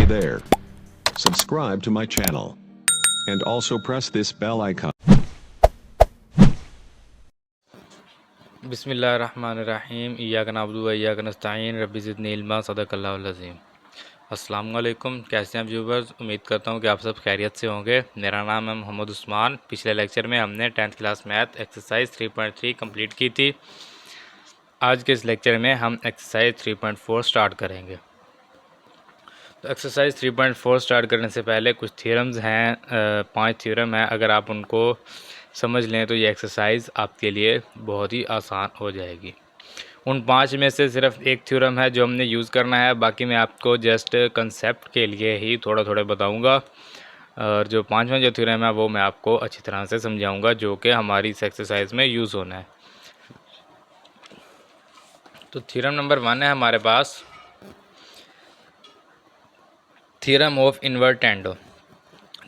Hey there. Subscribe to my channel. And also press this bell icon. बिस्मिल्लाहिर्रहमानिर्रहीम इय्याक नअबुदु व इय्याक नस्तईन rabbi ज़िदनी इल्मा सदक़ल्लाहुल अज़ीम। अस्सलाम वालेकुम, कैसे हैं व्यूवर्स। उम्मीद करता हूं कि आप सब खैरियत से होंगे। मेरा नाम है मोहम्मद उस्मान। पिछले लेक्चर में हमने 10th class math exercise 3.3 complete की थी। आज के इस लेक्चर में हम एक्सरसाइज 3.4 स्टार्ट करेंगे। तो एक्सरसाइज 3.4 स्टार्ट करने से पहले कुछ थ्योरम्स हैं, 5 थ्योरम हैं। अगर आप उनको समझ लें तो ये एक्सरसाइज आपके लिए बहुत ही आसान हो जाएगी। उन 5 में से सिर्फ एक थ्योरम है जो हमने यूज़ करना है, बाकी मैं आपको जस्ट कंसेप्ट के लिए ही थोड़ा थोड़ा बताऊंगा। और जो 5वां जो थ्योरम है वो मैं आपको अच्छी तरह से समझाऊंगा, जो कि हमारी इस एक्सरसाइज में यूज़ होना है। तो थ्योरम नंबर 1 है हमारे पास, theorem of invertendo.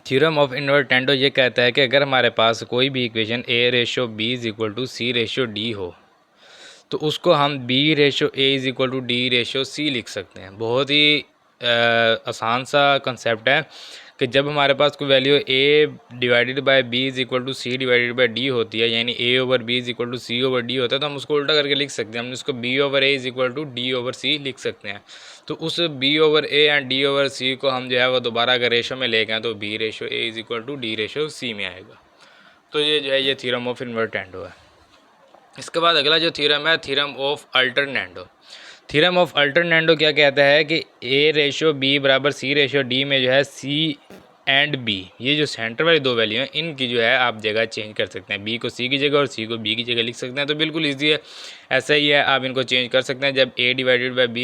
Theorem of invertendo ये कहता है कि अगर हमारे पास कोई भी इक्वेशन a/b = c/d हो तो उसको हम b/a = d/c लिख सकते हैं। बहुत ही आसान सा कंसेप्ट है कि जब हमारे पास कोई वैल्यू a/b = c/d होती है, यानी a/b = c/d होता है, तो हम उसको उल्टा करके लिख सकते हैं। हम उसको b/a = d/c लिख सकते हैं। तो उस b/a एंड d/c को हम जो है वो दोबारा अगर रेशो में ले गए तो b/a = d/c में आएगा। तो ये जो है ये थ्योरम ऑफ इन्वर्टेंडो है। इसके बाद अगला जो थ्योरम है, theorem of alternendo. Theorem of alternendo क्या कहता है कि a/b = c/d में जो है c एंड b, ये जो सेंटर वाली दो वैल्यू हैं, इनकी जो है आप जगह चेंज कर सकते हैं। b को c की जगह और c को b की जगह लिख सकते हैं। तो बिल्कुल ईजी है, ऐसा ही है, आप इनको चेंज कर सकते हैं। जब a/b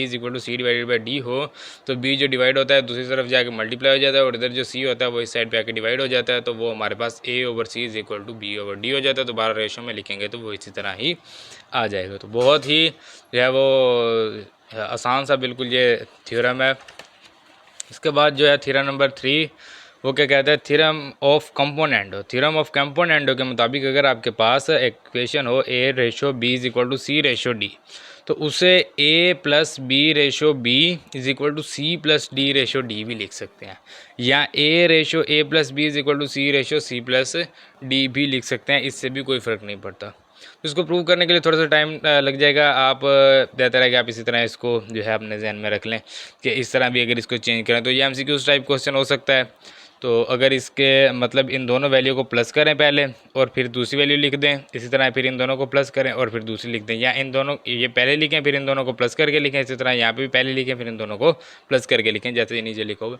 = c/d हो तो b जो डिवाइड होता है दूसरी तरफ जाके मल्टीप्लाई हो जाता है, और इधर जो c होता है वो इस साइड पे आके डिवाइड हो जाता है। तो वो हमारे पास a/c = b/d हो जाता है। तो 12 रेशो में लिखेंगे तो वो इसी तरह ही आ जाएगा। तो बहुत ही जो है वो आसान सा बिल्कुल ये थ्योरम है। इसके बाद जो है थ्योरम नंबर 3, वो क्या कहता है, theorem of componendo. Theorem of componendo के मुताबिक अगर आपके पास इक्वेशन हो a/b = c/d तो उसे a+b/b = c+d/d भी लिख सकते हैं, या a/b = c/c+d भी लिख सकते हैं। इससे भी कोई फ़र्क नहीं पड़ता। तो इसको प्रूव करने के लिए थोड़ा सा टाइम लग जाएगा। आप बेहतर है कि आप इसी तरह इसको जो है अपने जहन में रख लें कि इस तरह भी अगर इसको चेंज करें तो ये MCQ टाइप क्वेश्चन हो सकता है। तो अगर इसके मतलब इन दोनों वैल्यू को प्लस करें पहले और फिर दूसरी वैल्यू लिख दें, इसी तरह फिर इन दोनों को प्लस करें और फिर दूसरी लिख दें, या इन दोनों ये पहले लिखें फिर इन दोनों को प्लस करके लिखें, इसी तरह यहाँ पे भी पहले लिखें फिर इन दोनों को प्लस करके लिखें, जैसे नीचे लिखा होगा।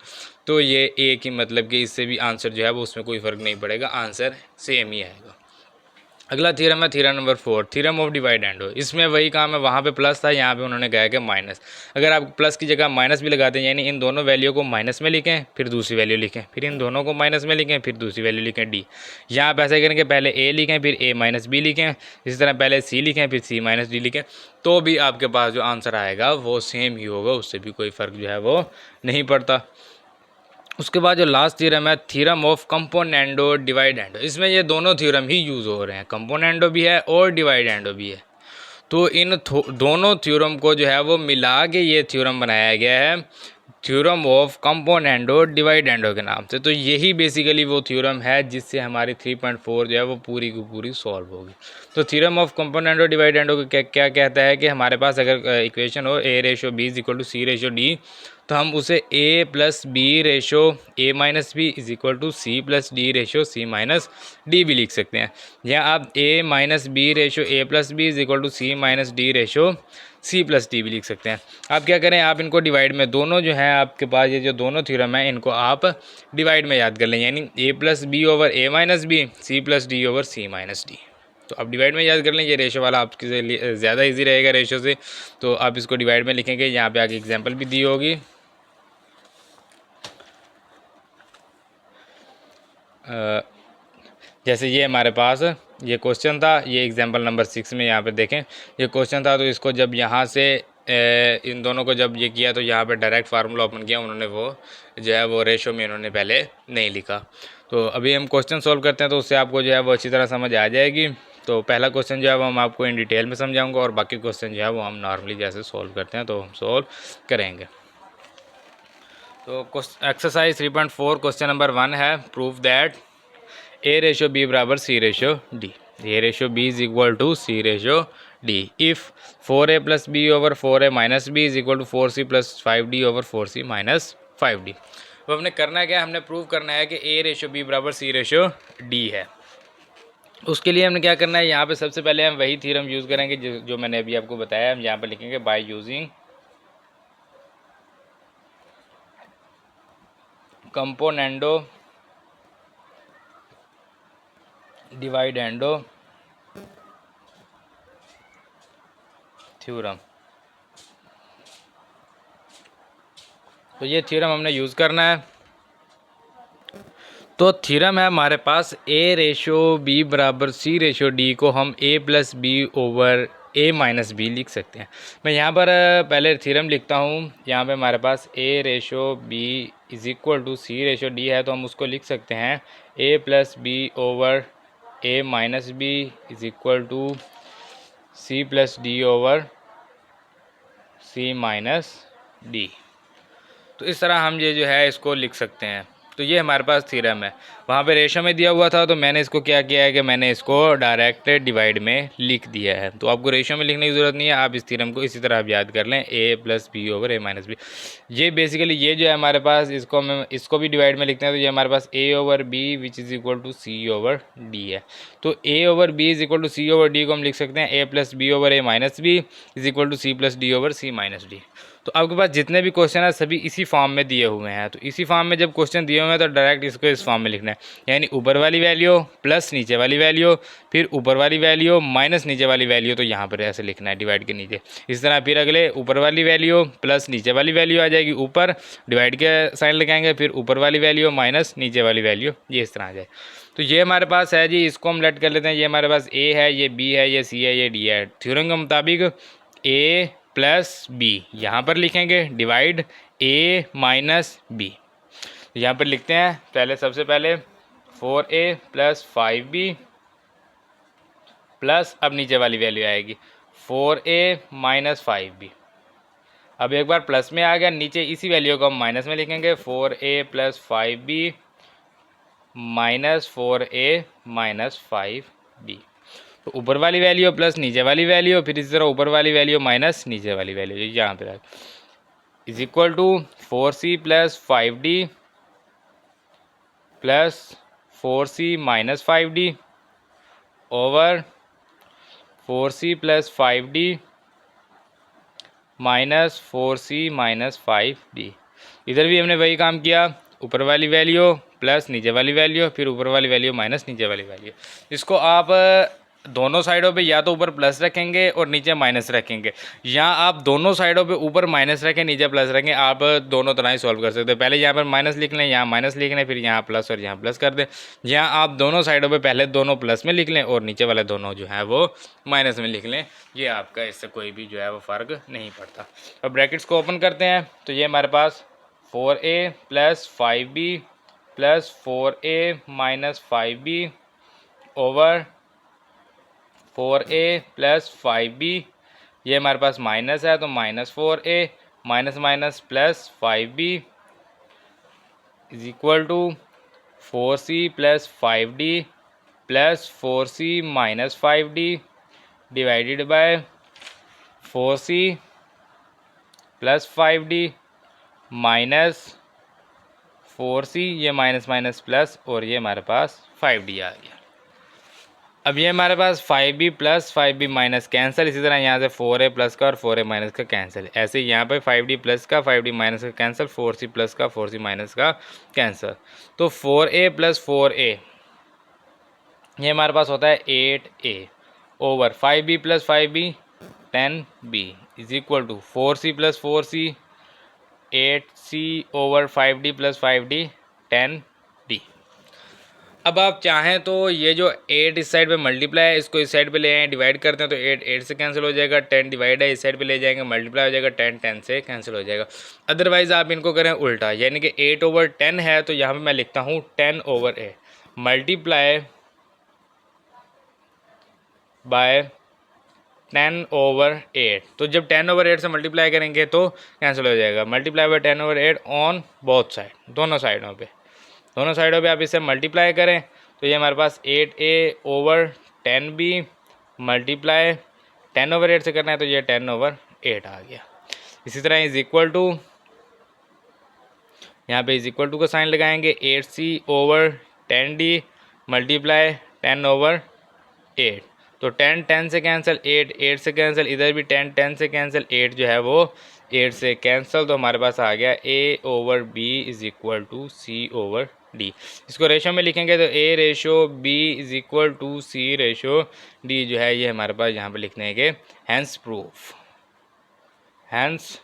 तो ये एक ही मतलब कि इससे भी आंसर जो है वो उसमें कोई फ़र्क नहीं पड़ेगा, आंसर सेम ही आएगा। अगला थ्योरम है theorem number 4, theorem of divide and. इसमें वही काम है, वहाँ पे प्लस था, यहाँ पे उन्होंने कहा कि माइनस। अगर आप प्लस की जगह माइनस भी लगाते हैं, यानी इन दोनों वैल्यू को माइनस में लिखें फिर दूसरी वैल्यू लिखें, फिर इन दोनों को माइनस में लिखें फिर दूसरी वैल्यू लिखें डी। यहाँ आप ऐसा करेंगे पहले ए लिखें फिर a-b लिखें, इसी तरह पहले सी लिखें फिर c-d लिखें, तो भी आपके पास जो आंसर आएगा वो सेम ही होगा, उससे भी कोई फ़र्क जो है वो नहीं पड़ता। उसके बाद जो लास्ट थ्योरम है, theorem of componendo divide endo. इसमें ये दोनों थ्योरम ही यूज़ हो रहे हैं, कंपोनेंडो भी है और डिवाइड एंडो भी है। तो इन दोनों थ्योरम को जो है वो मिला के ये थ्योरम बनाया गया है, theorem of componendo divide endo के नाम से। तो यही बेसिकली वो थ्योरम है जिससे हमारी 3.4 जो है वो पूरी की पूरी सॉल्व होगी। तो theorem of componendo divide endo को क्या कहता है कि हमारे पास अगर इक्वेशन हो a/b = c/d तो हम उसे a+b/a-b = c+d/c-d भी लिख सकते हैं, या आप a-b/a+b = c-d/c+d भी लिख सकते हैं। आप क्या करें, आप इनको डिवाइड में, दोनों जो हैं आपके पास ये जो दोनों थ्योरम हैं इनको आप डिवाइड में याद कर लें, यानी a+b/a-b c+d/c-d। तो आप डिवाइड में याद कर लें, ये रेशो वाला आपके लिए ज़्यादा इजी रहेगा रेशो से। तो आप इसको डिवाइड में लिखेंगे, यहाँ पे आगे एग्जांपल भी दी होगी। जैसे ये हमारे पास ये क्वेश्चन था, ये एग्जांपल नंबर 6 में यहाँ पे देखें ये क्वेश्चन था। तो इसको जब यहाँ से इन दोनों को जब ये किया तो यहाँ पे डायरेक्ट फार्मूला ओपन किया उन्होंने, वो जो है वो रेशो में उन्होंने पहले नहीं लिखा। तो अभी हम क्वेश्चन सॉल्व करते हैं तो उससे आपको जो है वो अच्छी तरह समझ आ जाएगी। तो पहला क्वेश्चन जो है वो हम आपको इन डिटेल में समझाऊँगा, और बाकी क्वेश्चन जो है वो हम नॉर्मली जैसे सॉल्व करते हैं तो हम सॉल्व करेंगे। तो एक्सरसाइज 3.4 क्वेश्चन नंबर 1 है, prove that A ratio B बराबर C ratio D, A ratio B is equal to C ratio D if 4a plus B over 4a minus B is equal to 4c plus 5d over 4c minus 5d। तो हमने करना क्या है, हमने prove करना है कि ए ratio B बराबर सी रेशो डी है। उसके लिए हमने क्या करना है, यहाँ पे सबसे पहले हम वही थ्योरम यूज़ करेंगे जो मैंने अभी आपको बताया। हम यहाँ पर लिखेंगे by using componendo dividendo theorem. तो ये थ्योरम हमने यूज़ करना है। तो थ्योरम है हमारे पास ए रेशो बी बराबर सी रेशो डी को हम ए प्लस बी ओवर ए माइनस बी लिख सकते हैं। मैं यहाँ पर पहले थ्योरम लिखता हूँ। यहाँ पे हमारे पास ए ratio B is equal to C ratio D है, तो हम उसको लिख सकते हैं A plus B over A minus B is equal to C plus D over C minus D. तो इस तरह हम ये जो है इसको लिख सकते हैं। तो ये हमारे पास थ्योरम है। वहाँ पे रेशो में दिया हुआ था, तो मैंने इसको क्या किया है कि मैंने इसको डायरेक्ट डिवाइड में लिख दिया है। तो आपको रेशो में लिखने की ज़रूरत नहीं है, आप इस थ्योरम को इसी तरह आप याद कर लें, ए प्लस बी ओवर ए माइनस बी। ये बेसिकली ये जो है हमारे पास, इसको भी डिवाइड में लिखते हैं, तो ये हमारे पास ए over B which is equal to C over D है। तो ए over B is equal to C over D को हम लिख सकते हैं A plus B over A minus B is equal to C plus D over C minus D. तो आपके पास जितने भी क्वेश्चन है सभी इसी फॉर्म में दिए हुए हैं। तो इसी फॉर्म में जब क्वेश्चन दिए हुए हैं तो डायरेक्ट इसको इस फॉर्म में लिखना है, यानी ऊपर वाली वैल्यू प्लस नीचे वाली वैल्यू, फिर ऊपर वाली वैल्यू माइनस नीचे वाली वैल्यू। तो यहाँ पर ऐसे लिखना है डिवाइड के नीचे। इस तरह फिर अगले ऊपर वाली वैल्यू प्लस नीचे वाली वैल्यू आ जाएगी ऊपर, डिवाइड के साइन लगाएंगे, फिर ऊपर वाली वैल्यू माइनस नीचे वाली वैल्यू, ये इस तरह आ जाए। तो ये हमारे पास है जी, इसको हम लेट कर लेते हैं। ये हमारे पास ए है, ये बी है, ये सी है, ये डी है। थ्योरम के मुताबिक ए प्लस बी यहाँ पर लिखेंगे डिवाइड ए माइनस बी। यहाँ पर लिखते हैं पहले, सबसे पहले 4a प्लस 5b प्लस, अब नीचे वाली वैल्यू आएगी 4a माइनस 5b। अब एक बार प्लस में आ गया, नीचे इसी वैल्यू को हम माइनस में लिखेंगे 4a plus 5b minus 4a minus 5b। तो ऊपर वाली वैल्यू प्लस नीचे वाली वैल्यू, फिर इसी तरह ऊपर वाली वैल्यू माइनस नीचे वाली वैल्यू, यहाँ पे is equal to 4c plus 5d plus 4c minus 5d over 4c plus 5d minus 4c minus 5d। इधर भी हमने वही काम किया, ऊपर वाली वैल्यू प्लस नीचे वाली वैल्यू, फिर ऊपर वाली वैल्यू माइनस नीचे वाली वैल्यू। इसको आप दोनों साइडों पे या तो ऊपर प्लस रखेंगे और नीचे माइनस रखेंगे, या आप दोनों साइडों पे ऊपर माइनस रखें नीचे प्लस रखें, आप दोनों तरह ही सॉल्व कर सकते हैं। पहले यहाँ पर माइनस लिख लें, यहाँ माइनस लिख लें, फिर यहाँ प्लस और यहाँ प्लस कर दें, या आप दोनों साइडों पे पहले दोनों प्लस में लिख लें और नीचे वाले दोनों जो है वो माइनस में लिख लें। ये आपका इससे कोई भी जो है वो फ़र्क नहीं पड़ता। अब ब्रैकेट्स को ओपन करते हैं, तो ये हमारे पास 4a plus 5b plus 4a minus 5b over 4a plus 5b, ये हमारे पास माइनस है तो minus 4a minus minus plus 5b is equal to 4c plus 5d plus 4c minus 5d divided by 4c plus 5d minus 4c, ये minus minus plus, और ये हमारे पास 5d आ गया। अब ये हमारे पास 5b plus 5b minus cancel, इसी तरह यहाँ से 4a प्लस का और 4a माइनस का कैंसिल, ऐसे यहाँ पे 5d प्लस का 5d माइनस का कैंसिल, 4c प्लस का 4c माइनस का कैंसिल। तो 4a प्लस 4a ये हमारे पास होता है 8a over 5b plus 5b 10b is equal to 4c plus 4c 8c over 5d plus 5d 10d। अब आप चाहें तो ये जो 8 इस साइड पे मल्टीप्लाई है, इसको इस साइड पे ले आए डिवाइड करते हैं, तो 8 8 से कैंसिल हो जाएगा, 10 डिवाइड है इस साइड पे ले जाएंगे मल्टीप्लाई हो जाएगा, 10 10 से कैंसिल हो जाएगा। अदरवाइज़ आप इनको करें उल्टा, यानी कि 8 ओवर 10 है तो यहाँ पे मैं लिखता हूँ 10 ओवर 8 मल्टीप्लाई बाय 10/8। तो जब 10/8 से मल्टीप्लाई करेंगे तो कैंसिल हो जाएगा, multiply by 10/8 on both side, दोनों साइडों पे आप इसे मल्टीप्लाई करें तो ये हमारे पास 8a/10b मल्टीप्लाई 10/8 से करना है तो ये 10/8 आ गया। इसी तरह इज इक्वल टू, यहाँ पे इज इक्वल टू का साइन लगाएंगे, 8c/10d मल्टीप्लाई 10/8। तो 10 से कैंसिल, 8 से कैंसिल, इधर भी 10 से कैंसिल, 8 जो है वो 8 से कैंसिल। तो हमारे पास आ गया a/b is equal to c/d। इसको रेशो में लिखेंगे तो a/b is equal to c/d जो है ये हमारे पास यहाँ पे लिखने के हैंस प्रूफ, हैंस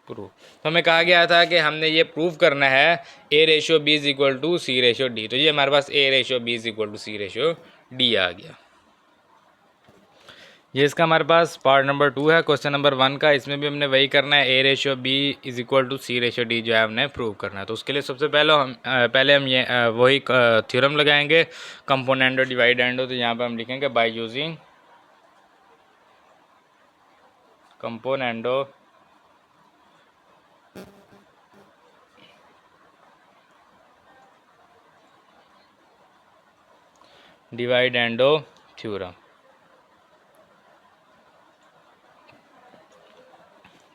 प्रूफ। तो हमें कहा गया था कि हमने ये प्रूव करना है a/b is equal to c/d। तो ये हमारे पास a/b is equal to c/d आ गया। ये इसका हमारे पास पार्ट नंबर 2 है क्वेश्चन नंबर 1 का। इसमें भी हमने वही करना है, a/b is equal to c/d जो है हमने प्रूव करना है। तो उसके लिए सबसे पहले हम ये वही थ्योरम लगाएंगे, कंपोनेंडो डिवाइडेंडो। तो यहाँ पे हम लिखेंगे by using componendo dividendo theorem.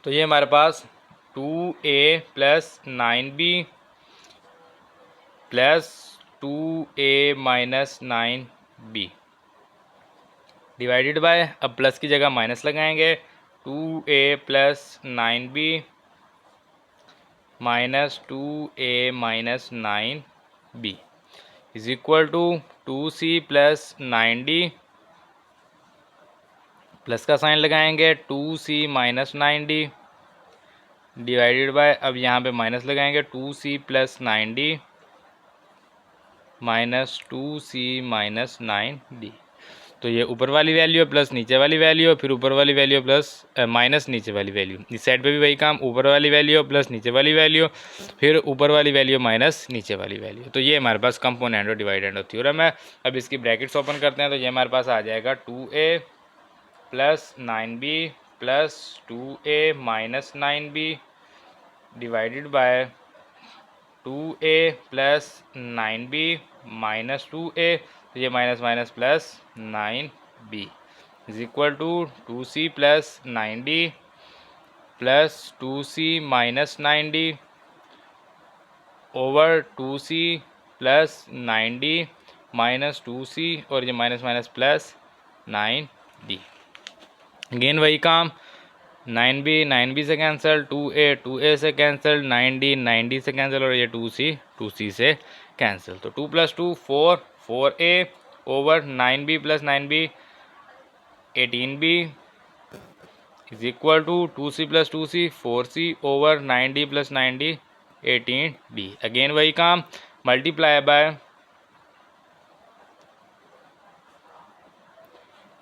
तो ये हमारे पास 2a + 9b + 2a - 9b divided by, अब प्लस की जगह माइनस लगाएंगे, 2a + 9b - 2a - 9b is equal to 2c + 9d, plus का साइन लगाएंगे, 2c - 9d डिवाइडेड बाय, अब यहाँ पे माइनस लगाएंगे, 2c + 9d - 2c - 9d। तो ये ऊपर वाली वैल्यू प्लस नीचे वाली वैल्यू, फिर ऊपर वाली वैल्यू प्लस माइनस नीचे वाली वैल्यू। इस साइड पे भी वही काम, ऊपर वाली वैल्यू प्लस नीचे वाली वैल्यू, फिर ऊपर वाली वैल्यू माइनस नीचे वाली वैल्यू। तो ये हमारे पास कंपोनेंडो डिवाइडेंडो थ्योरम है। अब इसकी ब्रैकेट्स ओपन करते हैं तो ये हमारे पास आ जाएगा 2a + 9b + 2a - 9b divided by 2a + 9b - 2a, तो ये minus minus plus 9b is equal to 2c + 9d + 2c - 9d over 2c + 9d - 2c, और ये minus minus plus 9d। Again वही काम, 9b से कैंसिल, 2a से cancel, 9d से cancel, और ये 2c से कैंसिल। तो 2 + 2 4, 4a over 9b + 9b 18b is equal to 2c + 2c 4c over 9d + 9d 18d। Again वही काम, multiply by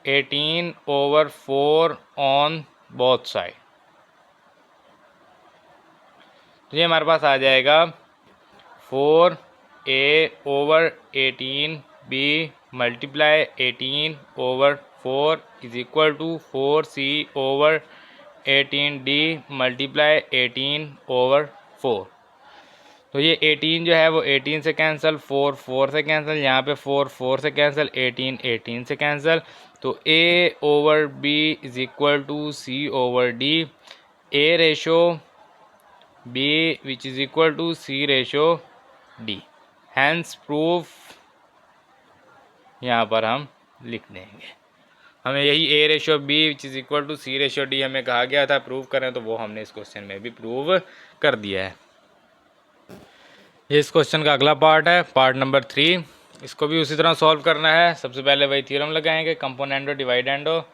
18/4 on both side. तो ये हमारे पास आ जाएगा 4a over 18b multiply 18/4 is equal to 4c over 18d multiply 18/4। तो ये 18 जो है वो 18 से कैंसिल, 4 से कैंसिल, यहाँ पे 4 से कैंसिल, 18 से कैंसिल। तो a/b is equal to c/d, a/b which is equal to c/d। Hence proof यहाँ पर हम लिख देंगे। हमें यही a/b which is equal to c/d हमें कहा गया था प्रूव करें, तो वो हमने इस क्वेश्चन में भी प्रूव कर दिया है। ये इस क्वेश्चन का अगला पार्ट है, पार्ट नंबर 3। इसको भी उसी तरह सॉल्व करना है। सबसे पहले वही थ्योरम लगाएंगे, componendo dividendo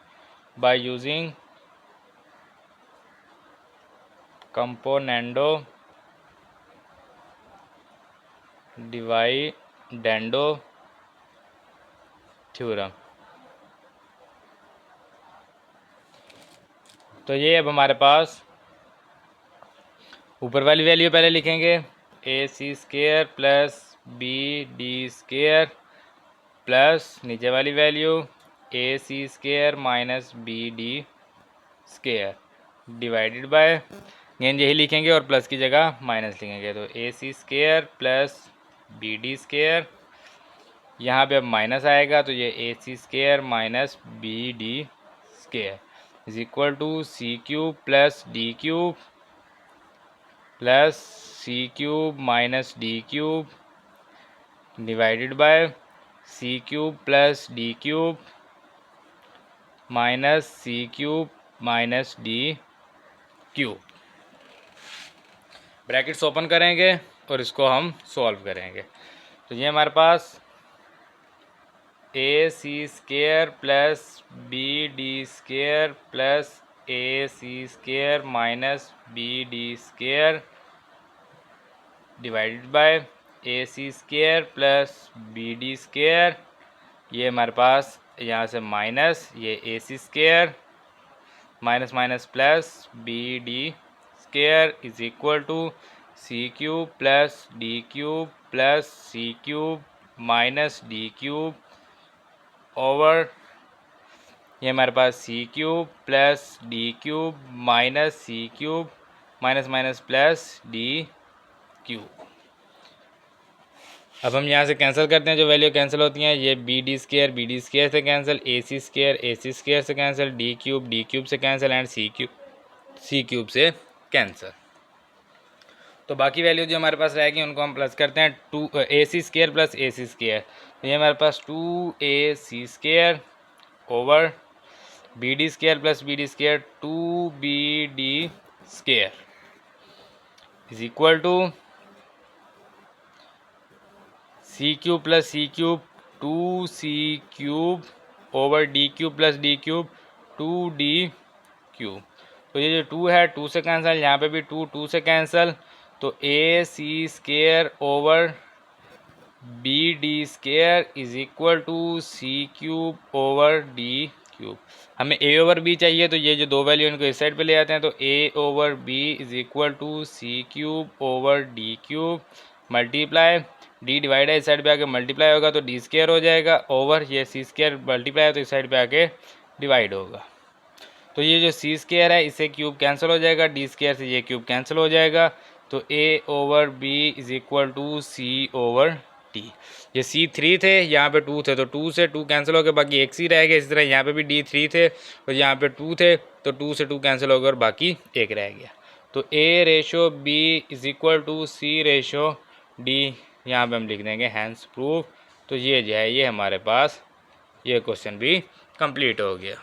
by using componendo dividendo theorem. तो ये अब हमारे पास ऊपर वाली वैल्यू पहले लिखेंगे, ac² + bd² प्लस नीचे वाली value A C square minus B D square divided by, again यही लिखेंगे और प्लस की जगह माइनस लिखेंगे, तो A C square plus B D square, यहाँ पे अब माइनस आएगा तो ये A C square minus B D square is equal to C cube plus D cube plus C cube minus D cube divided by C cube plus D cube minus C cube minus D cube. Brackets open करेंगे और इसको हम solve करेंगे, तो ये हमारे पास A C square plus B D square plus A C square minus B D square divided by A C square plus B D square, ये हमारे पास यहाँ से माइनस ये A C square minus minus plus B D square is equal to C cube plus D cube plus C cube minus D cube over ये हमारे पास C cube plus D cube minus C cube minus minus plus D cube. अब हम यहाँ से cancel करते हैं, जो वैल्यू कैंसिल होती हैं ये बी डी स्केयर से कैंसिल, ए सी स्केयर से कैंसिल, डी क्यूब से कैंसिल एंड सी क्यूब से कैंसिल। तो बाकी वैल्यू जो हमारे पास रहेगी उनको हम प्लस करते हैं, to A C square plus A C square, तो ये हमारे पास 2ac square over B D square plus B D square 2bd square is equal to C cube plus C cube 2c cube over D cube plus D cube 2d cube. तो ये जो 2 है 2 से cancel, यहाँ पे भी 2 से cancel, तो A C square over B D square is equal to C cube over D cube. हमें ए ओवर बी चाहिए, तो ये जो दो वैल्यू इनको इस साइड पे ले आते हैं, तो ए over B is equal to C cube over D cube multiply D divide है, इस साइड पे आके मल्टीप्लाई होगा तो डी स्केयर हो जाएगा, ओवर ये सी स्केयर मल्टीप्लाई है तो इस साइड पे आके डिवाइड होगा। तो ये जो सी स्केयर है इससे क्यूब कैंसिल हो जाएगा, डी स्केयर से ये क्यूब कैंसिल हो जाएगा, तो ए over B is equal to C over D. ये सी 3 थे, यहाँ पे 2 थे, तो 2 से 2 कैंसिल हो गए, बाकी एक सी रह गया। इसी तरह यहाँ पे भी डी 3 थे और यहाँ पे 2 थे, तो 2 से 2 कैंसिल हो गए और बाकी एक रह गया। तो A ratio B is equal to C ratio D, यहाँ पे हम लिख देंगे हैंस प्रूफ। तो ये जो है ये हमारे पास ये क्वेश्चन भी कंप्लीट हो गया।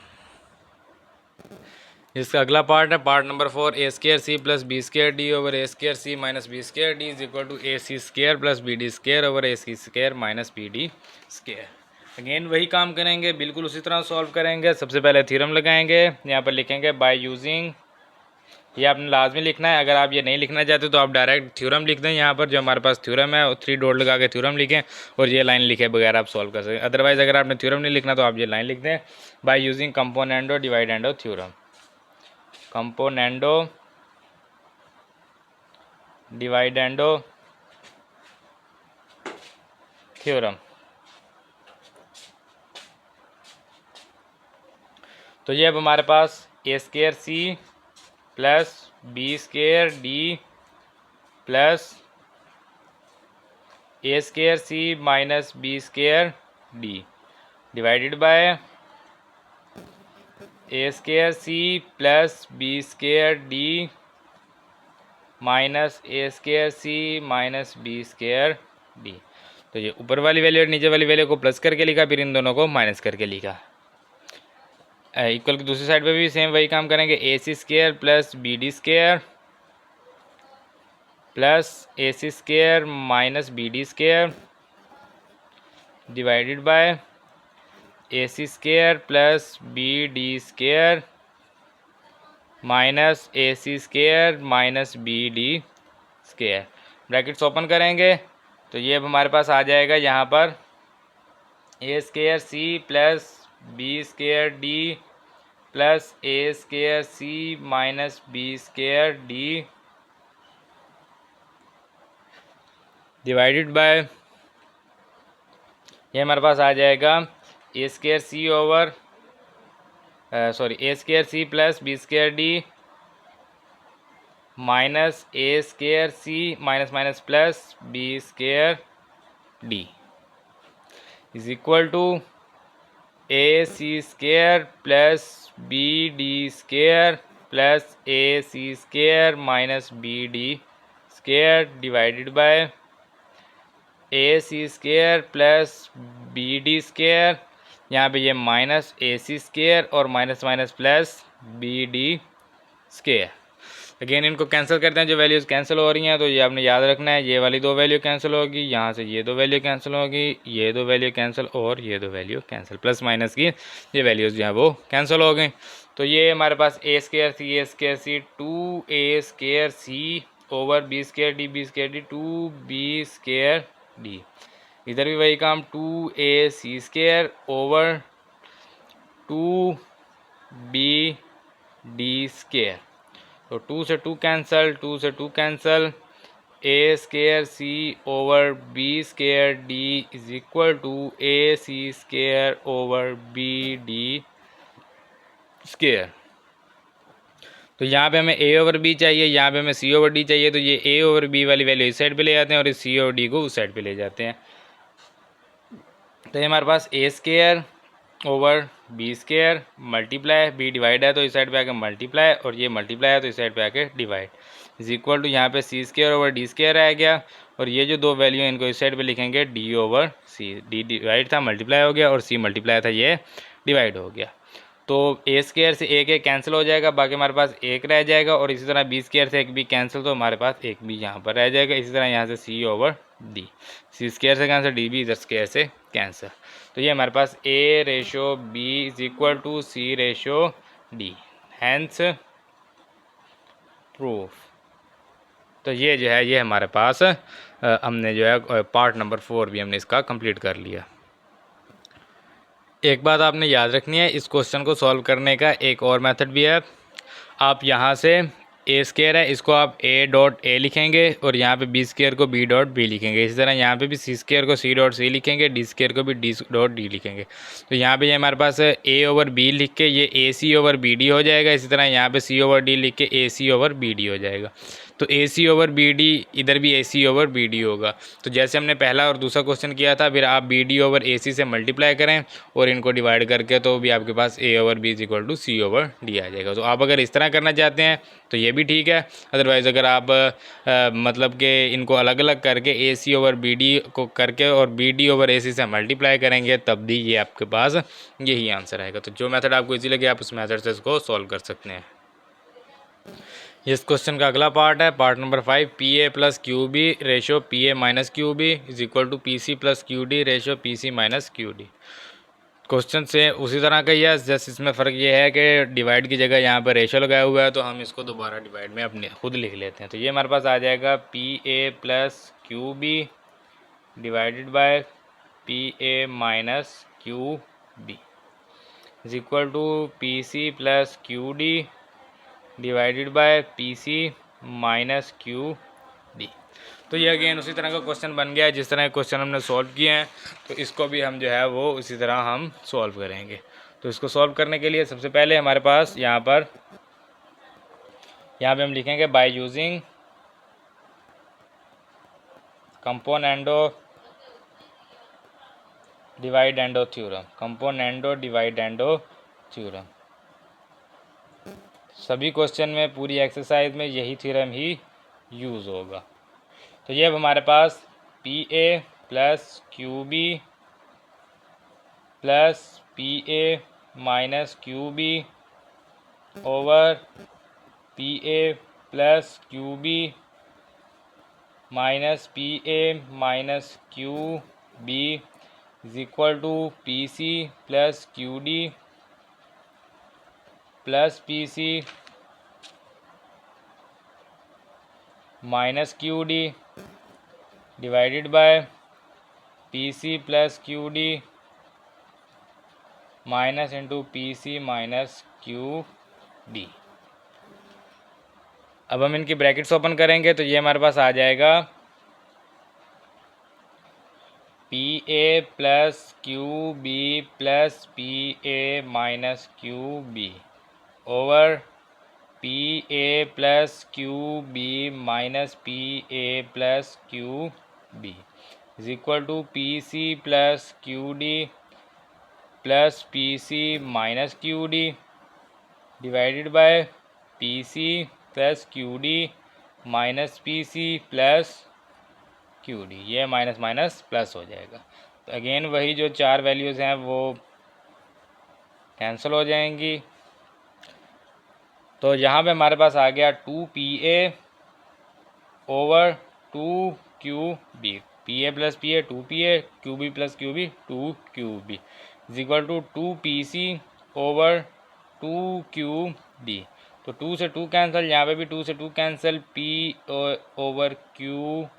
इसका अगला पार्ट है part number 4, A square C plus B square D over A square C minus B square D is equal to A C square plus B D square over A C square minus B D square. Again वही काम करेंगे, बिल्कुल उसी तरह solve करेंगे। सबसे पहले theorem लगाएंगे, यहाँ पर लिखेंगे बाय यूजिंग, ये आपने लाजमी लिखना है। अगर आप ये नहीं लिखना चाहते तो आप डायरेक्ट थ्योरम लिख दें, यहाँ पर जो हमारे पास थ्योरम है 3 डॉट लगा के थ्योरम लिखें और ये लाइन लिखे बगैर आप सॉल्व कर सकते हैं। अदरवाइज़ अगर आपने थ्योरम नहीं लिखना तो आप ये लाइन लिख दें, by using componendo dividendo theorem, componendo dividendo theorem. तो ये अब हमारे पास A square C plus B square D plus A square C minus B square D divided by A square C plus B square D minus A square C minus B square D. तो ये ऊपर वाली value और नीचे वाली value को plus करके लिखा, फिर इन दोनों को माइनस करके लिखा। इक्वल की दूसरी साइड पे भी सेम वही काम करेंगे, A C square plus B D square plus A C square minus B D square divided by A C square plus B D square minus A C square minus B D square. Brackets open करेंगे तो ये अब हमारे पास आ जाएगा यहाँ पर A square C plus B square D plus A square C minus B square D divided by ये हमारे पास आ जाएगा A square C over A square C plus B square D minus A square C minus minus plus B square D is equal to A C square plus B D square plus A C square minus B D square divided by A C square plus B D square, यहाँ पे ये minus ए C square और minus minus plus B D square. Again इनको cancel करते हैं, जो values cancel हो रही हैं तो ये आपने याद रखना है, ये वाली दो वैल्यू कैंसिल होगी, यहाँ से ये दो वैल्यू कैंसिल होगी, ये दो वैल्यू कैंसिल और ये दो वैल्यू कैंसिल, प्लस माइनस की ये वैल्यूज़ जो हैं वो कैंसिल हो गई। तो ये हमारे पास A square C 2 A square C over B square D 2 B square D, इधर भी वही काम 2 A C square over 2 B D square, तो 2 से 2 कैंसल, 2 से 2 cancel, A square C over B square D is equal to A C square over B D square. तो यहाँ पे हमें ए ओवर बी चाहिए, यहाँ पे हमें सी ओवर डी चाहिए, तो ये ए ओवर बी वाली वैल्यू इस साइड पे ले जाते हैं और इस सी ओवर डी को उस साइड पे ले जाते हैं। तो ये हमारे पास A square over B square multiply, B divide है तो इस साइड पे आके मल्टीप्लाई और ये मल्टीप्लाई है तो इस साइड पे आके डिवाइड इज इक्वल टू यहाँ पे सी स्केयर ओवर डी स्केयर आ गया और ये जो दो वैल्यू हैं इनको इस साइड पे लिखेंगे डी ओवर सी, डी डिवाइड था मल्टीप्लाई हो गया और सी मल्टीप्लाई था ये डिवाइड हो गया। तो ए स्केयर से एक एक कैंसिल हो जाएगा, बाकी हमारे पास एक रह जाएगा और इसी तरह बी स्केयर से एक भी कैंसिल तो हमारे पास एक भी यहाँ पर रह जाएगा। इसी तरह यहाँ से c over d, c square से कैंसिल, डी भी इधर स्केयर से कैंसिल, तो ये हमारे पास ए ratio B is equal to C ratio d, hence proof. तो ये जो है ये हमारे पास हमने जो है पार्ट नंबर 4 भी हमने इसका कंप्लीट कर लिया। एक बात आपने याद रखनी है, इस क्वेश्चन को सॉल्व करने का एक और मेथड भी है। आप यहाँ से ए स्केयर है इसको आप ए डॉट ए लिखेंगे और यहाँ पे बी स्केयर को बी डॉट बी लिखेंगे, इसी तरह यहाँ पे भी सी स्केयर को सी डॉट सी लिखेंगे, डी स्केयर को भी डी डॉट डी लिखेंगे। तो यहाँ पे ये हमारे पास ए ओवर बी लिख के ये A c over B D हो जाएगा, इसी तरह यहाँ पे सी ओवर डी लिख के ए सी ओवर बी डी हो जाएगा। तो A c over B D इधर भी ए सी ओवर बी डी होगा। तो जैसे हमने पहला और दूसरा क्वेश्चन किया था, फिर आप बी डी ओवर ए सी से मल्टीप्लाई करें और इनको डिवाइड करके तो भी आपके पास ए over B is equal to C over d आ जाएगा। तो आप अगर इस तरह करना चाहते हैं तो ये भी ठीक है, अदरवाइज़ अगर आप मतलब कि इनको अलग अलग करके ए सी ओवर बी डी को करके और बी डी ओवर ए सी से मल्टीप्लाई करेंगे तब भी ये आपके पास यही आंसर आएगा। तो जो मेथड आपको इजी लगे आप उस मेथड से इसको सॉल्व कर सकते हैं। इस क्वेश्चन का अगला पार्ट है part number 5, P A plus Q B ratio P A minus Q B is equal to P C plus Q D ratio P C minus Q D. Question से उसी तरह का ही है, जस्ट इसमें फ़र्क ये है कि डिवाइड की जगह यहाँ पर रेशो लगाया हुआ है तो हम इसको दोबारा डिवाइड में अपने खुद लिख लेते हैं। तो ये हमारे पास आ जाएगा P A plus Q B divided by P A minus Q B is equal to P C plus Q D divided by P C minus Q D. तो ये अगेन उसी तरह का क्वेश्चन बन गया है जिस तरह क्वेश्चन हमने सॉल्व किए हैं, तो इसको भी हम जो है वो उसी तरह हम सॉल्व करेंगे। तो इसको सॉल्व करने के लिए सबसे पहले हमारे पास यहाँ पे हम लिखेंगे by using componendo dividendo theorem, componendo dividendo theorem. सभी क्वेश्चन में पूरी एक्सरसाइज में यही थ्योरम ही यूज़ होगा। तो ये अब हमारे पास p A plus Q B plus P A minus Q B over P A plus Q B minus P A minus Q B is equal to P C plus Q D plus P C minus Q D divided by P C plus Q D minus into p C minus Q d. अब हम इनकी brackets open करेंगे तो ये हमारे पास आ जाएगा P A plus Q B plus P A minus Q B over P A plus Q B minus P A plus Q B is equal to P C plus Q D plus P C minus Q D divided by P C plus Q D minus P C plus Q D. ये minus minus plus हो जाएगा। तो again वही जो चार values हैं वो cancel हो जाएंगी। तो यहाँ पे हमारे पास आ गया 2PA over 2QB, PA plus PA 2PA, QB plus QB 2QB is equal to 2PC over 2QD। तो 2 से 2 कैंसिल, यहाँ पे भी 2 से 2 cancel, P over QB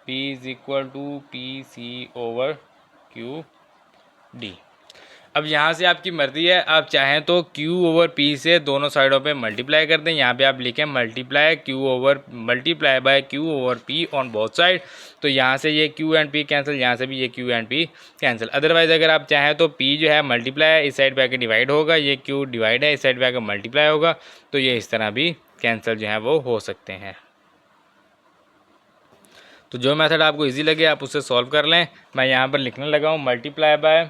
is equal to PC over QD। अब यहाँ से आपकी मर्ज़ी है, आप चाहें तो Q ओवर P से दोनों साइडों पे मल्टीप्लाई कर दें। यहाँ पे आप लिखें multiply by Q over P on both side. तो यहाँ से ये Q एंड P कैंसिल, यहाँ से भी ये Q and P cancel. Otherwise अगर आप चाहें तो P जो है मल्टीप्लाई है, इस साइड पे आके डिवाइड होगा, ये Q डिवाइड है, इस साइड पे आके मल्टीप्लाई होगा। तो ये इस तरह भी कैंसिल जो है वो हो सकते हैं। तो जो मेथड आपको ईजी लगे आप उससे सॉल्व कर लें। मैं यहाँ पर लिखने लगा हूँ मल्टीप्लाई बाय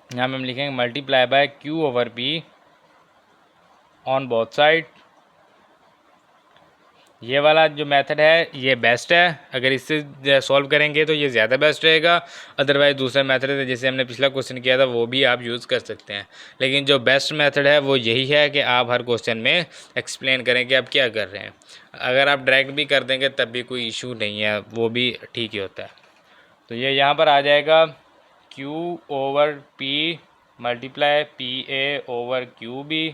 यहाँ में हम लिखेंगे multiply by Q over P on both side. ये वाला जो मेथड है ये बेस्ट है, अगर इससे सॉल्व करेंगे तो ये ज़्यादा बेस्ट रहेगा। अदरवाइज़ दूसरा मेथड है जैसे हमने पिछला क्वेश्चन किया था वो भी आप यूज़ कर सकते हैं, लेकिन जो बेस्ट मेथड है वो यही है कि आप हर क्वेश्चन में एक्सप्लेन करें कि आप क्या कर रहे हैं। अगर आप डायरेक्ट भी कर देंगे तब भी कोई इशू नहीं है, वो भी ठीक ही होता है। तो ये यहाँ पर आ जाएगा Q over P multiply PA over QB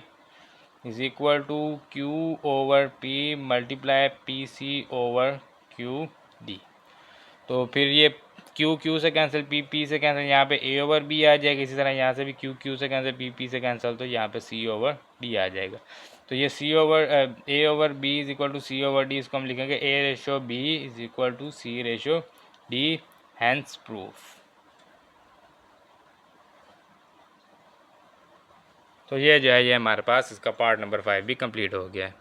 is equal to Q over P multiply PC over QD। तो फिर ये Q से कैंसिल, P से कैंसिल, यहाँ पे A ओवर B आ जाएगा। इसी तरह यहाँ से भी Q से कैंसिल, P से कैंसिल, तो यहाँ पे C ओवर D आ जाएगा। तो ये A over B is equal to C over D, इसको हम लिखेंगे A ratio B is equal to C ratio D, hence proof. तो ये जो है ये हमारे पास इसका पार्ट नंबर 5 भी कंप्लीट हो गया है।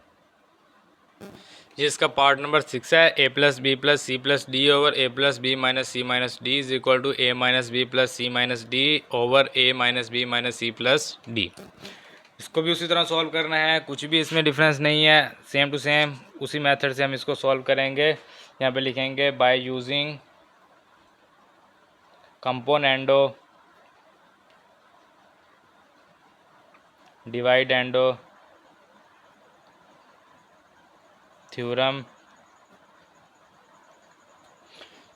ये इसका पार्ट नंबर 6 है। A plus B plus C plus D over A plus B minus C minus D is equal to A minus B plus C minus D over A minus B minus C plus D. इसको भी उसी तरह solve करना है, कुछ भी इसमें difference नहीं है, सेम टू सेम उसी मेथड से हम इसको सॉल्व करेंगे। यहाँ पे लिखेंगे by using componendo dividendo theorem.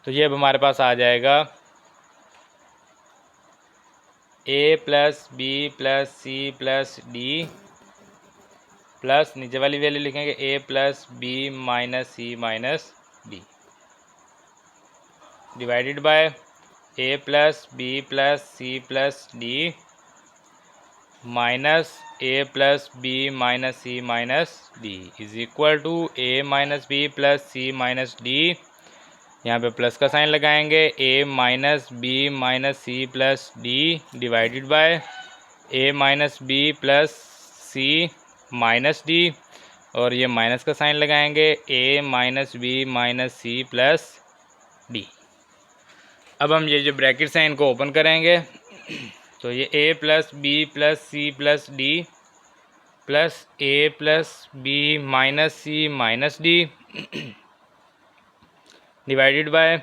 तो ये अब हमारे पास आ जाएगा A plus B plus C plus D plus नीचे वाली वैल्यू लिखेंगे A plus B minus C minus D divided by A plus B plus C plus D minus A plus B minus C minus D is equal to A minus B plus C minus D. यहाँ पे plus का sign लगाएंगे, A minus B minus C plus D divided by A minus B plus C minus D, और ये minus का sign लगाएंगे A minus B minus C plus D. अब हम ये जो ब्रैकेट्स हैं इनको ओपन करेंगे। तो ये A plus B plus C plus D plus A plus B minus C minus D divided by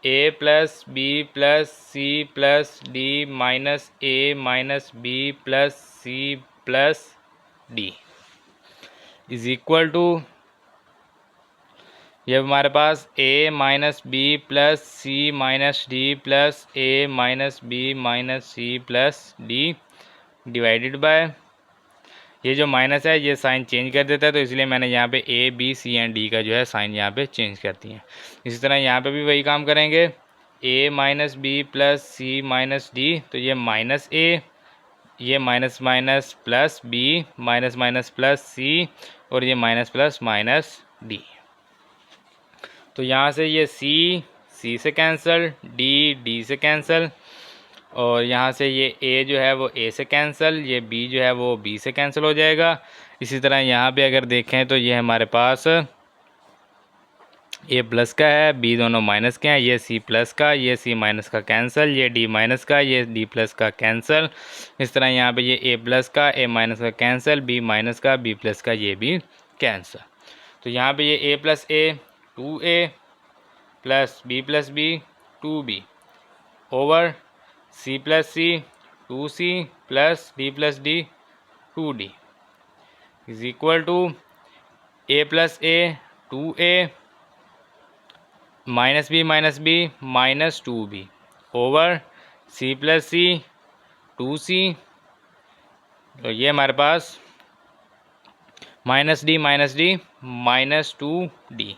A plus B plus C plus D minus A minus B plus C plus D is equal to ये हमारे पास A minus B plus C minus D plus A minus B minus C plus D divided by ये जो minus है ये sign change कर देता है, तो इसलिए मैंने यहाँ पे A B C and D का जो है साइन यहाँ पे चेंज कर दिया है। इसी तरह यहाँ पे भी वही काम करेंगे, A minus B plus C minus D, तो ये माइनस A, ये minus minus plus B, minus minus plus C, और ये माइनस प्लस माइनस डी। तो यहाँ से ये सी से कैंसिल, डी से कैंसिल, और यहाँ से ये ए जो है वो ए से कैंसिल, ये बी जो है वो बी से कैंसिल हो जाएगा। इसी तरह यहाँ पे अगर देखें तो ये हमारे पास ए प्लस का है, बी दोनों माइनस के हैं, ये सी प्लस का, ये सी माइनस का कैंसिल, ये डी माइनस का, ये डी प्लस का कैंसिल। इस तरह यहाँ पे ये ए प्लस का, ए माइनस का कैंसिल, बी माइनस का, बी प्लस का, ये भी कैंसिल। तो यहाँ पे ये a plus a 2a plus b 2b over c plus c 2c plus d 2d is equal to a plus a 2a minus B minus 2b over c plus c 2c। तो ये हमारे पास minus D minus 2d,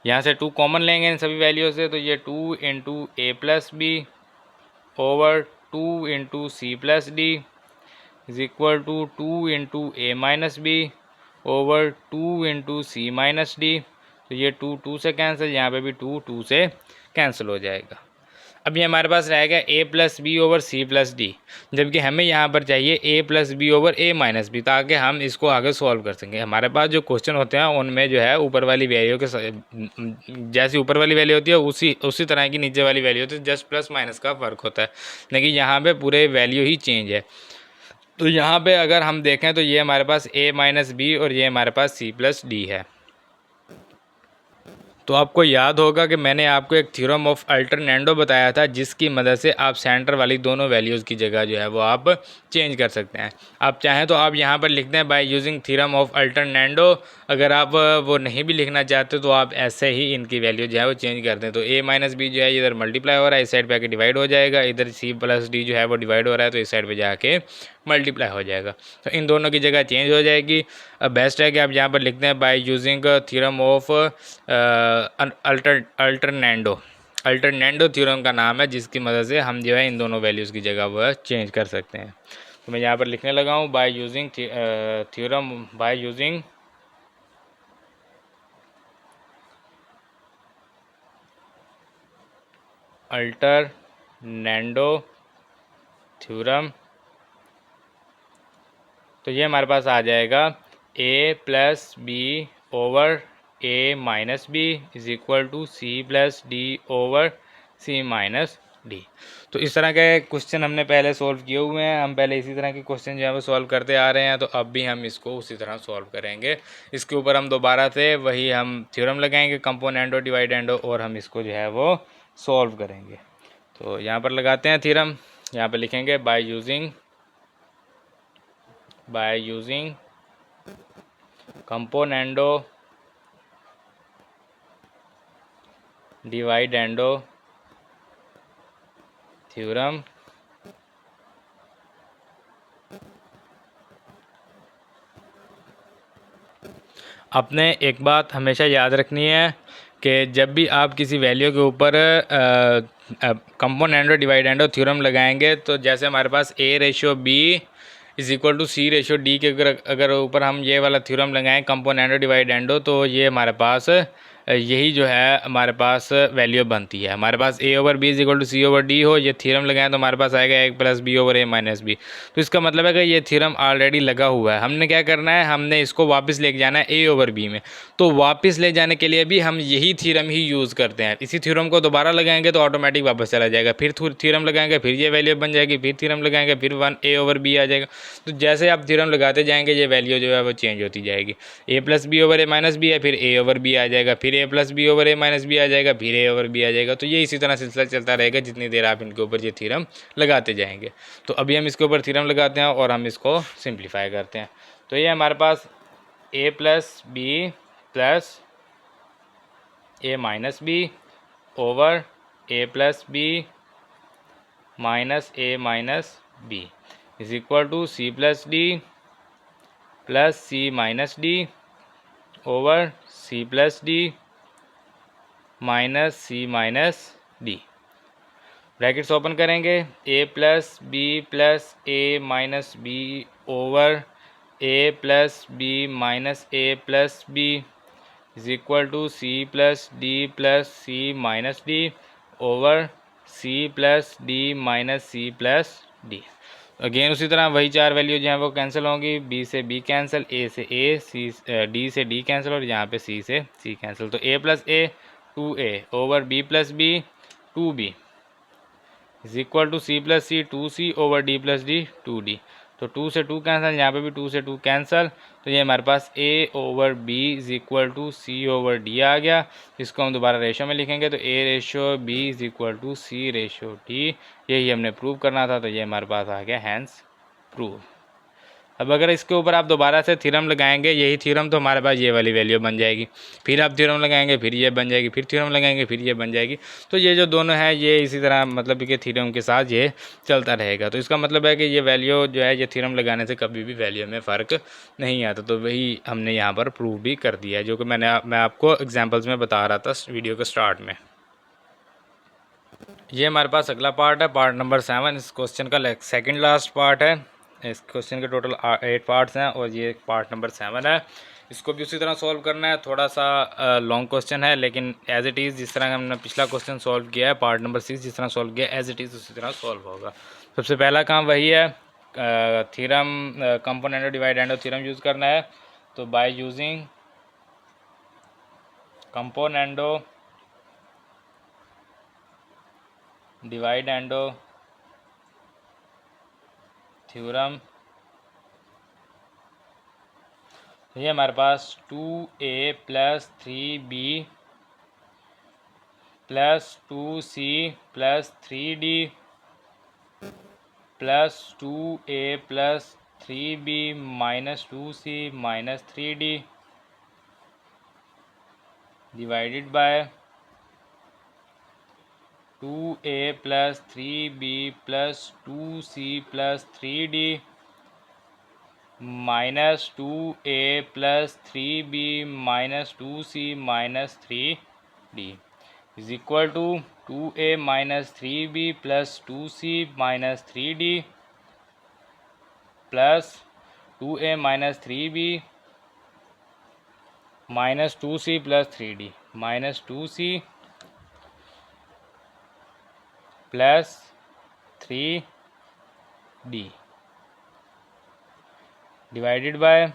यहाँ से 2 common लेंगे इन सभी value से, तो ये 2 into A plus B over 2 into C plus D is equal to 2 into A minus B over 2 into C minus D. तो ये 2 से कैंसिल, यहाँ पे भी 2 से कैंसिल हो जाएगा। अब ये हमारे पास रहेगा a plus B over c plus d, जबकि हमें यहाँ पर चाहिए a plus B over A minus b, ताकि हम इसको आगे सॉल्व कर सकें। हमारे पास जो क्वेश्चन होते हैं उनमें जो है ऊपर वाली वैल्यू के जैसी ऊपर वाली वैल्यू होती है उसी तरह की नीचे वाली वैल्यू होती है, जस्ट प्लस माइनस का फ़र्क होता है, लेकिन यहाँ पर पूरे वैल्यू ही चेंज है। तो यहाँ पर अगर हम देखें तो ये हमारे पास ए माइनस बी और ये हमारे पास सी प्लस डी है। तो आपको याद होगा कि मैंने आपको एक थ्योरम ऑफ अल्टरनेंडो बताया था, जिसकी मदद से आप सेंटर वाली दोनों वैल्यूज़ की जगह जो है वो आप चेंज कर सकते हैं। आप चाहें तो आप यहाँ पर लिख दें by using theorem of alternendo. अगर आप वो नहीं भी लिखना चाहते तो आप ऐसे ही इनकी वैल्यू जो है वो चेंज कर दें। तो ए माइनस बी जो है इधर मल्टीप्लाई हो रहा है, इस साइड पर आके डिवाइड हो जाएगा, इधर सी प्लस डी जो है वो डिवाइड हो रहा है तो इस साइड पर जाके मल्टीप्लाई हो जाएगा। तो इन दोनों की जगह चेंज हो जाएगी। अब बेस्ट है कि आप यहाँ पर लिखते हैं by using theorem of alternendo theorem का नाम है, जिसकी मदद से हम जो है इन दोनों वैल्यूज़ की जगह वो चेंज कर सकते हैं। तो मैं यहाँ पर लिखने लगा हूँ by using theorem by using alternendo theorem. तो ये हमारे पास आ जाएगा a plus B over A minus B is equal to C plus D over C minus D. तो इस तरह के क्वेश्चन हमने पहले सॉल्व किए हुए हैं, हम पहले इसी तरह के क्वेश्चन जो है वो सॉल्व करते आ रहे हैं, तो अब भी हम इसको उसी तरह सॉल्व करेंगे। इसके ऊपर हम दोबारा से वही हम थ्योरम लगाएंगे कंपोनेंडो डिवाइडेंडो, और हम इसको जो है वो सॉल्व करेंगे। तो यहाँ पर लगाते हैं थ्योरम, यहाँ पर लिखेंगे by using componendo dividendo theorem आपने एक बात हमेशा याद रखनी है कि जब भी आप किसी वैल्यू के ऊपर कंपोनेंडो डिवाइडेंडो थ्योरम लगाएंगे, तो जैसे हमारे पास a ratio b is equal to c ratio d के अगर ऊपर हम ये वाला थ्योरम लगाएं कंपोनेंडो डिवाइडेंडो, तो ये हमारे पास यही जो है हमारे पास वैल्यू बनती है। हमारे पास ए over B is equal to C over d हो, ये थ्योरम लगाएं तो हमारे पास आएगा a plus B over A minus b. तो इसका मतलब है कि ये थ्योरम ऑलरेडी लगा हुआ है। हमने क्या करना है, हमने इसको वापस लेके जाना है ए ओवर बी में। तो वापस ले जाने के लिए भी हम यही थ्योरम ही यूज़ करते हैं। इसी थ्योरम को दोबारा लगाएंगे तो ऑटोमेटिक वापस चला जाएगा, फिर थ्योरम लगाएंगे, फिर ये वैल्यू बन जाएगी, फिर थ्योरम लगाएंगे, फिर 1 ए ओवर बी आ जाएगा। तो जैसे आप थ्योरम लगाते जाएंगे ये वैल्यू जो है वो चेंज होती जाएगी। ए प्लस बी ओवर ए माइनस बी है, फिर ए ओवर बी आ जाएगा, फिर ए प्लस बी ओवर ए माइनस बी आ जाएगा, फिर ए ओवर बी आ जाएगा। तो ये इसी तरह सिलसिला चलता रहेगा जितनी देर आप इनके ऊपर ये थ्योरम लगाते जाएंगे। तो अभी हम इसके ऊपर थ्योरम लगाते हैं और हम इसको सिंप्लीफाई करते हैं। तो ये हमारे पास a plus B plus a minus B over a plus B minus a minus B is equal to C plus D plus C minus D over c plus D minus C minus d. Brackets open करेंगे, a plus a minus B over a plus B minus a plus b is equal to C plus C minus D over c plus D minus C plus D. Again उसी तरह वही चार value जो हैं वो cancel होंगी, B से b cancel, a से ए, सी डी से डी कैंसिल और यहाँ पे सी से सी कैंसिल। तो a plus a 2a over b plus b 2b is equal to C plus c 2c over d plus d 2d। तो 2 से 2 cancel, यहाँ पे भी 2 से 2 कैंसिल। तो ये हमारे पास a over b is equal to C over d आ गया। इसको हम दोबारा रेशो में लिखेंगे तो a ratio b is equal to C ratio d। यही हमने प्रूव करना था, तो ये हमारे पास आ गया हैंस प्रूव। अब अगर इसके ऊपर आप दोबारा से थ्योरम लगाएंगे, यही थ्योरम, तो हमारे पास ये वाली वैल्यू बन जाएगी। फिर आप थ्योरम लगाएंगे, फिर ये बन जाएगी, फिर थ्योरम लगाएंगे, फिर ये बन जाएगी। तो ये जो दोनों है ये इसी तरह मतलब कि थ्योरम के साथ ये चलता रहेगा। तो इसका मतलब है कि ये वैल्यू जो है ये थ्योरम लगाने से कभी भी वैल्यू में फ़र्क नहीं आता। तो वही हमने यहाँ पर प्रूव भी कर दिया है, जो कि मैं आपको एग्जाम्पल्स में बता रहा था वीडियो के स्टार्ट में। ये हमारे पास अगला पार्ट है, पार्ट नंबर 7। इस क्वेश्चन का सेकंड लास्ट पार्ट है। इस क्वेश्चन के टोटल 8 पार्ट्स हैं और ये पार्ट नंबर 7 है। इसको भी उसी तरह सॉल्व करना है। थोड़ा सा लॉन्ग क्वेश्चन है, लेकिन एज इट इज़ जिस तरह हमने पिछला क्वेश्चन सॉल्व किया है पार्ट नंबर 6 जिस तरह सॉल्व किया एज इट इज़ उसी तरह सॉल्व होगा। सबसे पहला काम वही है, theorem componendo dividendo theorem use करना है। तो by using componendo dividendo theorem, ये हमारे पास 2a plus 3b plus 2c plus 3d plus 2a plus 3b minus 2c minus 3d divided by 2a plus 3b plus 2c plus 3d minus 2a plus 3b minus 2c minus 3d is equal to 2a minus 3b plus 2c minus 3d plus 2a minus 3b minus 2c plus 3d minus 2c plus 3d divided by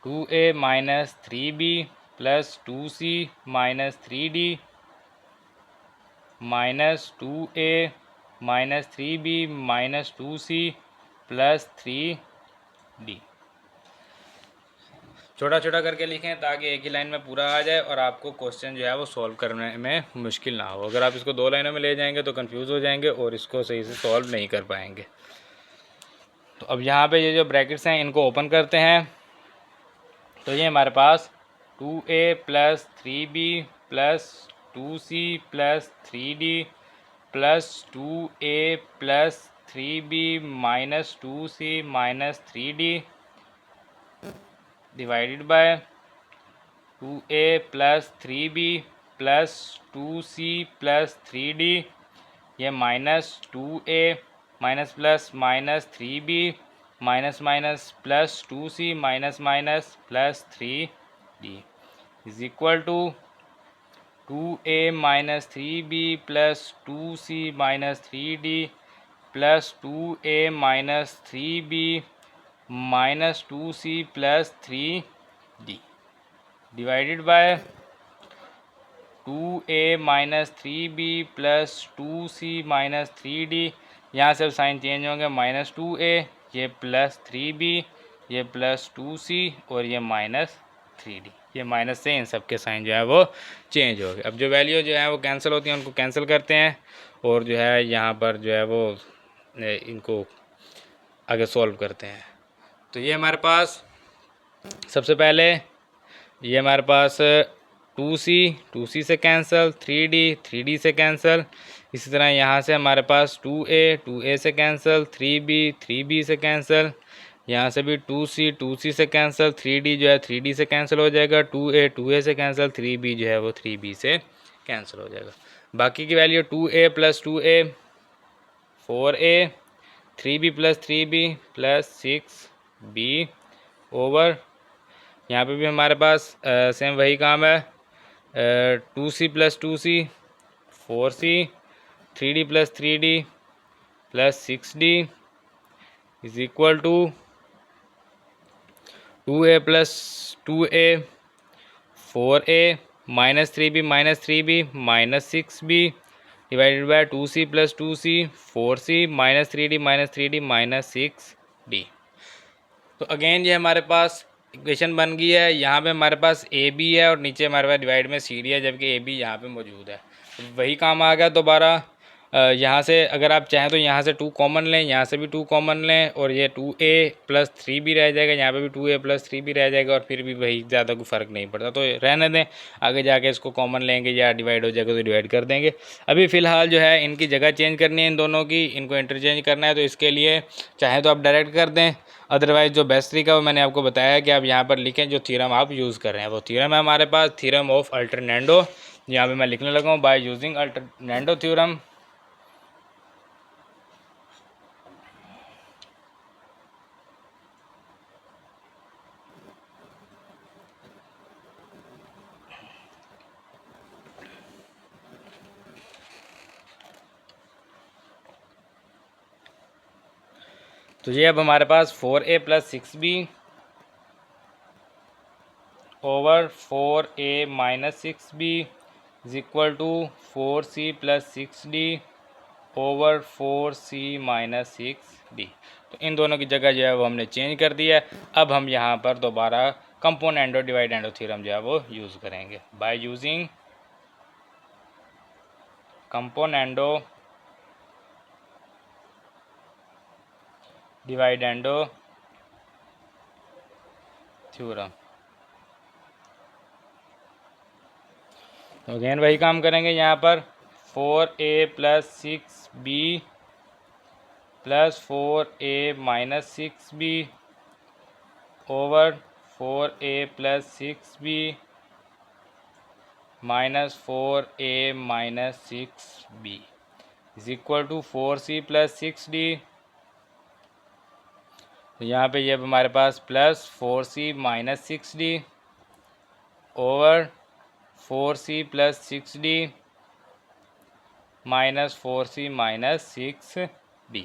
2a minus 3b plus 2c minus 3d minus 2a minus 3b minus 2c plus 3d। छोटा छोटा करके लिखें ताकि एक ही line में पूरा आ जाए और आपको क्वेश्चन जो है वो सॉल्व करने में मुश्किल ना हो। अगर आप इसको 2 लाइनों में ले जाएंगे तो कंफ्यूज हो जाएंगे और इसको सही से सॉल्व नहीं कर पाएंगे। तो अब यहाँ पे ये जो ब्रैकेट्स हैं इनको ओपन करते हैं। तो ये हमारे पास 2a plus 3b plus 2c plus 3d plus 2a plus 3b minus 2c minus 3d divided by 2a plus 3b plus 2c plus 3d, ये minus 2a minus plus minus 3b minus minus plus 2c minus minus plus 3d is equal to 2a minus 3b plus 2c minus 3d plus 2a minus 3b minus 2c plus 3d divided by 2a minus 3b plus 2c minus 3d। यहाँ से अब sign change होंगे, minus 2a ये plus 3b ये plus 2c और ये minus 3d। ये minus से इन सब के साइन जो है वो चेंज हो गए। अब जो वैल्यू जो है वो कैंसिल होती हैं उनको कैंसिल करते हैं और जो है यहाँ पर जो है वो इनको आगे सॉल्व करते हैं। तो ये हमारे पास सबसे पहले ये हमारे पास 2c से कैंसिल, 3d से कैंसिल। इसी तरह यहाँ से हमारे पास 2a से कैंसिल, 3b से कैंसिल। यहाँ से भी 2c से कैंसिल, 3d जो है 3d से कैंसिल हो जाएगा, 2a से कैंसिल, 3b जो है वो 3b से कैंसिल हो जाएगा। बाकी की value 2a plus 2a 4a, 3b plus 3b plus 6b over यहाँ पे भी हमारे पास सेम वही काम है, 2c plus 2c 4c, 3d plus 3d plus 6d is equal to 2a plus 2a 4a minus 3b minus 6b divided by 2c plus 2c 4c minus 3d minus 6d। तो again ये हमारे पास equation बन गई है। यहाँ पे हमारे पास ए बी है और नीचे हमारे पास डिवाइड में सी डी है, जबकि ए बी यहाँ पे मौजूद है। तो वही काम आ गया दोबारा। यहाँ से अगर आप चाहें तो यहाँ से 2 कॉमन लें, यहाँ से भी 2 कॉमन लें और ये 2a प्लस 3 भी रह जाएगा, यहाँ पे भी 2a प्लस 3 भी रह जाएगा और फिर भी वही ज़्यादा कोई फ़र्क नहीं पड़ता। तो रहने दें, आगे जाके इसको कॉमन लेंगे या डिवाइड हो जाएगा तो डिवाइड कर देंगे। अभी फ़िलहाल जो है इनकी जगह चेंज करनी है, इन दोनों की, इनको इंटरचेंज करना है। तो इसके लिए चाहें तो आप डायरेक्ट कर दें, अदरवाइज़ जो बेस्ट तरीका वो मैंने आपको बताया कि आप यहाँ पर लिखें जो थ्योरम आप यूज़ कर रहे हैं। वो थ्योरम है हमारे पास थ्योरम ऑफ अल्टरनेंडो। यहाँ पे मैं लिखने लगा हूँ बाय यूजिंग अल्टरनेंडो थ्योरम। तो ये अब हमारे पास 4a plus 6b over 4a minus 6b is equal to 4c plus 6d over 4c minus 6d। तो इन दोनों की जगह जो है वो हमने चेंज कर दिया है। अब हम यहाँ पर दोबारा कंपोनेंडो डिवाइडेंडो थ्योरम जो है वो यूज़ करेंगे by using componendo dividendo theorem. तो अगेन वही काम करेंगे यहाँ पर 4a plus 6b plus 4a minus 6b over 4a plus 6b minus 4a minus 6b is equal to 4c plus 6d। तो यहाँ पे ये हमारे पास plus 4c minus 6d over 4c plus 6d minus 4c minus 6d।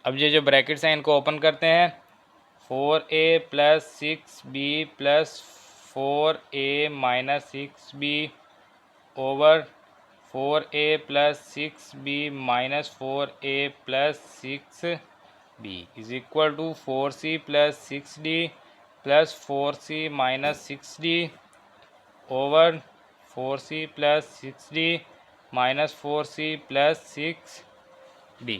अब ये जो brackets हैं इनको ओपन करते हैं, 4a plus 6b plus 4a minus 6b over 4a plus 6b minus 4a plus 6b is equal to 4c plus 6d plus 4c minus 6d over 4c plus 6d minus 4c plus 6d।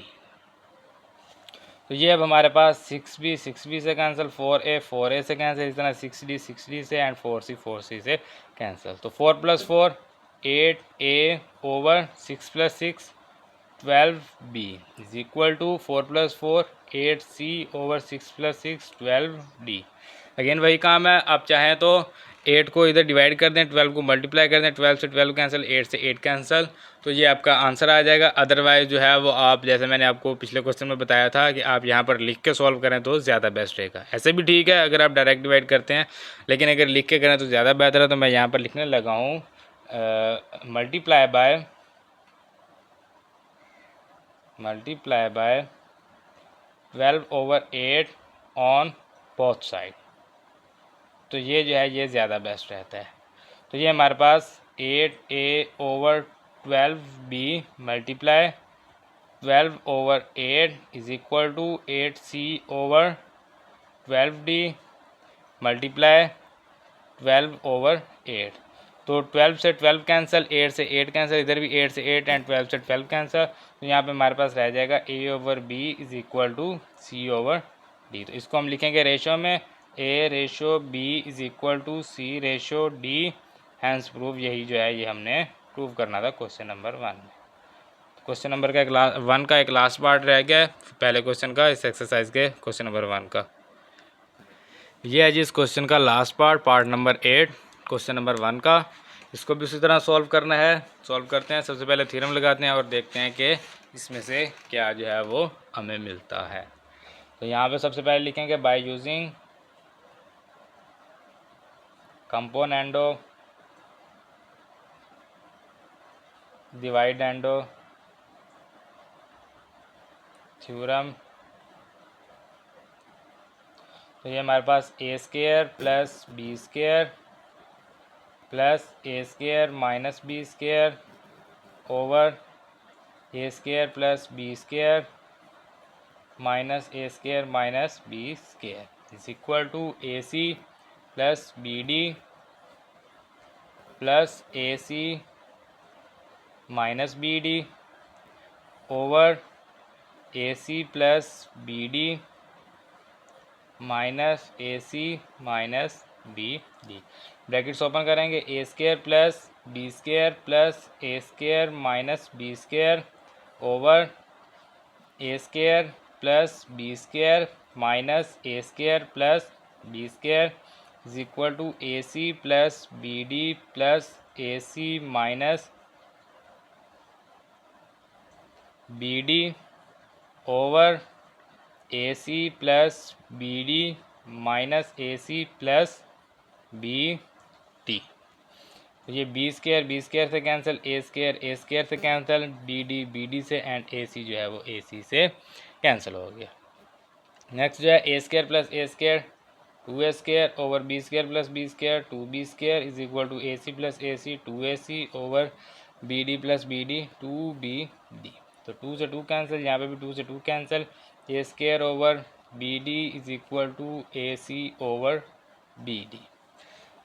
तो ये अब हमारे पास 6b से cancel, 4a से cancel, इस तरह 6d से and 4c से कैंसिल। तो 4 plus 4 8a over 6 plus 6 12b is equal to 4 plus 4 8c over 6 plus 6 12d। Again वही काम है, आप चाहें तो 8 को इधर डिवाइड कर दें, 12 को मल्टीप्लाई कर दें, 12 से 12 कैंसिल, 8 से 8 कैंसिल, तो ये आपका आंसर आ जाएगा। अदरवाइज़ जो है वो आप, जैसे मैंने आपको पिछले क्वेश्चन में बताया था कि आप यहाँ पर लिख के सॉल्व करें तो ज़्यादा बेस्ट रहेगा। ऐसे भी ठीक है अगर आप डायरेक्ट डिवाइड करते हैं, लेकिन अगर लिख के करें तो ज़्यादा बेहतर है। तो मैं यहाँ पर लिखने लगा हूँ multiply by 12 over 8 on both side. तो ये जो है ये ज़्यादा बेस्ट रहता है। तो ये हमारे पास 8a over 12b multiply 12 over 8 is equal to 8c over 12d multiply 12 over 8। तो 12 से 12 कैंसिल, 8 से 8 कैंसिल, इधर भी 8 से 8 एंड 12 से 12 कैंसिल। तो यहाँ पे हमारे पास रह जाएगा a over b is equal to c over d। तो इसको हम लिखेंगे रेशो में, a ratio b is equal to c ratio d। Hence proof, यही जो है ये हमने प्रूव करना था क्वेश्चन नंबर 1 में। क्वेश्चन नंबर का एक लास्ट पार्ट रह गया है पहले क्वेश्चन का, इस एक्सरसाइज के क्वेश्चन नंबर 1 का। ये है जी इस क्वेश्चन का last part number 8 question number 1 का। इसको भी उसी तरह सॉल्व करना है। सॉल्व करते हैं, सबसे पहले थ्योरम लगाते हैं और देखते हैं कि इसमें से क्या जो है वो हमें मिलता है। तो यहाँ पे सबसे पहले लिखेंगे by using componendo dividendo theorem. तो ये हमारे पास a square plus B square plus A square minus B square over A square plus B square minus A square minus B square is equal to A C plus B D plus A C minus B D over A C plus B D minus A C minus B d. Brackets open करेंगे, a square plus B square plus A square minus B square over A square plus B square minus A square plus B square is equal to A C plus B D plus A C minus B D over A C plus B D minus A C plus B D. ये B square से cancel, ए square से cancel, B D से and A C जो है वो ए सी से cancel हो गया। नेक्स्ट जो है a square 2 square over b square plus B square 2b square is equal to A C plus A c 2ac over B D plus B d 2bd। तो 2 से 2 कैंसिल, यहाँ पे भी 2 से 2 cancel, A square over B d is equal to A c over B d.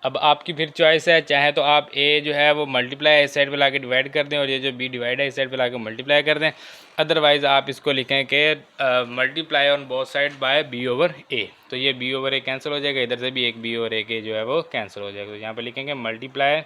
अब आपकी फिर choice है, चाहे तो आप ए जो है वो मल्टीप्लाई इस साइड पे लाके डिवाइड कर दें और ये जो बी डिवाइड है इस साइड पे लाके मल्टीप्लाई कर दें। अदरवाइज़ आप इसको लिखें कि multiply on both side by b over a. तो ये बी ओवर ए कैंसिल हो जाएगा, इधर से भी एक बी ओवर ए के जो है वो कैंसिल हो जाएगा। तो यहाँ पर लिखेंगे multiply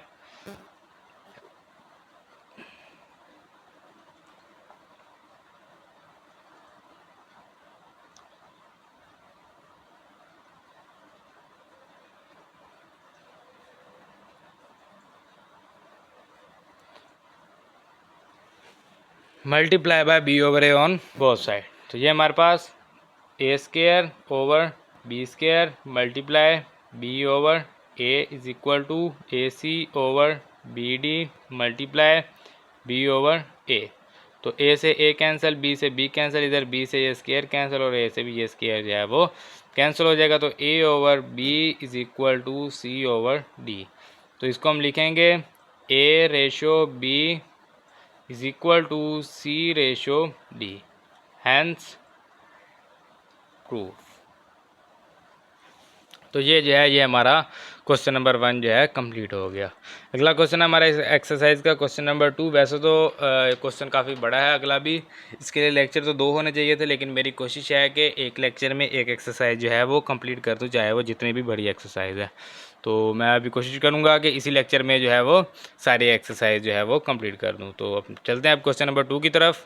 multiply by b over a on both side. तो ये हमारे पास a square over b square multiply b over a is equal to A c over B d multiply b over a. तो ए से a cancel, b से b cancel, इधर b से ये स्क्वायर कैंसिल और ए से भी ये स्क्वायर जो है वो कैंसिल हो जाएगा। तो ए over B is equal to C over d. तो इसको हम लिखेंगे a ratio b is equal to C ratio D, hence proof। तो ये जो है ये हमारा क्वेश्चन नंबर 1 जो है कंप्लीट हो गया। अगला क्वेश्चन हमारा इस एक्सरसाइज का क्वेश्चन नंबर 2। वैसे तो क्वेश्चन काफ़ी बड़ा है अगला भी, इसके लिए लेक्चर तो 2 होने चाहिए थे, लेकिन मेरी कोशिश है कि एक लेक्चर में एक एक्सरसाइज जो है वो कंप्लीट कर दूँ, चाहे वो जितनी भी बड़ी एक्सरसाइज है। तो मैं अभी कोशिश करूँगा कि इसी लेक्चर में जो है वो सारी एक्सरसाइज जो है वो कंप्लीट कर दूँ। तो अब चलते हैं अब क्वेश्चन नंबर 2 की तरफ।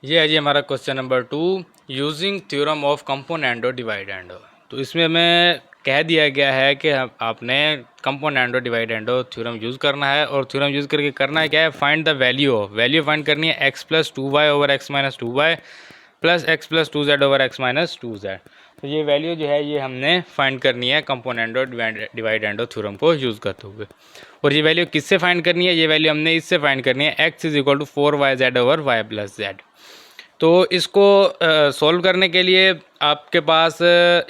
ये है जी हमारा question number 2, using theorem of componendo dividendo. तो इसमें हमें कह दिया गया है कि आपने कंपोनेंडो डिवाइडेंडो थ्योरम यूज़ करना है, और थ्योरम यूज़ करके करना है क्या है, फाइंड द वैल्यू फाइंड करनी है x plus 2y over x minus 2y plus x plus 2z over x minus 2z। तो ये वैल्यू जो है ये हमने फाइंड करनी है कंपोनेंडो डिवाइडेंडो थ्योरम को यूज़ करते हुए। और ये वैल्यू किससे फाइंड करनी है, ये वैल्यू हमने इससे फाइंड करनी है x is equal to 4yz over y plus z। तो इसको सॉल्व करने के लिए आपके पास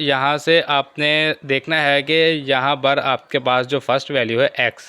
यहाँ से आपने देखना है कि यहाँ पर आपके पास जो फर्स्ट वैल्यू है x,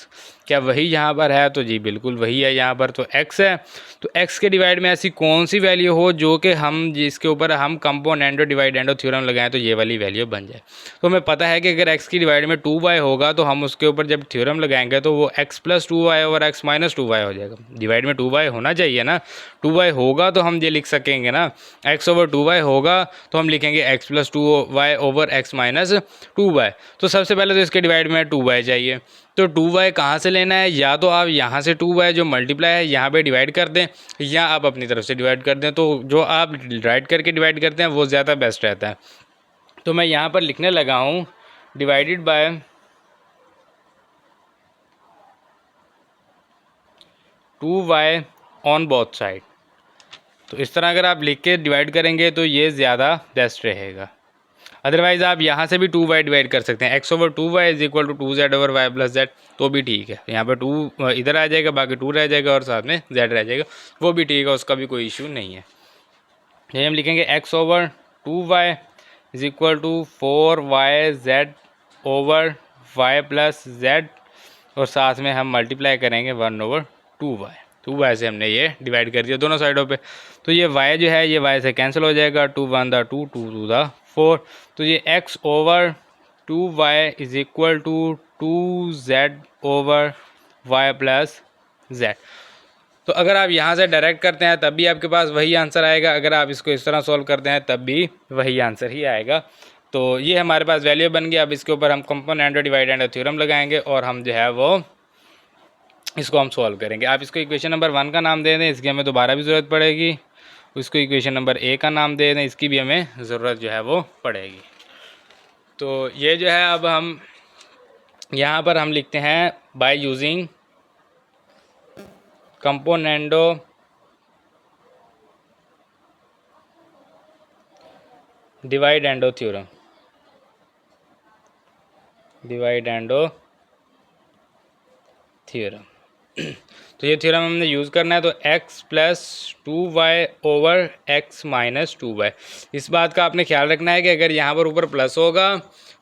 क्या वही यहाँ पर है, तो जी बिल्कुल वही है यहाँ पर, तो x है। तो x के डिवाइड में ऐसी कौन सी वैल्यू हो जो कि हम जिसके ऊपर हम कंपोनेंडो डिवाइडेंडो थ्योरम लगाएं तो ये वाली वैल्यू बन जाए। तो हमें पता है कि अगर x की डिवाइड में 2y होगा तो हम उसके ऊपर जब थ्योरम लगाएंगे तो वो x plus 2y over x minus 2y हो जाएगा। डिवाइड में 2y होना चाहिए ना, 2y होगा तो हम ये लिख सकेंगे ना, x ओवर 2y होगा तो हम लिखेंगे x plus 2y over x minus 2y। तो सबसे पहले तो इसके डिवाइड में 2y चाहिए, तो 2y कहाँ से लेना है, या तो आप यहाँ से 2y जो मल्टीप्लाई है यहाँ पे डिवाइड कर दें, या आप अपनी तरफ से डिवाइड कर दें। तो जो आप राइट करके डिवाइड करते हैं वो ज़्यादा बेस्ट रहता है। तो मैं यहाँ पर लिखने लगा हूँ divided by 2y on both side. तो इस तरह अगर आप लिख के डिवाइड करेंगे तो ये ज़्यादा बेस्ट रहेगा। अदरवाइज़ आप यहाँ से भी 2y डिवाइड कर सकते हैं, x over 2y is equal to 2z over y plus z, तो भी ठीक है। यहाँ पर 2 इधर आ जाएगा, बाकी 2 रह जाएगा और साथ में z रह जाएगा, वो भी ठीक है, उसका भी कोई इशू नहीं है। ये हम लिखेंगे x over 2y is equal to 4yz over y plus z, और साथ में हम मल्टीप्लाई करेंगे 1 ओवर 2y से हमने ये डिवाइड कर दिया दोनों साइडों पे। तो ये y जो है ये y से कैंसिल हो जाएगा, 2 1 द 2 2 2 द 4, तो ये x over 2y is equal to 2z over y plus z। तो अगर आप यहाँ से डायरेक्ट करते हैं तब भी आपके पास वही आंसर आएगा, अगर आप इसको इस तरह सॉल्व करते हैं तब भी वही आंसर ही आएगा। तो ये हमारे पास वैल्यू बन गया। अब इसके ऊपर हम कंपोनेंट डिवाइड एंड थ्योरम लगाएंगे और हम जो है वो इसको हम सॉल्व करेंगे। आप इसको इक्वेशन नंबर 1 का नाम दे दें, इसकी हमें दोबारा भी ज़रूरत पड़ेगी। उसको इक्वेशन नंबर ए का नाम दे दें, इसकी भी हमें ज़रूरत जो है वो पड़ेगी। तो ये जो है अब हम यहाँ पर हम लिखते हैं by using componendo dividendo theorem, divide endo theorem. तो ये थ्योरम हमने यूज़ करना है। तो x plus 2y over x minus 2y, इस बात का आपने ख्याल रखना है कि अगर यहाँ पर ऊपर प्लस होगा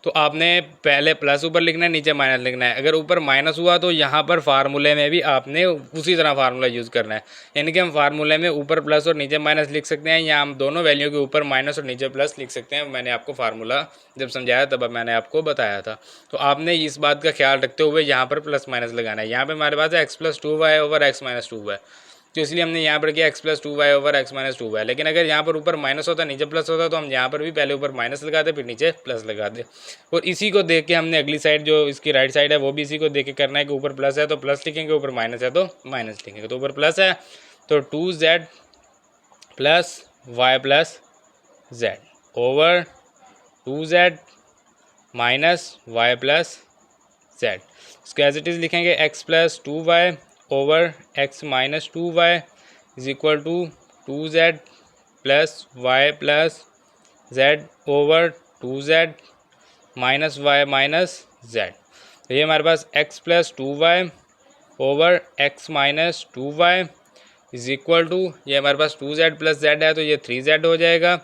तो आपने पहले प्लस ऊपर लिखना है, नीचे माइनस लिखना है। अगर ऊपर माइनस हुआ तो यहाँ पर फार्मूले में भी आपने उसी तरह फार्मूला यूज़ करना है, यानी कि हम फार्मूले में ऊपर प्लस और नीचे माइनस लिख सकते हैं, या हम दोनों वैल्यू के ऊपर माइनस और नीचे प्लस लिख सकते हैं। मैंने आपको फार्मूला जब समझाया तब मैंने आपको बताया था। तो आपने इस बात का ख्याल रखते हुए यहाँ पर प्लस माइनस लगाना है। यहाँ पर हमारे पास है x plus 2y over x minus 2y, तो इसलिए हमने यहाँ पर किया x plus 2y over x minus 2y। लेकिन अगर यहाँ पर ऊपर माइनस होता नीचे प्लस होता तो हम यहाँ पर भी पहले ऊपर माइनस लगाते फिर नीचे प्लस लगाते। और इसी को देख के हमने अगली साइड जो इसकी राइट साइड है वो भी इसी को देख के करना है कि ऊपर प्लस है तो प्लस लिखेंगे, ऊपर माइनस है तो माइनस लिखेंगे। तो ऊपर प्लस है तो 2z plus y plus z over 2z minus y plus z। इसको एज इट इज़ लिखेंगे x plus 2y over x minus 2y is equal to 2z plus y plus z over 2z minus y minus z। तो ये हमारे पास x plus 2y over x minus 2y is equal to, ये हमारे पास 2z plus z है तो ये 3z हो जाएगा,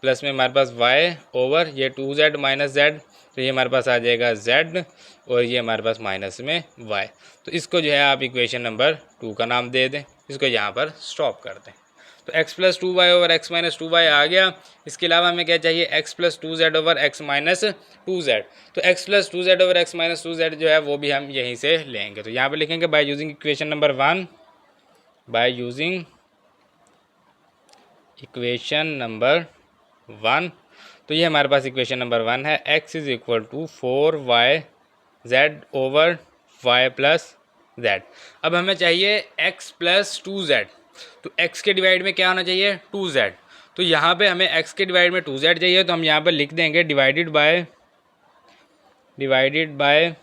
प्लस में हमारे पास y ओवर ये 2z माइनस z, तो ये हमारे पास आ जाएगा z और ये हमारे पास माइनस में y। तो इसको जो है आप इक्वेशन नंबर 2 का नाम दे दें, इसको यहाँ पर स्टॉप कर दें। तो x plus 2y over x minus 2y आ गया। इसके अलावा हमें क्या चाहिए, x plus 2z over x minus 2z। तो x plus 2z over x minus 2z जो है वो भी हम यहीं से लेंगे। तो यहाँ पर लिखेंगे by using equation number 1, by using equation number 1। तो ये हमारे पास इक्वेशन नंबर 1 है, x is equal to 4yz over y plus z। अब हमें चाहिए x प्लस 2z, तो x के डिवाइड में क्या होना चाहिए 2z। तो यहाँ पे हमें x के डिवाइड में 2z चाहिए, तो हम यहाँ पर लिख देंगे divided by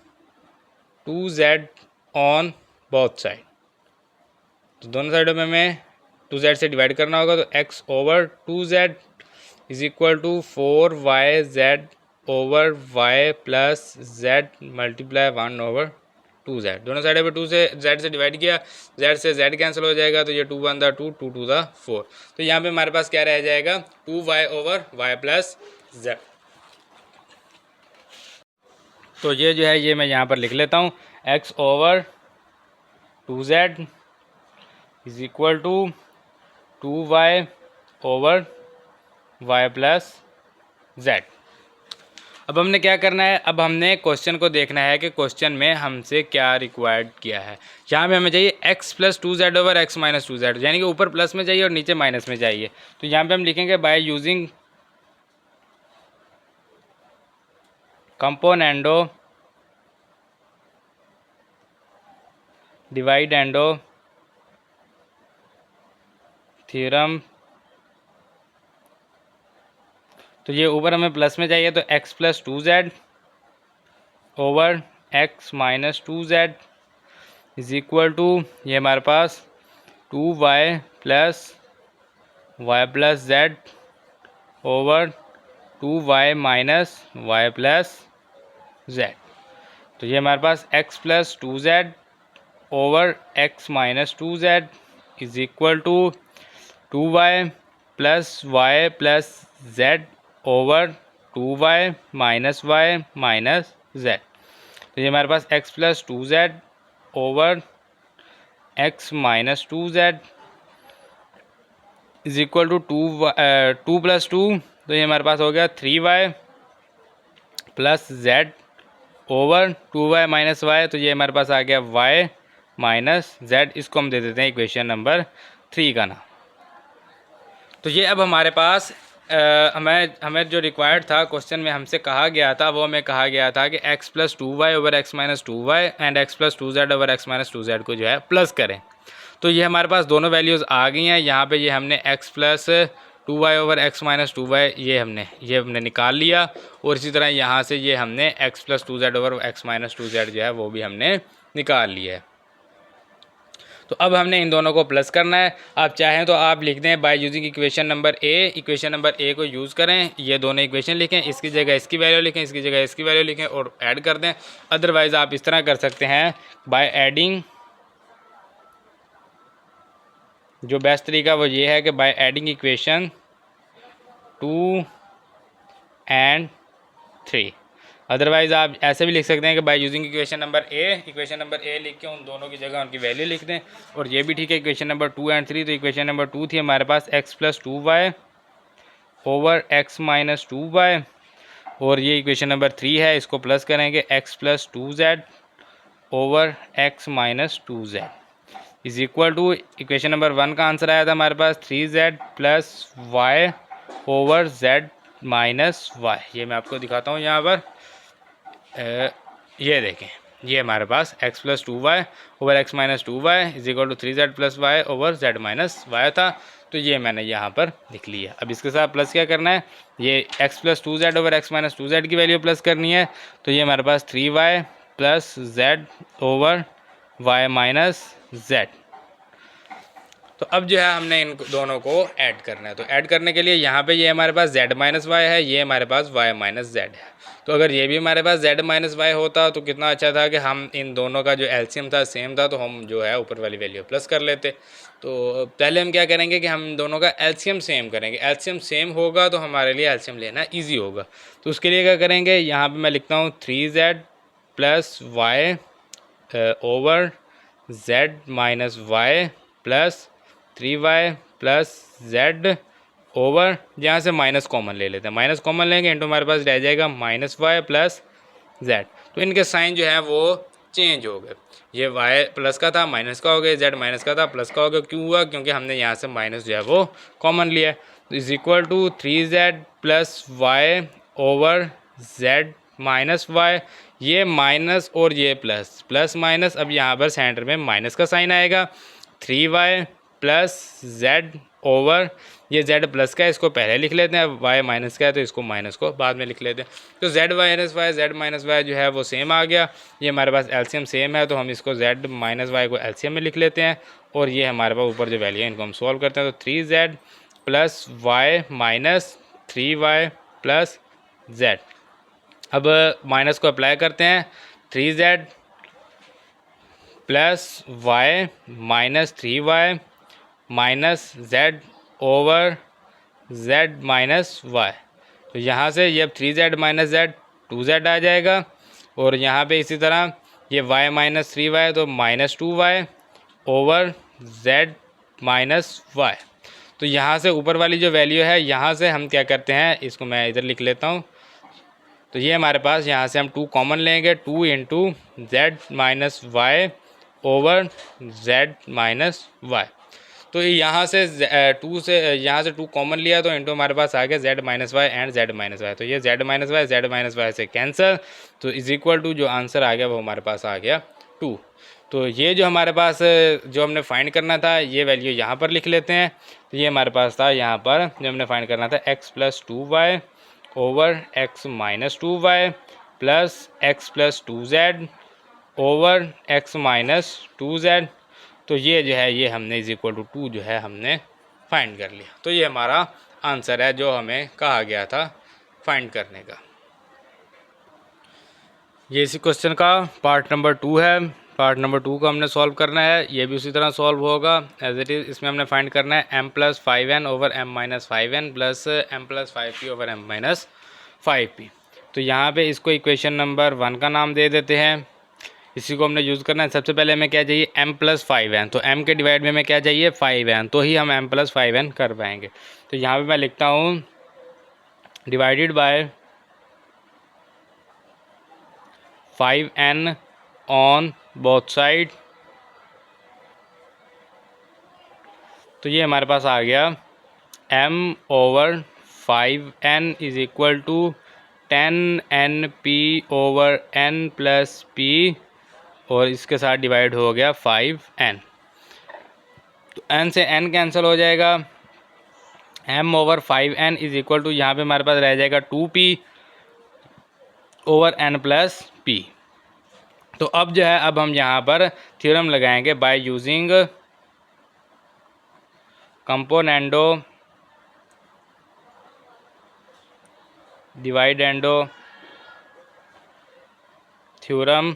2z on both side. तो दोनों साइडों में हमें 2z से डिवाइड करना होगा, तो x over 2z is equal to 4yz over y plus z multiply 1 over 2z। दोनों साइड पे 2 से z से डिवाइड किया, z से z कैंसिल हो जाएगा, तो ये 2 1 द 2 2 2 द 4। तो यहाँ पे हमारे पास क्या रह जाएगा 2y over y plus z। तो ये जो है ये मैं यहाँ पर लिख लेता हूँ, x over 2z is equal to 2y over y plus z। अब हमने क्या करना है, अब हमने क्वेश्चन को देखना है कि क्वेश्चन में हमसे क्या रिक्वायर्ड किया है। यहाँ पे हमें चाहिए x plus 2z over x minus 2z, यानी कि ऊपर प्लस में चाहिए और नीचे माइनस में चाहिए। तो यहाँ पे हम लिखेंगे by using componendo dividendo theorem. तो ये ऊपर हमें प्लस में चाहिए, तो x plus 2z over x minus 2z is equal to, ये हमारे पास 2y plus z over 2y minus y plus z. तो ये हमारे पास x plus 2z over x minus 2z is equal to 2y plus y plus z over 2y minus y minus z. तो ये हमारे पास x plus 2z over x minus 2z is equal to 2 plus 2, तो ये हमारे पास हो गया 3y plus z over 2y minus y. तो ये हमारे पास आ गया y माइनस जेड। इसको हम दे देते हैं इक्वेशन नंबर 3 का नाम। तो ये अब हमारे पास हमें जो रिक्वायर्ड था क्वेश्चन में हमसे कहा गया था, वो हमें कहा गया था कि x plus 2y over x minus 2y and x plus 2z over x minus 2z को जो है प्लस करें। तो ये हमारे पास दोनों वैल्यूज़ आ गई हैं। यहाँ पे ये हमने x plus 2y over x minus 2y ये हमने निकाल लिया, और इसी तरह यहाँ से ये हमने x plus 2z over x minus 2z जो है वो भी हमने निकाल लिया है। तो अब हमने इन दोनों को प्लस करना है। आप चाहें तो आप लिख दें by using equation number A, equation number A को यूज़ करें, ये दोनों इक्वेशन लिखें, इसकी जगह इसकी वैल्यू लिखें, इसकी जगह इसकी वैल्यू लिखें और ऐड कर दें। अदरवाइज़ आप इस तरह कर सकते हैं बाय एडिंग, जो बेस्ट तरीका वो ये है कि by adding equation 2 and 3। Otherwise आप ऐसे भी लिख सकते हैं कि bye using equation number A लिख के उन दोनों की जगह उनकी वैल्यू लिख दें। और ये भी ठीक है इक्वेशन नंबर 2 एंड 3। तो इक्वेशन नंबर 2 थी हमारे पास x plus 2y over x minus 2y, और ये इक्वेशन नंबर 3 है, इसको प्लस करेंगे x plus 2z over x minus 2z is equal to equation number 1 का आंसर आया था हमारे पास 3z plus y over z minus y. ये मैं आपको दिखाता हूँ यहाँ पर, ये देखें, ये हमारे पास x plus 2y over x minus 2y is equal to 3z plus y over z minus y था। तो ये मैंने यहाँ पर लिख लिया। अब इसके साथ प्लस क्या करना है, ये x plus 2z over x minus 2z की वैल्यू प्लस करनी है। तो ये हमारे पास 3y plus z over y minus z। तो अब जो है हमने इन दोनों को ऐड करना है। तो ऐड करने के लिए यहाँ पे ये हमारे पास z माइनस वाई है, ये हमारे पास y माइनस जेड है। तो अगर ये भी हमारे पास z माइनस वाई होता तो कितना अच्छा था कि हम इन दोनों का जो एलसीएम था सेम था, तो हम जो है ऊपर वाली वैल्यू प्लस कर लेते। तो पहले हम क्या करेंगे कि हम दोनों का एलसीएम सेम करेंगे। एलसीएम सेम होगा तो हमारे लिए एलसीएम लेना ईजी होगा। तो उसके लिए क्या करेंगे, यहाँ पर मैं लिखता हूँ 3z plus y over z minus y plus 3y plus z over, यहाँ से माइनस कॉमन ले लेते हैं, माइनस कॉमन लेंगे इंटू हमारे पास रह जाएगा माइनस वाई प्लस z। तो इनके साइन जो है वो चेंज हो गए, ये y प्लस का था माइनस का हो गया, z माइनस का था प्लस का हो गया। क्यों हुआ, क्योंकि हमने यहाँ से माइनस जो है वो कॉमन लिया है। तो is equal to 3z plus y over z minus y, ये माइनस और ये प्लस, प्लस माइनस, अब यहाँ पर सेंटर में माइनस का साइन आएगा। 3y प्लस z ओवर, ये z प्लस का है इसको पहले लिख लेते हैं, अब y माइनस का है तो इसको माइनस को बाद में लिख लेते हैं। तो z माइनस y जो है वो सेम आ गया। ये हमारे पास एलसीएम सेम है तो हम इसको z माइनस y को एलसीएम में लिख लेते हैं, और ये हमारे पास ऊपर जो वैल्यू है इनको हम सॉल्व करते हैं। तो 3z plus y minus 3y plus z। अब माइनस को अप्लाई करते हैं, 3z plus y minus 3y minus z over z minus y। तो यहाँ से ये अब 3z माइनस z 2z आ जाएगा, और यहाँ पे इसी तरह ये y माइनस 3y तो minus 2y over z minus y। तो यहाँ से ऊपर वाली जो वैल्यू है यहाँ से हम क्या करते हैं, इसको मैं इधर लिख लेता हूँ। तो ये हमारे पास यहाँ से हम 2 कॉमन लेंगे, 2 into z minus y over z minus y. तो यहाँ से 2 से यहाँ से 2 कॉमन लिया तो इंटू हमारे पास आ गया z minus y and z minus y. तो ये z माइनस वाई से कैंसिल, तो इज इक्वल टू जो आंसर आ गया वो हमारे पास आ गया 2। तो ये जो हमारे पास जो हमने फाइंड करना था ये वैल्यू यहाँ पर लिख लेते हैं। तो ये हमारे पास था यहाँ पर जो हमने फाइंड करना था x plus 2y over x minus 2y plus x plus 2z over x minus 2z। तो ये जो है ये हमने इज इक्वल टू 2 जो है हमने फाइंड कर लिया। तो ये हमारा आंसर है जो हमें कहा गया था फाइंड करने का। ये इसी क्वेश्चन का पार्ट नंबर 2 है। पार्ट नंबर 2 को हमने सॉल्व करना है, ये भी उसी तरह सॉल्व होगा एज इट इज़। इसमें हमने फाइंड करना है m+5n over m-5n plus m+5p over m-5p। तो यहाँ पे इसको इक्वेशन नंबर 1 का नाम दे देते हैं। इसी को हमने यूज़ करना है। सबसे पहले हमें क्या चाहिए, m+5n। तो m के डिवाइड में हमें क्या चाहिए, 5n, तो ही हम m+5n कर पाएंगे। तो यहाँ पे मैं लिखता हूँ divided by 5n on both side. तो ये हमारे पास आ गया m/5n is equal to 10np over n+p, और इसके साथ डिवाइड हो गया 5n। तो n से n कैंसिल हो जाएगा। m/5n इज इक्वल टू, यहाँ पे हमारे पास रह जाएगा 2p ओवर n+p। तो अब जो है, अब हम यहाँ पर थ्योरम लगाएंगे bye using componendo dividendo theorem.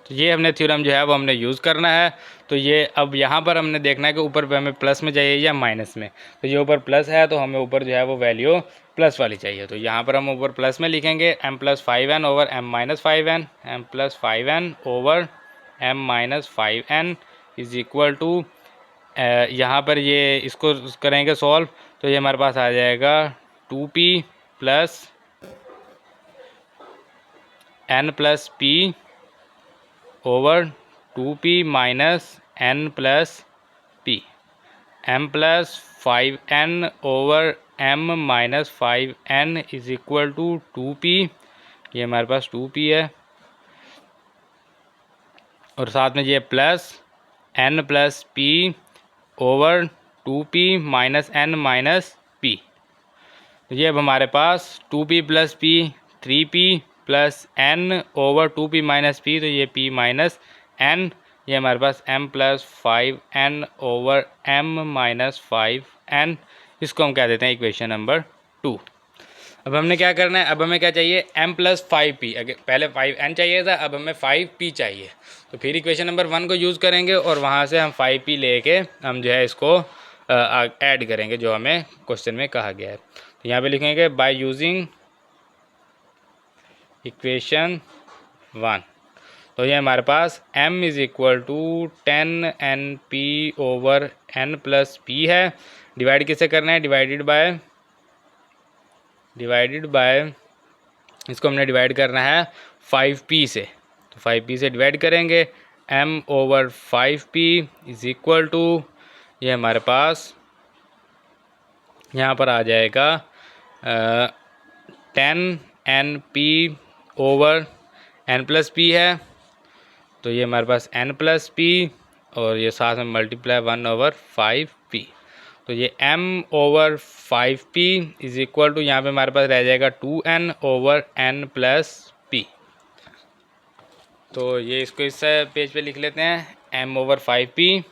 तो ये हमने थ्योरम जो है वो हमने यूज़ करना है। तो ये अब यहाँ पर हमने देखना है कि ऊपर पे हमें प्लस में चाहिए या माइनस में। तो ये ऊपर प्लस है तो हमें ऊपर जो है वो वैल्यू प्लस वाली चाहिए। तो यहाँ पर हम ऊपर प्लस में लिखेंगे m+5n over m-5n, m+5n over m-5n is equal to, यहाँ पर ये इसको करेंगे सॉल्व, तो ये हमारे पास आ जाएगा 2p plus n+p over 2p minus n+p, m+5n over m-5n is equal to 2p। ये हमारे पास 2p है, और साथ में ये plus n+p over 2p minus n minus p। तो ये अब हमारे पास 2p plus p 3p plus n over 2p minus p, तो ये p माइनस n। ये हमारे पास m+5n ओवर m-5n, इसको हम कह देते हैं इक्वेशन नंबर 2। अब हमने क्या करना है, अब हमें क्या चाहिए, m+5p। अगर पहले 5n चाहिए था, अब हमें 5p चाहिए। तो फिर इक्वेशन नंबर 1 को यूज़ करेंगे और वहाँ से हम 5p लेके हम जो है इसको ऐड करेंगे जो हमें क्वेश्चन में कहा गया है। तो यहाँ पे लिखेंगे बाय यूजिंग इक्वेशन 1। तो ये हमारे पास m is equal to 10np over n+p है। डिवाइड किससे करना है, डिवाइडेड बाय इसको हमने डिवाइड करना है 5p से। तो 5p से डिवाइड करेंगे, m over 5p is equal to, ये हमारे पास यहाँ पर आ जाएगा 10np ओवर n+p है। तो ये हमारे पास n+p, और ये साथ में मल्टीप्लाई 1 ओवर 5p। तो ये m over 5p is equal to, यहाँ पे हमारे पास रह जाएगा 2n ओवर n+p। तो ये इसको इस पेज पे लिख लेते हैं, m over 5p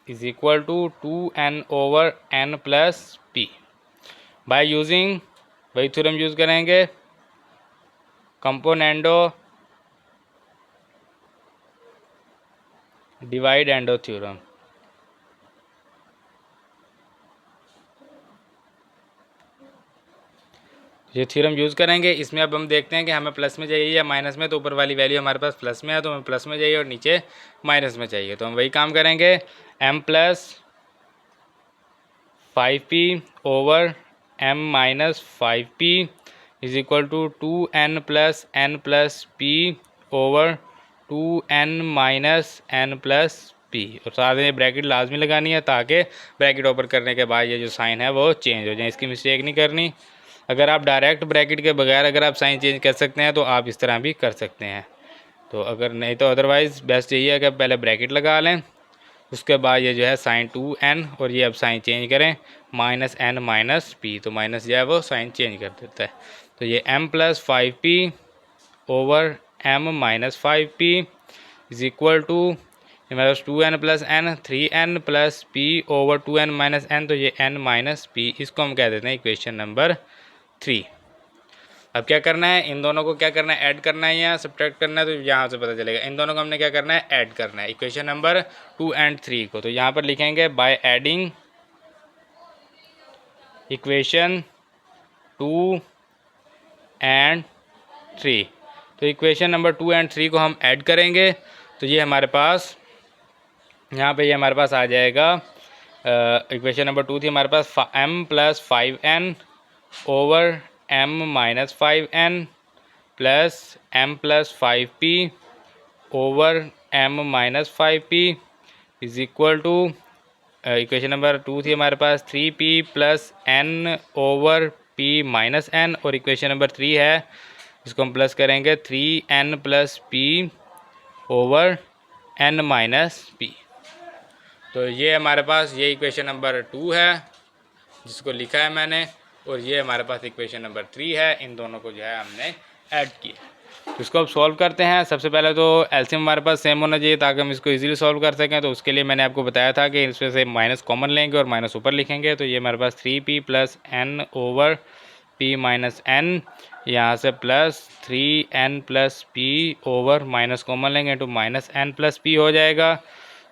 is equal to 2n over n+p। By using, वही थ्योरम यूज़ करेंगे, कंपोनेंडो डिवाइडेंडो थ्योरम। ये थ्योरम यूज़ करेंगे। इसमें अब हम देखते हैं कि हमें प्लस में चाहिए या माइनस में। तो ऊपर वाली वैल्यू हमारे पास प्लस में है, तो हमें प्लस में चाहिए, और नीचे माइनस में चाहिए। तो हम वही काम करेंगे, m+5p over m-5p is equal to 2n plus n+p over 2n minus n+p, और साथ में ब्रैकेट लाजमी लगानी है ताकि ब्रैकेट ओपन करने के बाद ये जो साइन है वो चेंज हो जाए, इसकी मिस्टेक नहीं करनी। अगर आप डायरेक्ट ब्रैकेट के बगैर अगर आप साइन चेंज कर सकते हैं तो आप इस तरह भी कर सकते हैं। तो अगर नहीं तो अदरवाइज़ बेस्ट यही है कि पहले ब्रैकेट लगा लें, उसके बाद ये जो है साइन 2n, और ये अब साइन चेंज करें माइनस n माइनस p, तो माइनस जो है वो साइन चेंज कर देता है। तो ये m+5p over m-5p is equal to, हमारे पास 2n plus n 3n plus p over 2n minus n, तो ये n माइनस पी, इसको हम कह देते हैं इक्वेशन नंबर 3। अब क्या करना है, इन दोनों को क्या करना है, ऐड करना है या सब्ट्रैक्ट करना है, तो यहाँ से पता चलेगा। इन दोनों को हमने क्या करना है, ऐड करना है इक्वेशन नंबर 2 एंड 3 को। तो यहाँ पर लिखेंगे बाय एडिंग इक्वेशन 2 एंड 3। तो इक्वेशन नंबर 2 एंड 3 को हम ऐड करेंगे, तो ये हमारे पास यहाँ पे ये हमारे पास आ जाएगा। इक्वेशन नंबर 2 थी हमारे पास m plus 5n over m minus 5n plus m plus 5p over m minus 5p is equal to, equation number 2 थी हमारे पास 3p plus n over p minus n, और इक्वेशन नंबर 3 है इसको हम प्लस करेंगे 3n plus p over n minus p। तो ये हमारे पास ये इक्वेशन नंबर 2 है जिसको लिखा है मैंने, और ये हमारे पास इक्वेशन नंबर 3 है। इन दोनों को जो है हमने ऐड किया। तो इसको अब सॉल्व करते हैं। सबसे पहले तो एलसीएम हमारे पास सेम होना चाहिए ताकि हम इसको इजीली सॉल्व कर सकें। तो उसके लिए मैंने आपको बताया था कि इसमें से माइनस कॉमन लेंगे और माइनस ऊपर लिखेंगे। तो ये हमारे पास 3p plus n over p minus n, यहाँ से plus 3n plus p over minus common लेंगे तो माइनस n प्लस p हो जाएगा।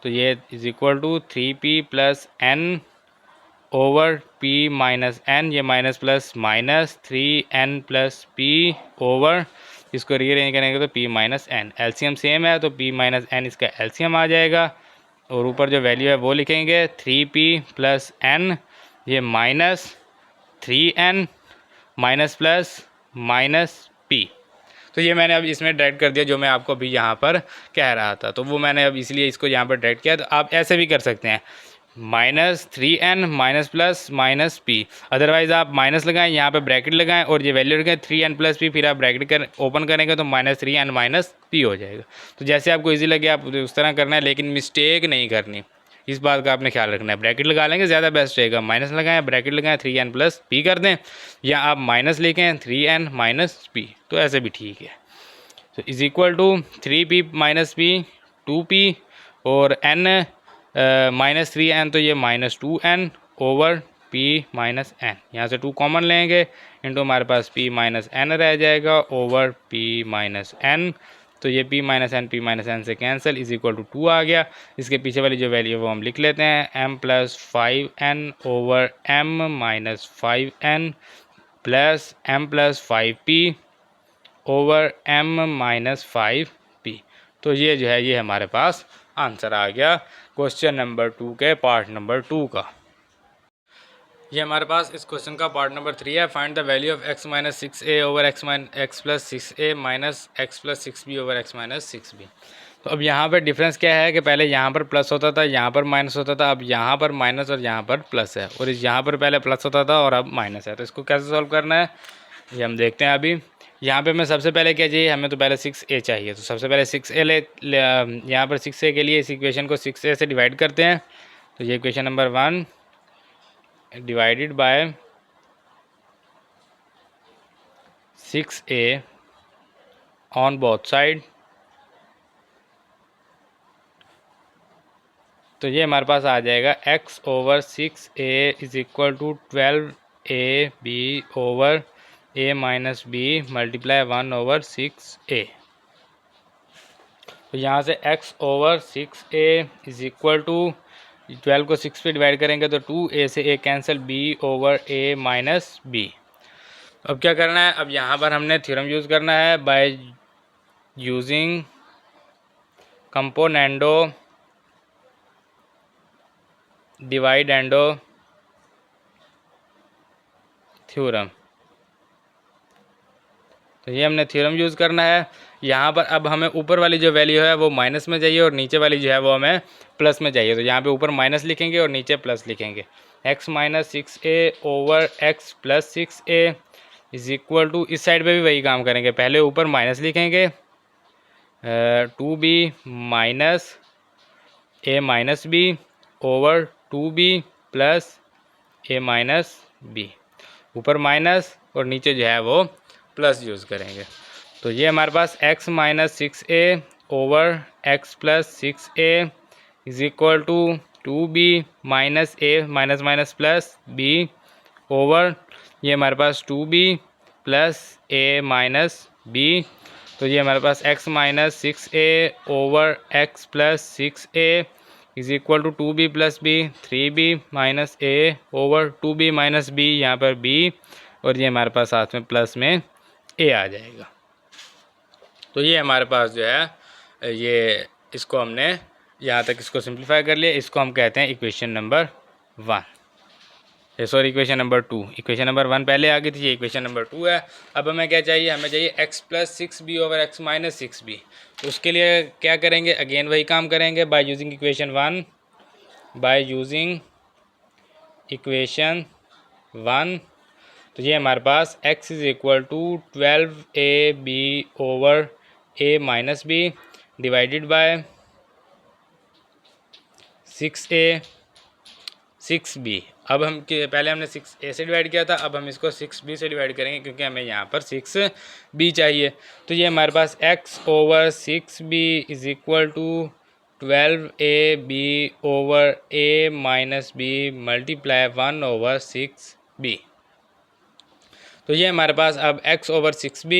तो ये is equal to 3p plus n over p minus n, ये minus plus minus 3n plus p over, इसको रीअरेंज करेंगे तो p minus n। LCM same है तो p माइनस n इसका एलसीएम आ जाएगा, और ऊपर जो वैल्यू है वो लिखेंगे 3p प्लस n, ये minus 3n minus plus minus p। तो ये मैंने अब इसमें डायरेक्ट कर दिया जो मैं आपको अभी यहाँ पर कह रहा था, तो वो मैंने अब इसलिए इसको यहाँ पर डायरेक्ट किया। तो आप ऐसे भी कर सकते हैं, minus 3n minus plus minus p, otherwise आप माइनस लगाएं, यहाँ पे ब्रैकेट लगाएं और ये वैल्यू रखें 3n प्लस p, फिर आप ब्रैकेट ओपन करेंगे तो माइनस 3n माइनस p हो जाएगा। तो जैसे आपको इजी लगे आप उस तरह करना है, लेकिन मिस्टेक नहीं करनी, इस बात का आपने ख्याल रखना है। ब्रैकेट लगा लेंगे ज़्यादा बेस्ट रहेगा, माइनस लगाएं ब्रैकेट लगाएं 3n प्लस p कर दें, या आप माइनस लिखें 3n माइनस p, तो ऐसे भी ठीक है। तो is equal to 3p minus p 2p और n माइनस 3n, तो ये minus 2n over p minus n, यहाँ से 2 कॉमन लेंगे इंटू हमारे पास p माइनस n रह जाएगा ओवर p माइनस n। तो ये p माइनस n से कैंसिल, इज इक्वल टू 2 आ गया। इसके पीछे वाली जो वैल्यू है वो हम लिख लेते हैं, m plus 5n over m minus 5n plus m plus 5p over m minus 5p। तो ये जो है ये हमारे पास आंसर आ गया क्वेश्चन नंबर 2 के पार्ट नंबर 2 का। ये हमारे पास इस क्वेश्चन का पार्ट नंबर 3 है। Find the value of x minus 6a over x plus 6a minus x plus 6b over x minus 6b। तो अब यहाँ पर डिफरेंस क्या है कि पहले यहाँ पर प्लस होता था, यहाँ पर माइनस होता था, अब यहाँ पर माइनस और यहाँ पर प्लस है, और इस यहाँ पर पहले प्लस होता था और अब माइनस है। तो इसको कैसे सॉल्व करना है ये हम देखते हैं। अभी यहाँ पे मैं सबसे पहले क्या चाहिए, हमें तो पहले 6a चाहिए, तो सबसे पहले 6a यहाँ पर 6a के लिए इस इक्वेशन को 6a से डिवाइड करते हैं। तो ये equation number 1 divided by 6a on both side, तो ये हमारे पास आ जाएगा x over 6a is equal to 12ab over a minus b multiply 1 over 6a। तो यहाँ से x over 6a is equal to 12 को 6 पे डिवाइड करेंगे तो 2a से a cancel, b over a minus b। अब क्या करना है, अब यहाँ पर हमने थ्योरम यूज़ करना है bye using componendo dividendo theorem. तो ये हमने थ्योरम यूज़ करना है। यहाँ पर अब हमें ऊपर वाली जो वैल्यू है वो माइनस में चाहिए और नीचे वाली जो है वो हमें प्लस में चाहिए। तो यहाँ पे ऊपर माइनस लिखेंगे और नीचे प्लस लिखेंगे। x minus 6a over x plus 6a is equal to, इस साइड पे भी वही काम करेंगे, पहले ऊपर माइनस लिखेंगे 2b minus a minus b over 2b plus a minus b, ऊपर माइनस और नीचे जो है वो प्लस यूज़ करेंगे। तो ये हमारे पास x minus 6a over x plus 6a is equal to 2b minus a minus minus plus b over ये हमारे पास 2b plus a minus b, तो ये हमारे पास x minus 6a over x plus 6a is equal to 2b plus b 3b minus a over 2b minus b, यहाँ पर b और ये हमारे पास साथ में प्लस में a आ जाएगा। तो ये हमारे पास जो है ये इसको हमने यहाँ तक इसको सिंप्लीफाई कर लिया। इसको हम कहते हैं equation number 1, sorry equation number 2। Equation number 1 पहले आ गई थी, ये इक्वेशन नंबर 2 है। अब हमें क्या चाहिए, हमें चाहिए x plus 6b over x minus 6b। तो उसके लिए क्या करेंगे, अगेन वही काम करेंगे by using equation 1, by using equation 1। तो ये हमारे पास x is equal to 12ab over a minus b divided by 6a 6b। अब हम पहले हमने 6a से डिवाइड किया था, अब हम इसको 6b से डिवाइड करेंगे क्योंकि हमें यहाँ पर 6b चाहिए। तो ये हमारे पास x over 6b is equal to 12ab over a minus b multiply 1 over 6b। तो ये हमारे पास अब x over 6b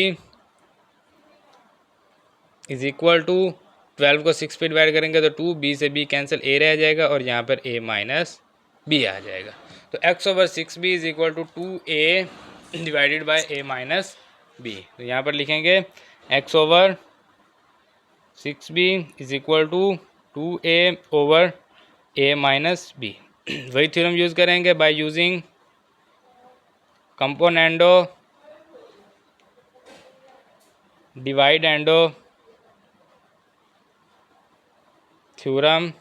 is equal to 12 को 6 पे डिवाइड करेंगे तो 2, b से b कैंसिल, a रह जाएगा और यहाँ पर a माइनस b आ जाएगा। तो x over 6b is equal to 2a divided by a minus b। तो यहाँ पर लिखेंगे x over 6b is equal to 2a over a minus b। वही थ्योरम यूज़ करेंगे by using componendo dividendo theorem.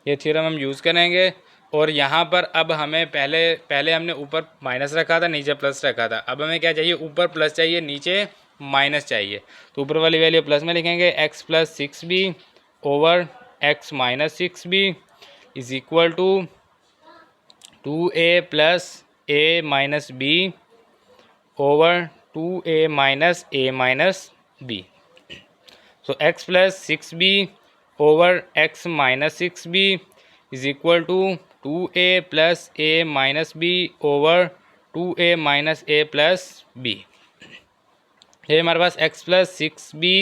ये theorem हम use करेंगे और यहाँ पर अब हमें पहले हमने ऊपर माइनस रखा था, नीचे प्लस रखा था। अब हमें क्या चाहिए, ऊपर प्लस चाहिए, नीचे माइनस चाहिए। तो ऊपर वाली वैल्यू प्लस में लिखेंगे x plus 6b over x minus 6b is equal to 2a plus a minus b over 2a minus b। So x plus 6b over x minus 6b is equal to 2a plus a minus b over 2a minus a plus b। ये हमारे पास x plus 6b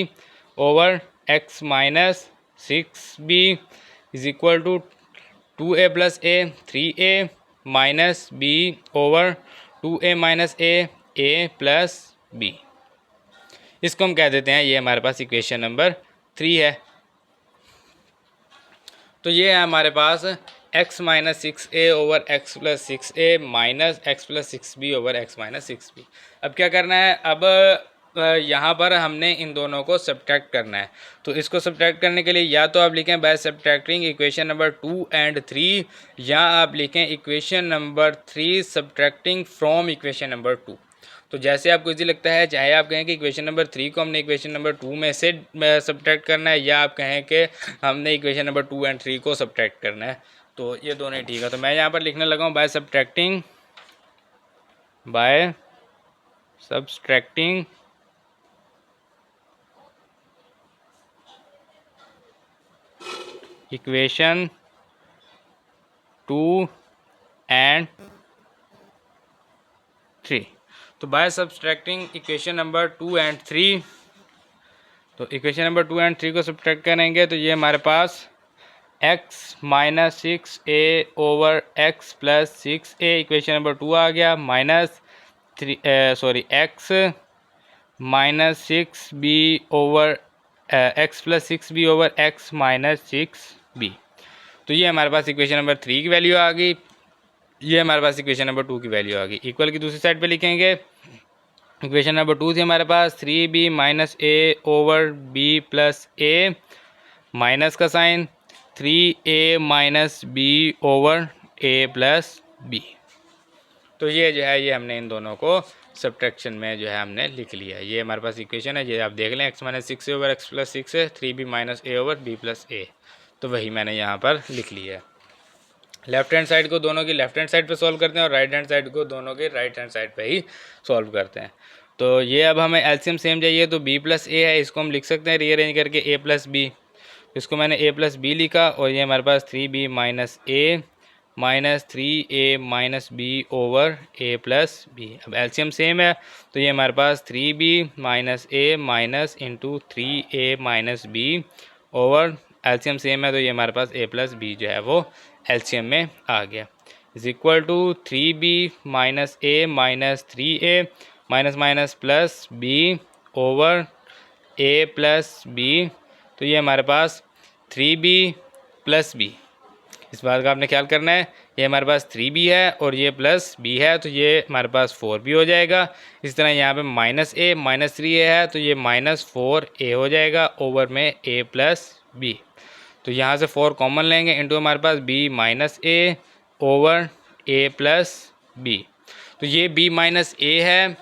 over x minus 6b is equal to 2a plus a 3a minus b over 2a minus a plus b। इसको हम कह देते हैं, ये हमारे पास इक्वेशन नंबर 3 है। तो ये है हमारे पास x minus 6a over x plus 6a minus x plus 6b over x minus 6b। अब क्या करना है, अब यहाँ पर हमने इन दोनों को सब्ट्रैक्ट करना है। तो इसको सब्ट्रैक्ट करने के लिए या तो आप लिखें by subtracting equation number 2 and 3, या आप लिखें equation number 3 subtracting from equation number 2। तो जैसे आपको इजी लगता है, चाहे आप कहें कि इक्वेशन नंबर 3 को हमने इक्वेशन नंबर 2 में से सब्ट्रैक्ट करना है, या आप कहें कि हमने इक्वेशन नंबर 2 एंड 3 को सब्ट्रैक्ट करना है, तो ये दोनों ही ठीक है। तो मैं यहाँ पर लिखने लगा हूँ बाय सब्ट्रैक्टिंग इक्वेशन 2 एंड 3। तो by subtracting equation number 2 and 3, तो इक्वेशन नंबर 2 एंड 3 को सब्ट्रैक्ट करेंगे तो ये हमारे पास x minus 6a over x plus 6a equation number 2 आ गया, minus x minus 6b over x plus 6b over x minus 6b। तो ये हमारे पास इक्वेशन नंबर 3 की वैल्यू आ गई, ये हमारे पास इक्वेशन नंबर 2 की वैल्यू आ गई। इक्वल की दूसरी साइड पे लिखेंगे, इक्वेशन नंबर 2 थी हमारे पास 3b minus a over b plus a, minus का sign 3a minus b over a plus b। तो ये जो है, ये हमने इन दोनों को सब्ट्रैक्शन में जो है हमने लिख लिया है। ये हमारे पास इक्वेशन है, ये आप देख लें, x minus 6a over x plus 6 है, 3b minus a over b plus a। तो वही मैंने यहाँ पर लिख लिया है। लेफ्ट हैंड साइड को दोनों की लेफ्ट हैंड साइड पे सॉल्व करते हैं और राइट हैंड साइड को दोनों के राइट हैंड साइड पे ही सॉल्व करते हैं। तो ये अब हमें एलसीएम सेम चाहिए, तो b प्लस ए है, इसको हम लिख सकते हैं रीअरेंज करके a प्लस बी। इसको मैंने a प्लस बी लिखा और ये हमारे पास 3b minus a minus 3a minus B over a plus b. अब एलसीएम सेम है तो ये हमारे पास 3b minus a minus into 3a minus B over LCM same है तो ये हमारे पास a प्लस बी जो है वो एलसीएम में आ गया is equal to 3b minus a minus 3a minus minus plus B over a plus b. तो ये हमारे पास 3b प्लस बी, इस बात का आपने ख्याल करना है। ये हमारे पास 3b है और ये प्लस b है तो ये हमारे पास 4b हो जाएगा। इस तरह यहाँ पे माइनस a माइनस 3a है तो ये माइनस 4a हो जाएगा ओवर में a प्लस बी। तो यहाँ से 4 कॉमन लेंगे इंटू हमारे पास b minus a over a plus b. तो ये b माइनस a है,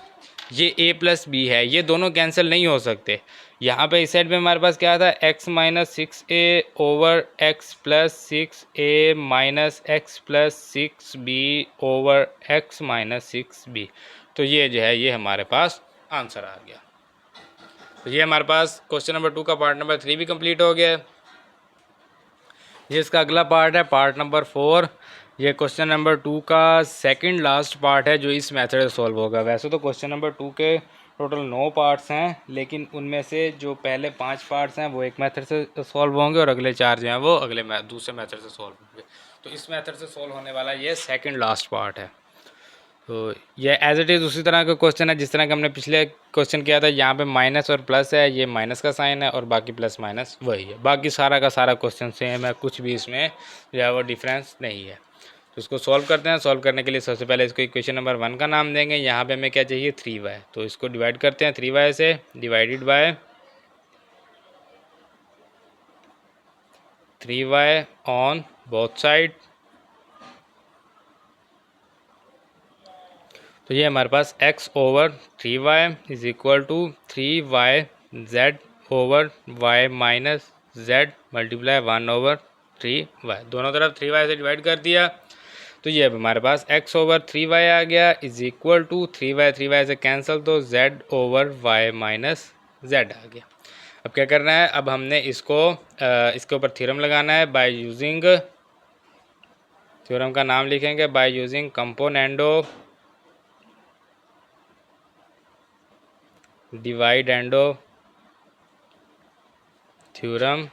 ये a प्लस बी है, ये दोनों कैंसिल नहीं हो सकते। यहाँ पे इस साइड पे हमारे पास क्या था x minus 6a over x plus 6a minus x plus 6b over x minus 6b। तो ये जो है ये हमारे पास आंसर आ गया। तो ये हमारे पास क्वेश्चन नंबर 2 का पार्ट नंबर 3 भी कंप्लीट हो गया है। ये इसका अगला पार्ट है पार्ट नंबर 4। ये क्वेश्चन नंबर 2 का सेकंड लास्ट पार्ट है जो इस मेथड से सॉल्व होगा। वैसे तो क्वेश्चन नंबर 2 के टोटल 9 पार्ट्स हैं लेकिन उनमें से जो पहले 5 पार्ट्स हैं वो एक मेथड से सॉल्व होंगे और अगले 4 जो हैं वो अगले दूसरे मेथड से सॉल्व होंगे। तो इस मेथड से सॉल्व होने वाला ये सेकंड लास्ट पार्ट है। तो ये एज इट इज़ उसी तरह का क्वेश्चन है जिस तरह का हमने पिछले क्वेश्चन किया था। यहाँ पे माइनस और प्लस है, ये माइनस का साइन है और बाकी प्लस माइनस वही है। बाकी सारा का सारा क्वेश्चन सेम है, कुछ भी इसमें जो है वो डिफरेंस नहीं है। तो इसको सॉल्व करते हैं। सॉल्व करने के लिए सबसे पहले इसको इक्वेशन नंबर 1 का नाम देंगे। यहाँ पे हमें क्या चाहिए 3y, तो इसको डिवाइड करते हैं 3y से, divided by 3y on both side. तो ये हमारे पास x over 3y is equal to 3y z over y minus z multiply 1 over 3y। दोनों तरफ 3y से डिवाइड कर दिया तो ये अब हमारे पास x ओवर 3y आ गया इज इक्वल टू 3y से कैंसिल तो z over y minus z आ गया। अब क्या करना है, अब हमने इसको इसके ऊपर थ्योरम लगाना है बाय यूजिंग, थ्योरम का नाम लिखेंगे by using componendo dividendo theorem.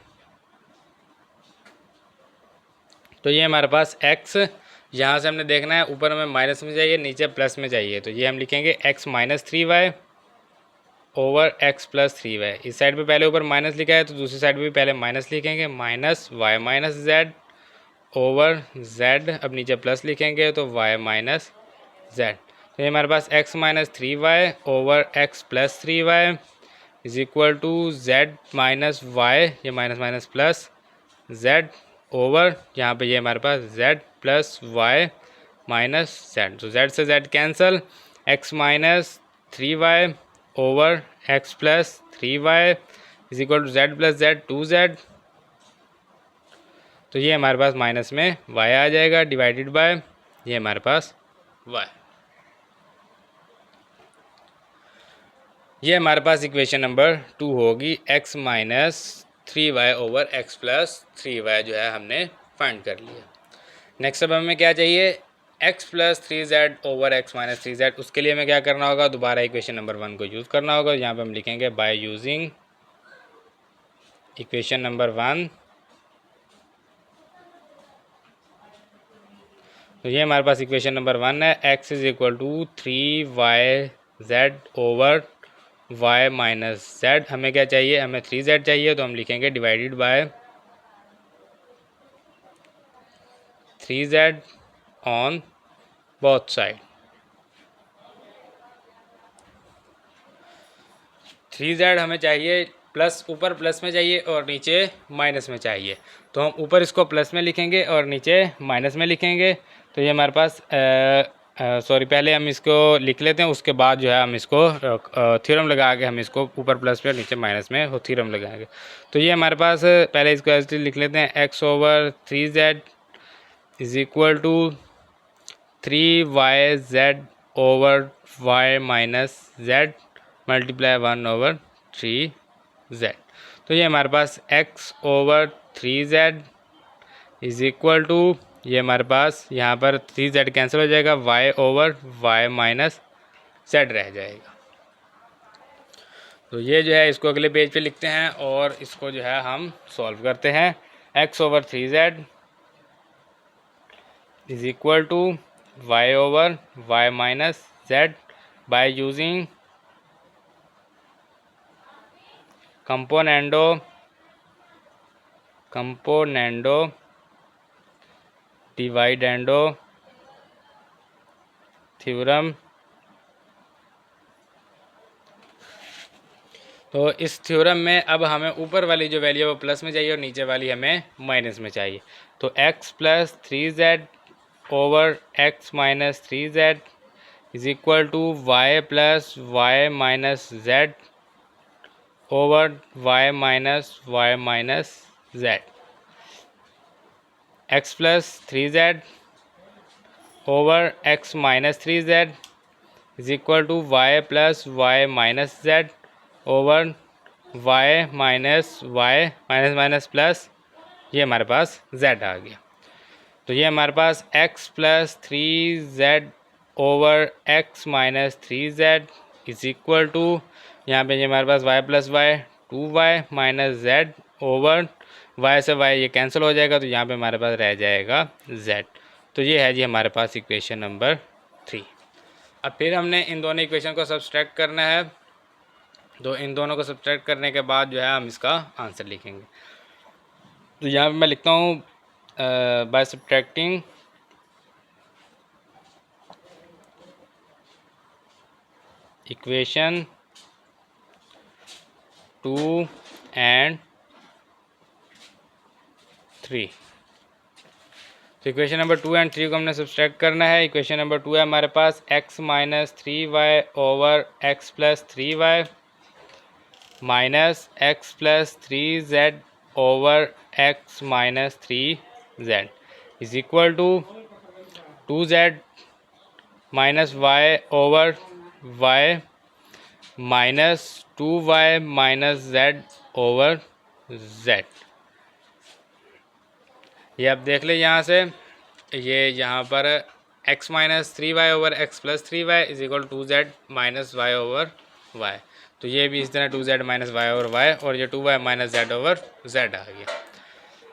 तो ये हमारे पास x यहाँ से हमने देखना है, ऊपर हमें माइनस में चाहिए नीचे प्लस में चाहिए। तो ये हम लिखेंगे x minus 3y over x plus 3y। इस साइड पे पहले ऊपर माइनस लिखा है तो दूसरी साइड पे भी पहले माइनस लिखेंगे, minus y minus z over z। अब नीचे प्लस लिखेंगे तो y माइनस z। तो ये हमारे पास x minus 3y over x plus 3y is equal to z minus y, ये minus minus plus z over यहाँ पे ये हमारे पास z plus y minus z। तो z से z cancel, x minus 3y over x plus 3y is equal to z plus z 2z। तो ये हमारे पास माइनस में y आ जाएगा डिवाइडेड बाय ये हमारे पास y। ये हमारे पास इक्वेशन नंबर 2 होगी। x minus 3y over x plus 3y जो है हमने फाइंड कर लिया। नेक्स्ट अब हमें क्या चाहिए, x plus 3z over x minus 3z। उसके लिए हमें क्या करना होगा, दोबारा इक्वेशन नंबर 1 को यूज़ करना होगा। यहाँ पे हम लिखेंगे बाय यूजिंग इक्वेशन नंबर 1। तो ये हमारे पास इक्वेशन नंबर 1 है, x is equal to 3yz over y minus z। हमें क्या चाहिए, हमें 3z चाहिए तो हम लिखेंगे divided by 3z on both side. 3z हमें चाहिए प्लस, ऊपर प्लस में चाहिए और नीचे माइनस में चाहिए। तो हम ऊपर इसको प्लस में लिखेंगे और नीचे माइनस में लिखेंगे। तो ये हमारे पास सॉरी पहले हम इसको लिख लेते हैं, उसके बाद जो है हम इसको थ्योरम लगा के हम इसको ऊपर प्लस पे और नीचे माइनस में वो थ्योरम लगाएंगे। तो ये हमारे पास पहले इसको ऐसे लिख लेते हैं, x over 3z is equal to 3yz over y minus z multiply 1 over 3y। z। तो ये हमारे पास x over 3z is equal to, ये हमारे पास यहाँ पर 3z कैंसिल हो जाएगा, y over y minus z रह जाएगा। तो ये जो है इसको अगले पेज पे लिखते हैं और इसको जो है हम सॉल्व करते हैं। x over 3z is equal to y over y minus z by using componendo dividendo theorem. तो इस थ्योरम में अब हमें ऊपर वाली जो वैल्यू है वो प्लस में चाहिए और नीचे वाली हमें माइनस में चाहिए। तो x plus 3z over x minus 3z is equal to y plus y minus z over y minus z। x plus 3z over x minus 3z is equal to y plus y minus z over y minus minus plus, ये हमारे पास z आ गया। तो ये हमारे पास x plus 3z over x minus 3z is equal to, यहाँ पे ये हमारे पास y plus y 2y minus z over y से y ये कैंसिल हो जाएगा, तो यहाँ पे हमारे पास रह जाएगा z। तो ये है जी हमारे पास इक्वेशन नंबर 3। अब फिर हमने इन दोनों इक्वेशन को सब्सट्रैक्ट करना है। तो इन दोनों को सब्सट्रैक्ट करने के बाद जो है हम इसका आंसर लिखेंगे। तो यहाँ पे मैं लिखता हूँ बाय सब्ट्रैक्टिंग इक्वेशन 2 एंड 3। तो इक्वेशन नंबर 2 एंड 3 को हमने सब्सट्रैक्ट करना है। इक्वेशन नंबर 2 है हमारे पास x minus 3y over x plus 3y minus x plus 3z over x minus 3z is equal to 2z minus y over y minus 2y minus z over z। ये आप देख ले यहाँ से, ये यहाँ पर x minus 3y over x plus 3y is equal 2z minus y over y। तो ये भी इस तरह 2z minus y over y और ये 2y minus z over z आ गया।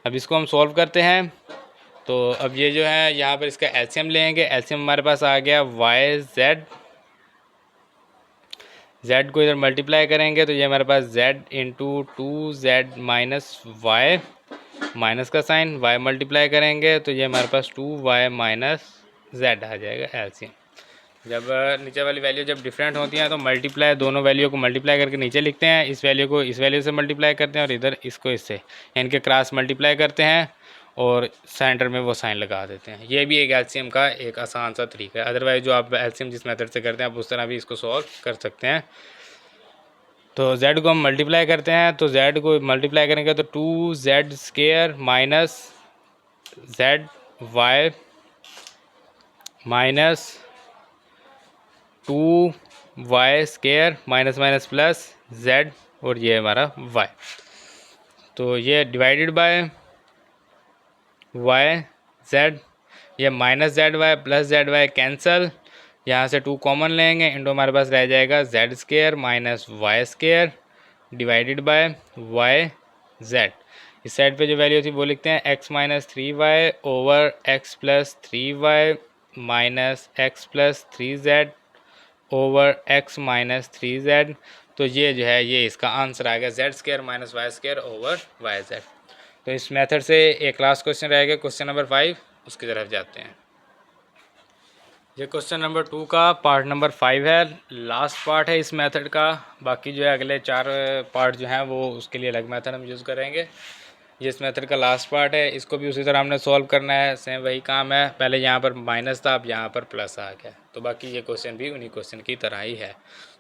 अब इसको हम सॉल्व करते हैं। तो अब ये जो है यहाँ पर इसका एलसीएम लेंगे। एलसीएम हमारे पास आ गया y z को इधर मल्टीप्लाई करेंगे तो ये हमारे पास z into 2z minus y minus का साइन, y मल्टीप्लाई करेंगे तो ये हमारे पास 2y माइनस z आ जाएगा एलसीएम। जब नीचे वाली वैल्यू जब डिफरेंट होती हैं तो मल्टीप्लाई, दोनों वैल्यू को मल्टीप्लाई करके नीचे लिखते हैं, इस वैल्यू को इस वैल्यू से मल्टीप्लाई करते हैं और इधर इसको इससे, इनके क्रॉस मल्टीप्लाई करते हैं और सेंटर में वो साइन लगा देते हैं। ये भी एक एलसीएम का एक आसान सा तरीका है। अदरवाइज जो आप एलसीएम जिस मेथड से करते हैं आप उस तरह भी इसको सॉल्व कर सकते हैं। तो z को हम मल्टीप्लाई करते हैं, तो z को मल्टीप्लाई करेंगे तो 2z square minus zy minus 2y square minus minus plus z और ये हमारा y। तो ये डिवाइडेड बाय y z, ये minus z y plus z y cancel, यहाँ से 2 कॉमन लेंगे, इंटू हमारे पास रह जाएगा z square minus y square divided by y z. इस साइड पे जो वैल्यू थी वो लिखते हैं x minus 3y over x plus 3y minus x plus 3z over x minus 3z। तो ये जो है ये इसका आंसर आ गया z square minus y square over y z. तो इस मेथड से एक लास्ट क्वेश्चन रहेगा, क्वेश्चन नंबर 5, उसकी तरफ जाते हैं। ये क्वेश्चन नंबर 2 का पार्ट नंबर 5 है, लास्ट पार्ट है इस मेथड का। बाकी जो है अगले 4 पार्ट जो हैं वो उसके लिए अलग मेथड हम यूज़ करेंगे। ये इस मेथड का लास्ट पार्ट है, इसको भी उसी तरह हमने सॉल्व करना है, सेम वही काम है। पहले यहाँ पर माइनस था, अब यहाँ पर प्लस आ गया। तो बाकी ये क्वेश्चन भी उन्हीं क्वेश्चन की तरह ही है।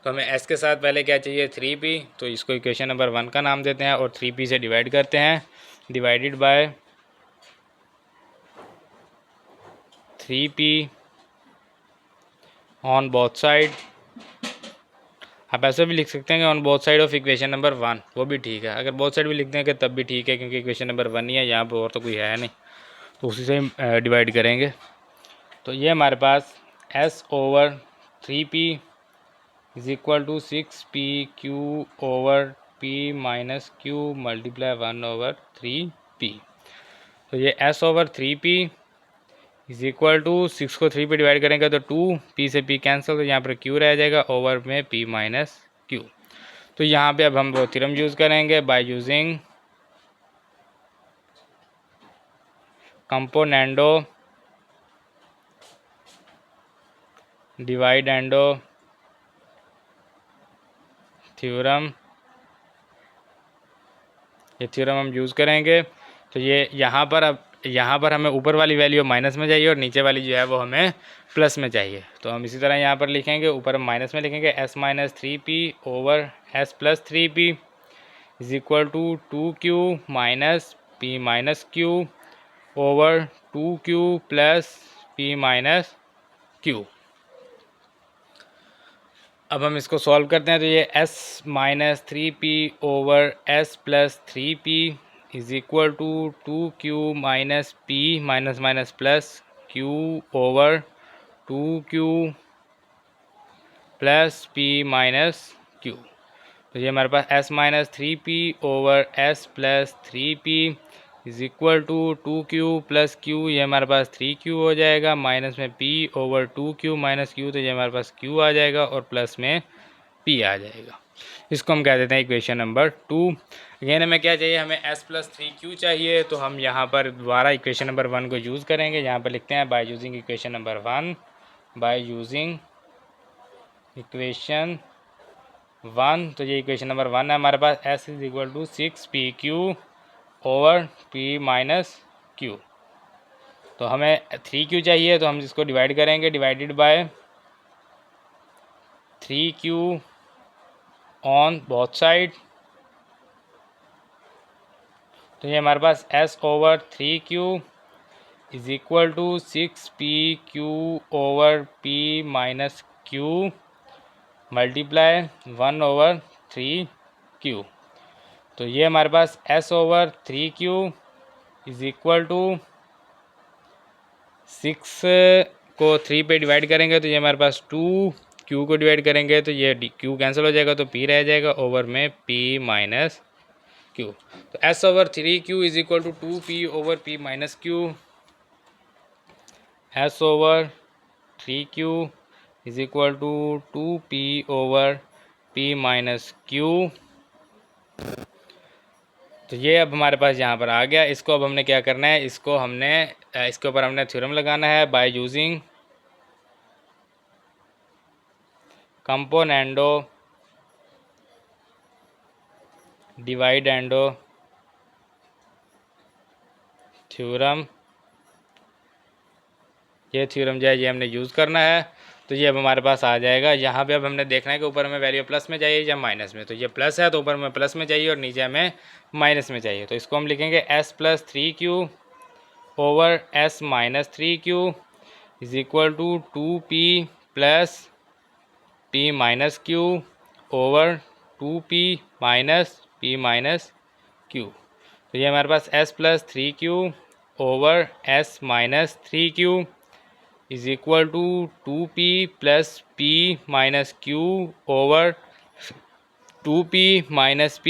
तो हमें s के साथ पहले क्या चाहिए 3p, तो इसको इक्वेशन नंबर 1 का नाम देते हैं और 3p से डिवाइड करते हैं, divided by 3p on both side. आप ऐसा भी लिख सकते हैं कि on both side of equation number 1, वो भी ठीक है। अगर बोथ साइड भी लिखते हैं कि तब भी ठीक है, क्योंकि इक्वेशन नंबर 1 ही है, यहाँ पर और तो कोई है नहीं, तो उसी से ही डिवाइड करेंगे। तो ये हमारे पास S/3P is equal to 6PQ/P-Q multiply 1/3P। तो ये S/3P इज़ इक्वल टू 6 को 3 पे डिवाइड करेंगे तो 2, P से P कैंसिल, तो यहाँ पर Q रह जाएगा, ओवर में P-Q। तो यहाँ पे अब हम वो थ्योरम यूज़ करेंगे by using componendo dividendo theorem. ये थ्योरम हम यूज़ करेंगे। तो ये यहाँ पर हमें ऊपर वाली वैल्यू माइनस में चाहिए और नीचे वाली जो है वो हमें प्लस में चाहिए। तो हम इसी तरह यहाँ पर लिखेंगे, ऊपर हम माइनस में लिखेंगे S-3P/S+3P is equal to 2Q - P-Q/2Q + P-Q। अब हम इसको सॉल्व करते हैं। तो ये S-3P/S+3P is equal to 2Q - P plus Q/2Q + P-Q। तो ये हमारे पास S-3P/S+3P is equal to 2Q + Q, ये हमारे पास 3Q हो जाएगा, माइनस में P/2Q - Q, तो ये हमारे पास Q आ जाएगा और प्लस में P आ जाएगा। इसको हम कह देते हैं इक्वेशन नंबर 2। अगेन हमें क्या चाहिए, हमें S+3Q चाहिए। तो हम यहाँ पर दोबारा इक्वेशन नंबर 1 को यूज़ करेंगे। यहाँ पर लिखते हैं by using equation number 1, by using equation 1। तो ये इक्वेशन नंबर 1 है हमारे पास। S is equal to 6PQ/P-Q। तो हमें 3Q चाहिए, तो हम इसको डिवाइड करेंगे, divided by 3Q on both side. तो ये हमारे पास S/3Q is equal to 6PQ/P-Q multiply 1/3Q। तो ये हमारे पास S/3Q इज़ इक्वल टू 6 को 3 पे डिवाइड करेंगे तो ये हमारे पास 2, Q को डिवाइड करेंगे तो ये Q कैंसिल हो जाएगा, तो P रह जाएगा, ओवर में P-Q। तो S/3Q is equal to 2P/P-Q। S/3Q is equal to 2P/P-Q। तो ये अब हमारे पास यहाँ पर आ गया। इसको अब हमने क्या करना है, इसके ऊपर हमने थ्योरम लगाना है bye using componendo dividendo theorem. ये थ्योरम जो है ये हमने यूज़ करना है। तो ये अब हमारे पास आ जाएगा। यहाँ पे अब हमने देखना है कि ऊपर हमें वैल्यू प्लस में चाहिए या माइनस में। तो ये प्लस है तो ऊपर हमें प्लस में चाहिए और नीचे हमें माइनस में चाहिए। तो इसको हम लिखेंगे S+3Q/S-3Q is equal to 2P + P-Q over 2P - P-Q। तो ये हमारे पास S+3Q/S-3Q is equal to 2P + P-Q over 2P - P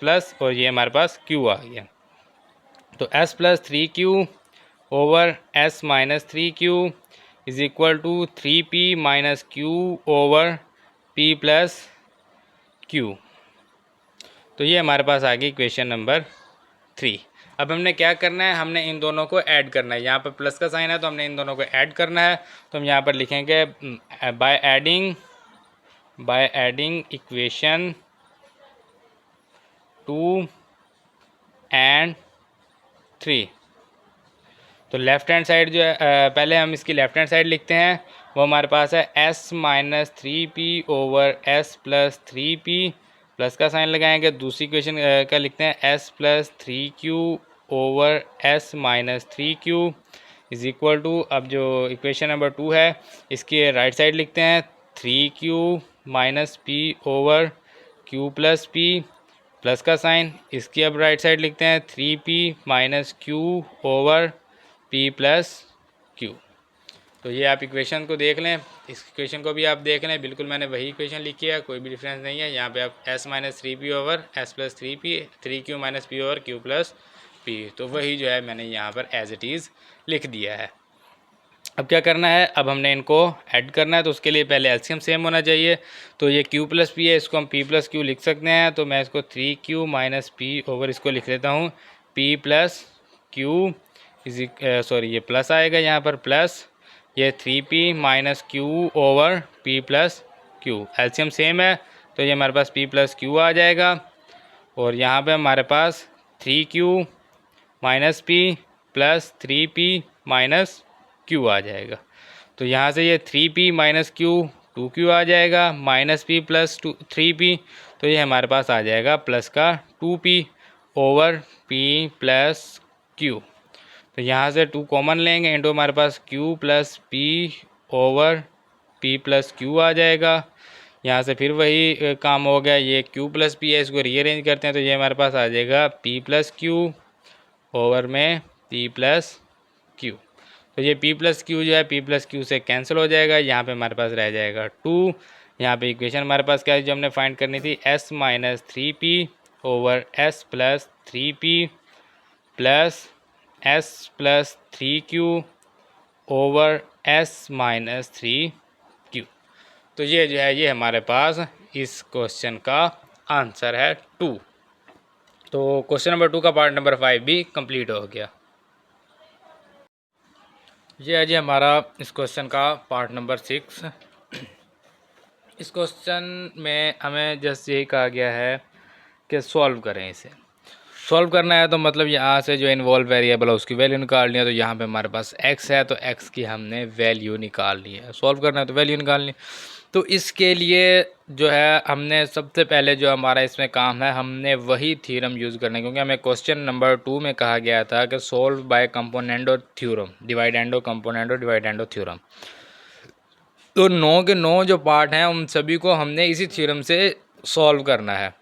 plus, और ये हमारे पास Q आ गया। तो S+3Q over S-3Q is equal to 3P - Q over P + Q। तो ये हमारे पास आ गई इक्वेशन नंबर 3। अब हमने क्या करना है, हमने इन दोनों को ऐड करना है। यहाँ पर प्लस का साइन है तो हमने इन दोनों को ऐड करना है। तो हम यहाँ पर लिखेंगे बाय एडिंग इक्वेशन 2 एंड 3। तो लेफ़्ट हैंड साइड जो है, पहले हम इसकी लेफ़्ट हैंड साइड लिखते हैं, वो हमारे पास है S-3P/S+3P, प्लस का साइन लगाएंगे। दूसरी इक्वेशन का लिखते हैं S+3Q/S-3Q इज़ इक्वल टू, अब जो इक्वेशन नंबर 2 है इसके राइट साइड लिखते हैं 3Q minus P over Q plus P, plus का साइन, इसकी अब राइट साइड लिखते हैं 3p minus q over p plus Q. तो ये आप इक्वेशन को देख लें, इस इक्वेशन को भी आप देख लें, बिल्कुल मैंने वही इक्वेशन लिखी है, कोई भी डिफरेंस नहीं है। यहाँ पे आप s minus 3p over s plus 3p, 3q minus p over q plus p, तो वही जो है मैंने यहाँ पर एज इट इज़ लिख दिया है। अब क्या करना है, अब हमने इनको ऐड करना है, तो उसके लिए पहले एलसीएम सेम होना चाहिए। तो ये q प्लस पी है, इसको हम p प्लस क्यू लिख सकते हैं। तो मैं इसको 3q माइनस पी ओवर इसको लिख लेता हूँ p प्लस क्यू सॉरी ये प्लस आएगा यहाँ पर, प्लस ये 3p minus q over p plus q, LCM same है तो ये हमारे पास p प्लस क्यू आ जाएगा। और यहाँ पे हमारे पास 3q minus p plus 3p minus q आ जाएगा। तो यहाँ से ये 3p माइनस क्यू 2q आ जाएगा, माइनस p प्लस 3p, तो ये हमारे पास आ जाएगा प्लस का 2p over p plus q। तो यहाँ से 2 कॉमन लेंगे, इंटू हमारे पास q plus p over p plus q आ जाएगा। यहाँ से फिर वही काम हो गया, ये q प्लस p है, इसको रीअरेंज करते हैं तो ये हमारे पास आ जाएगा p प्लस क्यू ओवर में p प्लस q। तो ये p प्लस क्यू जो है p प्लस क्यू से कैंसिल हो जाएगा, यहाँ पे हमारे पास रह जाएगा 2। यहाँ पे इक्वेशन हमारे पास क्या है जो हमने फाइंड करनी थी, s minus 3p over s plus 3p plus s plus 3q over s minus 3q। तो ये जो है ये हमारे पास इस क्वेश्चन का आंसर है 2। तो क्वेश्चन नंबर 2 का पार्ट नंबर 5 भी कंप्लीट हो गया। ये है जी हमारा इस क्वेश्चन का पार्ट नंबर 6। इस क्वेश्चन में हमें जस्ट यही कहा गया है कि सॉल्व करें, इसे सॉल्व करना है। तो मतलब यहाँ से जो इन्वॉल्व वेरिएबल है उसकी वैल्यू निकालनी है। तो यहाँ पे हमारे पास x है तो x की हमने वैल्यू निकालनी है, सॉल्व करना है तो वैल्यू निकालनी है। तो इसके लिए जो है हमने सबसे पहले जो हमारा इसमें काम है, हमने वही थ्योरम यूज़ करना है, क्योंकि हमें क्वेश्चन नंबर 2 में कहा गया था कि solve by componendo theorem, dividendo componendo dividendo theorem. तो 9 के 9 जो पार्ट हैं उन सभी को हमने इसी थ्योरम से सॉल्व करना है।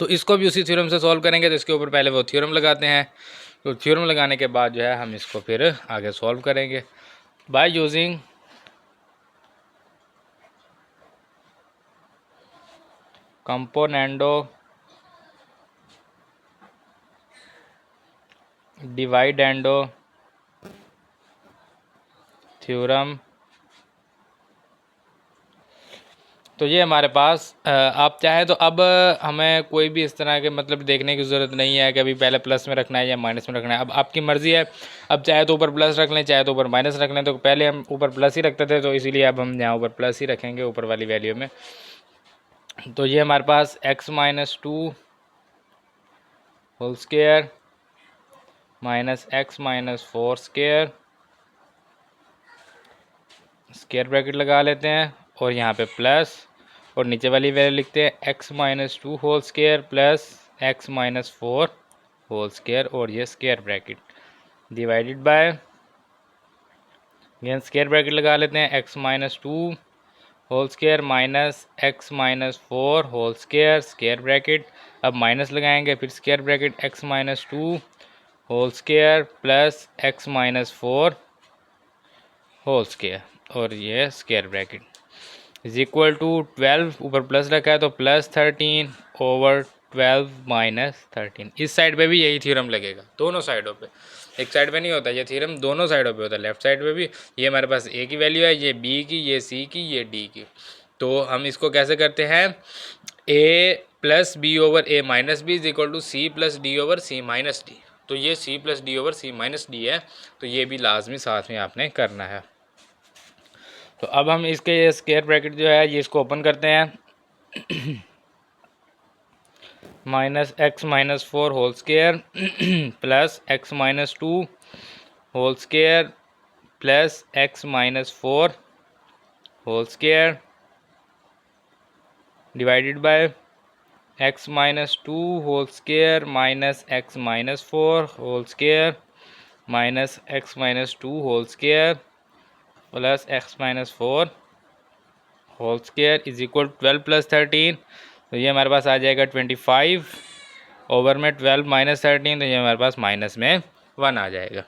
तो इसको भी उसी थ्योरम से सॉल्व करेंगे। तो इसके ऊपर पहले वो थ्योरम लगाते हैं, तो थ्योरम लगाने के बाद जो है हम इसको फिर आगे सॉल्व करेंगे by using componendo dividendo theorem. तो ये हमारे पास आप चाहें तो अब हमें कोई भी इस तरह के मतलब देखने की ज़रूरत नहीं है कि अभी पहले प्लस में रखना है या माइनस में रखना है, अब आपकी मर्ज़ी है। अब चाहे तो ऊपर प्लस रख लें, चाहे तो ऊपर माइनस रख लें। तो पहले हम ऊपर प्लस ही रखते थे, तो इसीलिए अब हम यहाँ ऊपर प्लस ही रखेंगे ऊपर वाली वैल्यू में। तो ये हमारे पास x minus 2 whole square minus x minus 4 square, square bracket लगा लेते हैं और यहाँ पे प्लस, और नीचे वाली वैल्यू लिखते हैं x minus 2 whole square plus x minus 4 whole square, और ये square bracket divided by, again square bracket लगा लेते हैं x minus 2 whole square minus x minus 4 whole square, square bracket, अब माइनस लगाएंगे फिर square bracket x minus 2 whole square plus x minus 4 whole square, और ये square bracket is equal to 12, ऊपर plus रखा है तो प्लस 13 ओवर 12 माइनस 13। इस साइड पे भी यही थ्योरम लगेगा, दोनों साइडों पे, एक साइड पे नहीं होता ये थ्योरम, दोनों साइडों पे होता है। लेफ्ट साइड पे भी ये हमारे पास a की वैल्यू है, ये b की, ये c की, ये d की। तो हम इसको कैसे करते हैं, a plus B over a minus B is equal to C plus D over C minus D. तो ये c प्लस डी ओवर सी माइनस डी है, तो ये भी लाजमी साथ में आपने करना है। तो अब हम इसके ये स्क्वायर ब्रैकेट जो है ये इसको ओपन करते हैं, minus x minus 4 whole square plus x minus 2 whole square plus x minus 4 whole square divided by x minus 2 whole square minus x minus 4 whole square minus x minus 2 whole square plus x minus 4 whole square is equal 12 + 13, तो ये हमारे पास आ जाएगा 25 over में 12 - 13, तो ये हमारे पास माइनस में 1 आ जाएगा।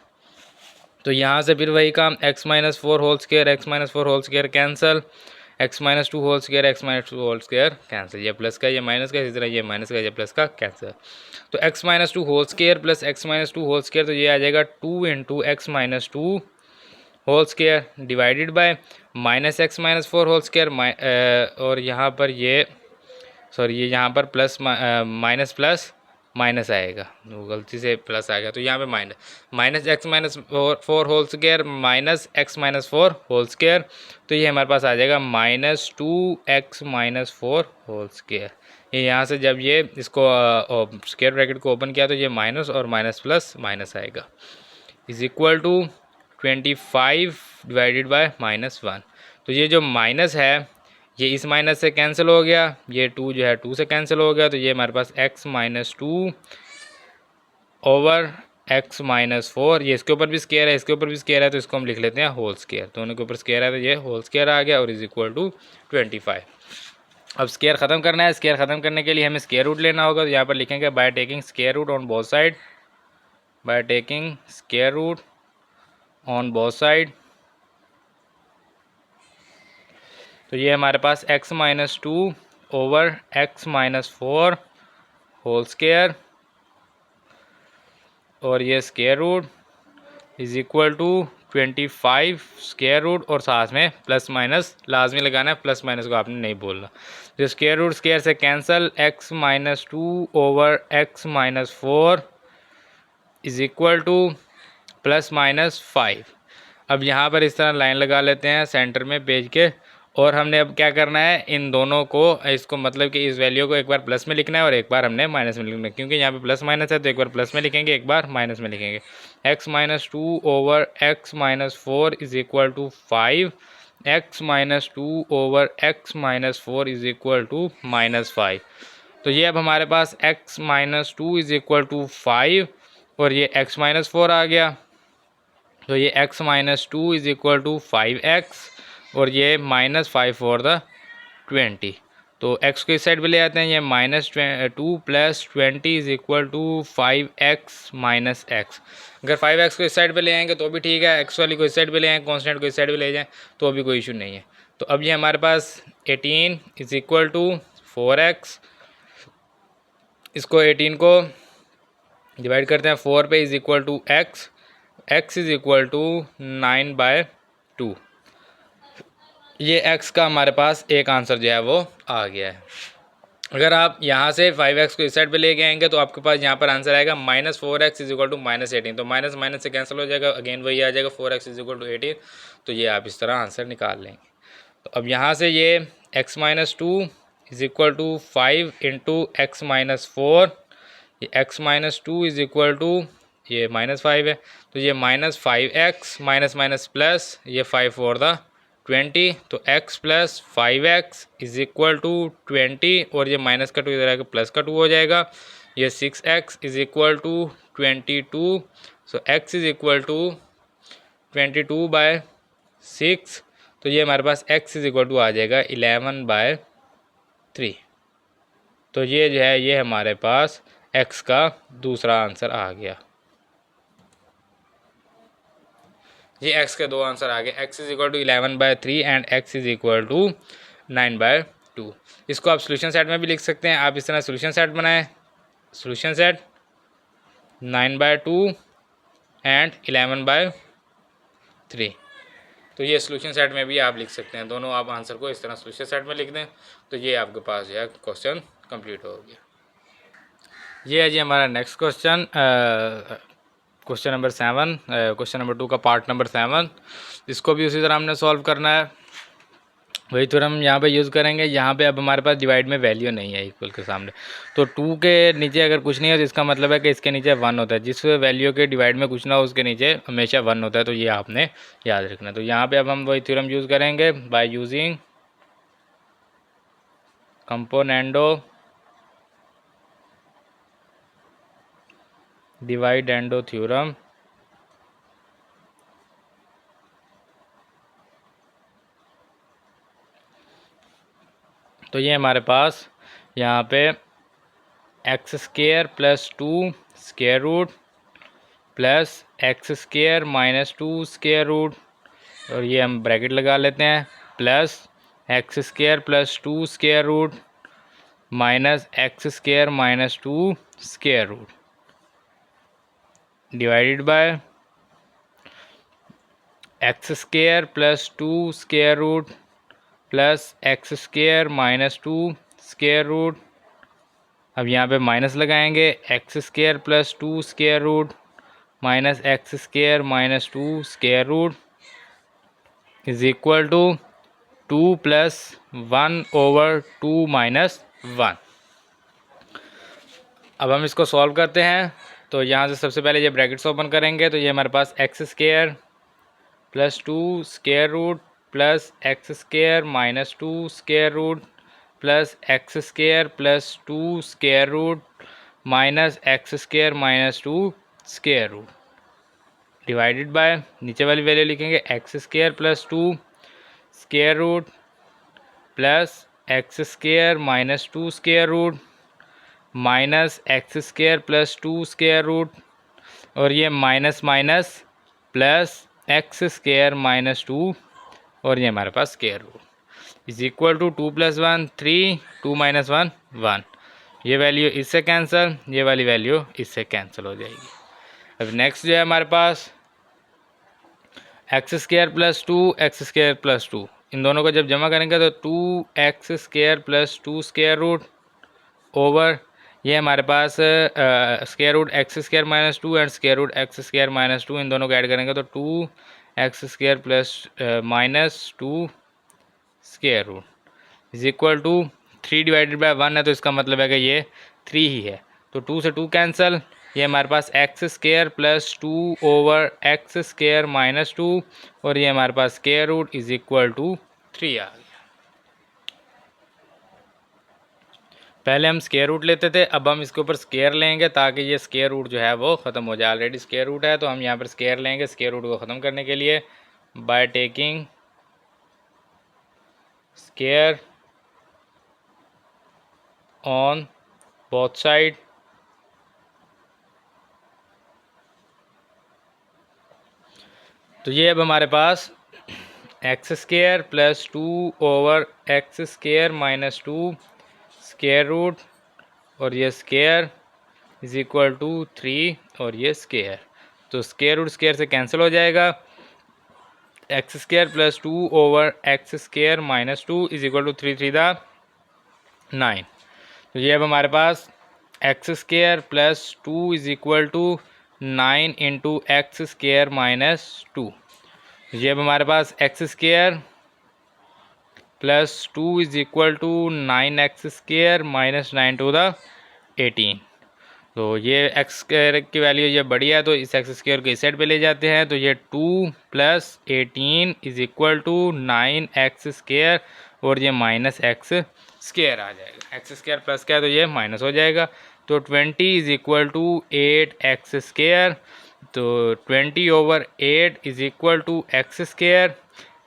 तो यहाँ से फिर वही काम, x - 4 whole square, x - 4 whole square cancel, x - 2 whole square, x - 2 whole square cancel, ये प्लस का ये माइनस का, इसी तरह ये माइनस का ये प्लस का कैंसिल। तो x - 2 whole square plus x - 2 whole square, तो ये आ जाएगा 2 × x - 2 whole square divided by -x - 4 whole square, और यहाँ पर ये सॉरी ये यहाँ पर प्लस माइनस प्लस माइनस आएगा, वो गलती से प्लस आ गया, तो यहाँ पे minus x - 4 whole square minus x - 4 whole square, तो ये हमारे पास आ जाएगा -2x - 4 होल स्क्वायर। ये यहाँ से जब ये इसको स्क्वायर ब्रैकेट को ओपन किया तो ये माइनस और माइनस प्लस माइनस आएगा, is equal to 25 divided by -1। तो ये जो माइनस है ये इस माइनस से कैंसिल हो गया, ये 2 जो है 2 से कैंसिल हो गया, तो ये हमारे पास x - 2 ओवर x - 4, ये इसके ऊपर भी स्क्वायर है, इसके ऊपर भी स्क्वायर है, तो इसको हम लिख लेते हैं होल स्क्वायर, दोनों के ऊपर स्क्वायर है तो ये होल स्क्वायर आ गया और इज इक्वल टू 25। अब स्क्वायर ख़त्म करना है, स्क्वायर ख़त्म करने के लिए हमें स्क्वायर रूट लेना होगा, तो यहाँ पर लिखेंगे by taking square root on both side, by taking square root on both side. तो ये हमारे पास x - 2 over x - 4 whole square और ये square root is equal to 25 square root, और साथ में प्लस माइनस लाजमी लगाना है, प्लस माइनस को आपने नहीं बोलना। तो स्क्वायर रूट स्क्वायर से cancel, x - 2 over x - 4 is equal to +-5। अब यहाँ पर इस तरह लाइन लगा लेते हैं सेंटर में पेज के, और हमने अब क्या करना है, इन दोनों को इसको मतलब कि इस वैल्यू को एक बार प्लस में लिखना है और एक बार हमने माइनस में लिखना है, क्योंकि यहाँ पे प्लस माइनस है तो एक बार प्लस में लिखेंगे, एक बार माइनस में लिखेंगे। x - 2 over x - 4 is equal to 5, x - 2 over x - 4 is equal to -5। तो ये अब हमारे पास x - 2 इज इक्वल टू 5 और ये x - 4 आ गया, तो ये x - 2 is equal to 5x और ये -5 फॉर द 20। तो x को इस साइड पे ले आते हैं, ये -2 + 20 is equal to 5x - x। अगर 5x को इस साइड पे ले आएंगे तो भी ठीक है, x वाली को इस साइड पे ले आएँ, कॉन्स्टेंट को इस साइड पे ले जाएँ तो भी कोई इशू नहीं है। तो अब ये हमारे पास 18 इज इक्वल टू 4x, इसको 18 को डिवाइड करते हैं 4 पे, is equal to x is equal to 9/2। ये x का हमारे पास एक आंसर जो है वो आ गया है। अगर आप यहाँ से 5x को इस साइड पे लेके आएंगे तो आपके पास यहाँ पर आंसर आएगा -4x इज इक्वल टू -18। तो माइनस माइनस से कैंसिल हो जाएगा, अगेन वही आ जाएगा 4x इज इक्वल टू 18। तो ये आप इस तरह आंसर निकाल लेंगे। तो अब यहाँ से ये x - 2 is equal to 5 × x - 4, ये x - 2 इज इक्वल टू ये -5 है, तो ये -5x माइनस माइनस प्लस ये 5 फॉर द 20, तो x + 5x is equal to 20 और ये माइनस का 2 इधर आकर प्लस का 2 हो जाएगा, ये 6x is equal to 22। So x is equal to 22/6, तो ये हमारे पास x इज इक्वल टू आ जाएगा 11/3। तो ये जो है ये हमारे पास x का दूसरा आंसर आ गया। ये x के दो आंसर आ गए, x is equal to 11/3 and x is equal to 9/2। इसको आप सोल्यूशन सेट में भी लिख सकते हैं, आप इस तरह सोल्यूशन सेट बनाएं, सोल्यूशन सेट 9/2 एंड 11/3। तो ये सोल्यूशन सेट में भी आप लिख सकते हैं, दोनों आप आंसर को इस तरह सोल्यूशन सेट में लिख दें तो ये आपके पास जो है क्वेश्चन कंप्लीट हो गया। ये है जी हमारा next question, question number 7, question number 2 का पार्ट नंबर 7। इसको भी उसी तरह हमने सॉल्व करना है, वही थ्योरम हम यहाँ पे यूज़ करेंगे। यहाँ पे अब हमारे पास डिवाइड में वैल्यू नहीं है इक्वल के सामने, तो 2 के नीचे अगर कुछ नहीं हो तो इसका मतलब है कि इसके नीचे 1 होता है, जिस वैल्यू के डिवाइड में कुछ ना हो उसके नीचे हमेशा 1 होता है, तो ये आपने याद रखना। तो यहाँ पर अब हम वही थ्योरम यूज़ करेंगे by using componendo dividendo theorem. तो ये हमारे पास यहाँ पे x square plus 2 square root plus x square minus 2 square root, और ये हम ब्रैकेट लगा लेते हैं, plus x square plus 2 square root minus x square minus 2 square root divided by x square plus 2 square root plus x square minus 2 square root. अब यहाँ पे minus लगाएंगे, x square plus 2 square root minus x square minus 2 square root is equal to 2 plus 1 over 2 minus 1। अब हम इसको solve करते हैं, तो यहाँ से सबसे पहले ये ब्रैकेट्स ओपन करेंगे, तो ये हमारे पास x square plus 2 square root plus x square minus 2 square root plus x square plus 2 square root minus x square minus 2 square root divided by, नीचे वाली वैल्यू लिखेंगे x square plus 2 square root plus x square minus 2 square root minus x square plus 2 square root, और ये minus minus plus x square minus 2, और ये हमारे पास square root is equal to 2 plus 1 3, 2 minus 1 1। ये value इससे cancel, ये वाली वैल्यू इससे कैंसिल हो जाएगी। अब नेक्स्ट जो है हमारे पास x square plus 2 x square plus 2, इन दोनों को जब जमा करेंगे तो 2 x square plus 2 square root over ये हमारे पास square root x square minus 2 and square root x square minus 2, इन दोनों को ऐड करेंगे तो 2 x square plus minus 2 square root is equal to 3 divided by 1 है, तो इसका मतलब है कि ये 3 ही है, तो 2 से 2 कैंसिल, ये हमारे पास x square plus 2 over x square minus 2, और ये हमारे पास square root is equal to 3 आ गया। पहले हम स्क्वायर रूट लेते थे, अब हम इसके ऊपर स्क्वायर लेंगे ताकि ये स्क्वायर रूट जो है वो ख़त्म हो जाए। ऑलरेडी स्क्वायर रूट है तो हम यहाँ पर स्क्वायर लेंगे स्क्वायर रूट को ख़त्म करने के लिए by taking square on both side. तो ये अब हमारे पास x square plus 2 over x square minus 2 square root, और ये स्क्वायर इज इक्वल टू 3, और ये स्क्वायर, तो स्क्वायर रूट स्क्वायर से कैंसिल हो जाएगा, x square plus 2 over x square minus 2 is equal to 3 3 दा 9। तो ये अब हमारे पास x square plus 2 is equal to 9 into x square minus 2। ये अब हमारे पास x square plus 2 is equal to 9 x square minus 9 to the 18। तो ये एक्स स्क्र की वैल्यू ये बड़ी है तो इस एक्स स्क्र को इस साइड पे ले जाते हैं, तो ये 2 plus 18 is equal to 9 x square, और ये माइनस एक्स स्क्र आ जाएगा। एक्स स्क्र प्लस क्या है तो ये माइनस हो जाएगा, तो 20 is equal to 8 x square, तो 20 over 8 is equal to x square.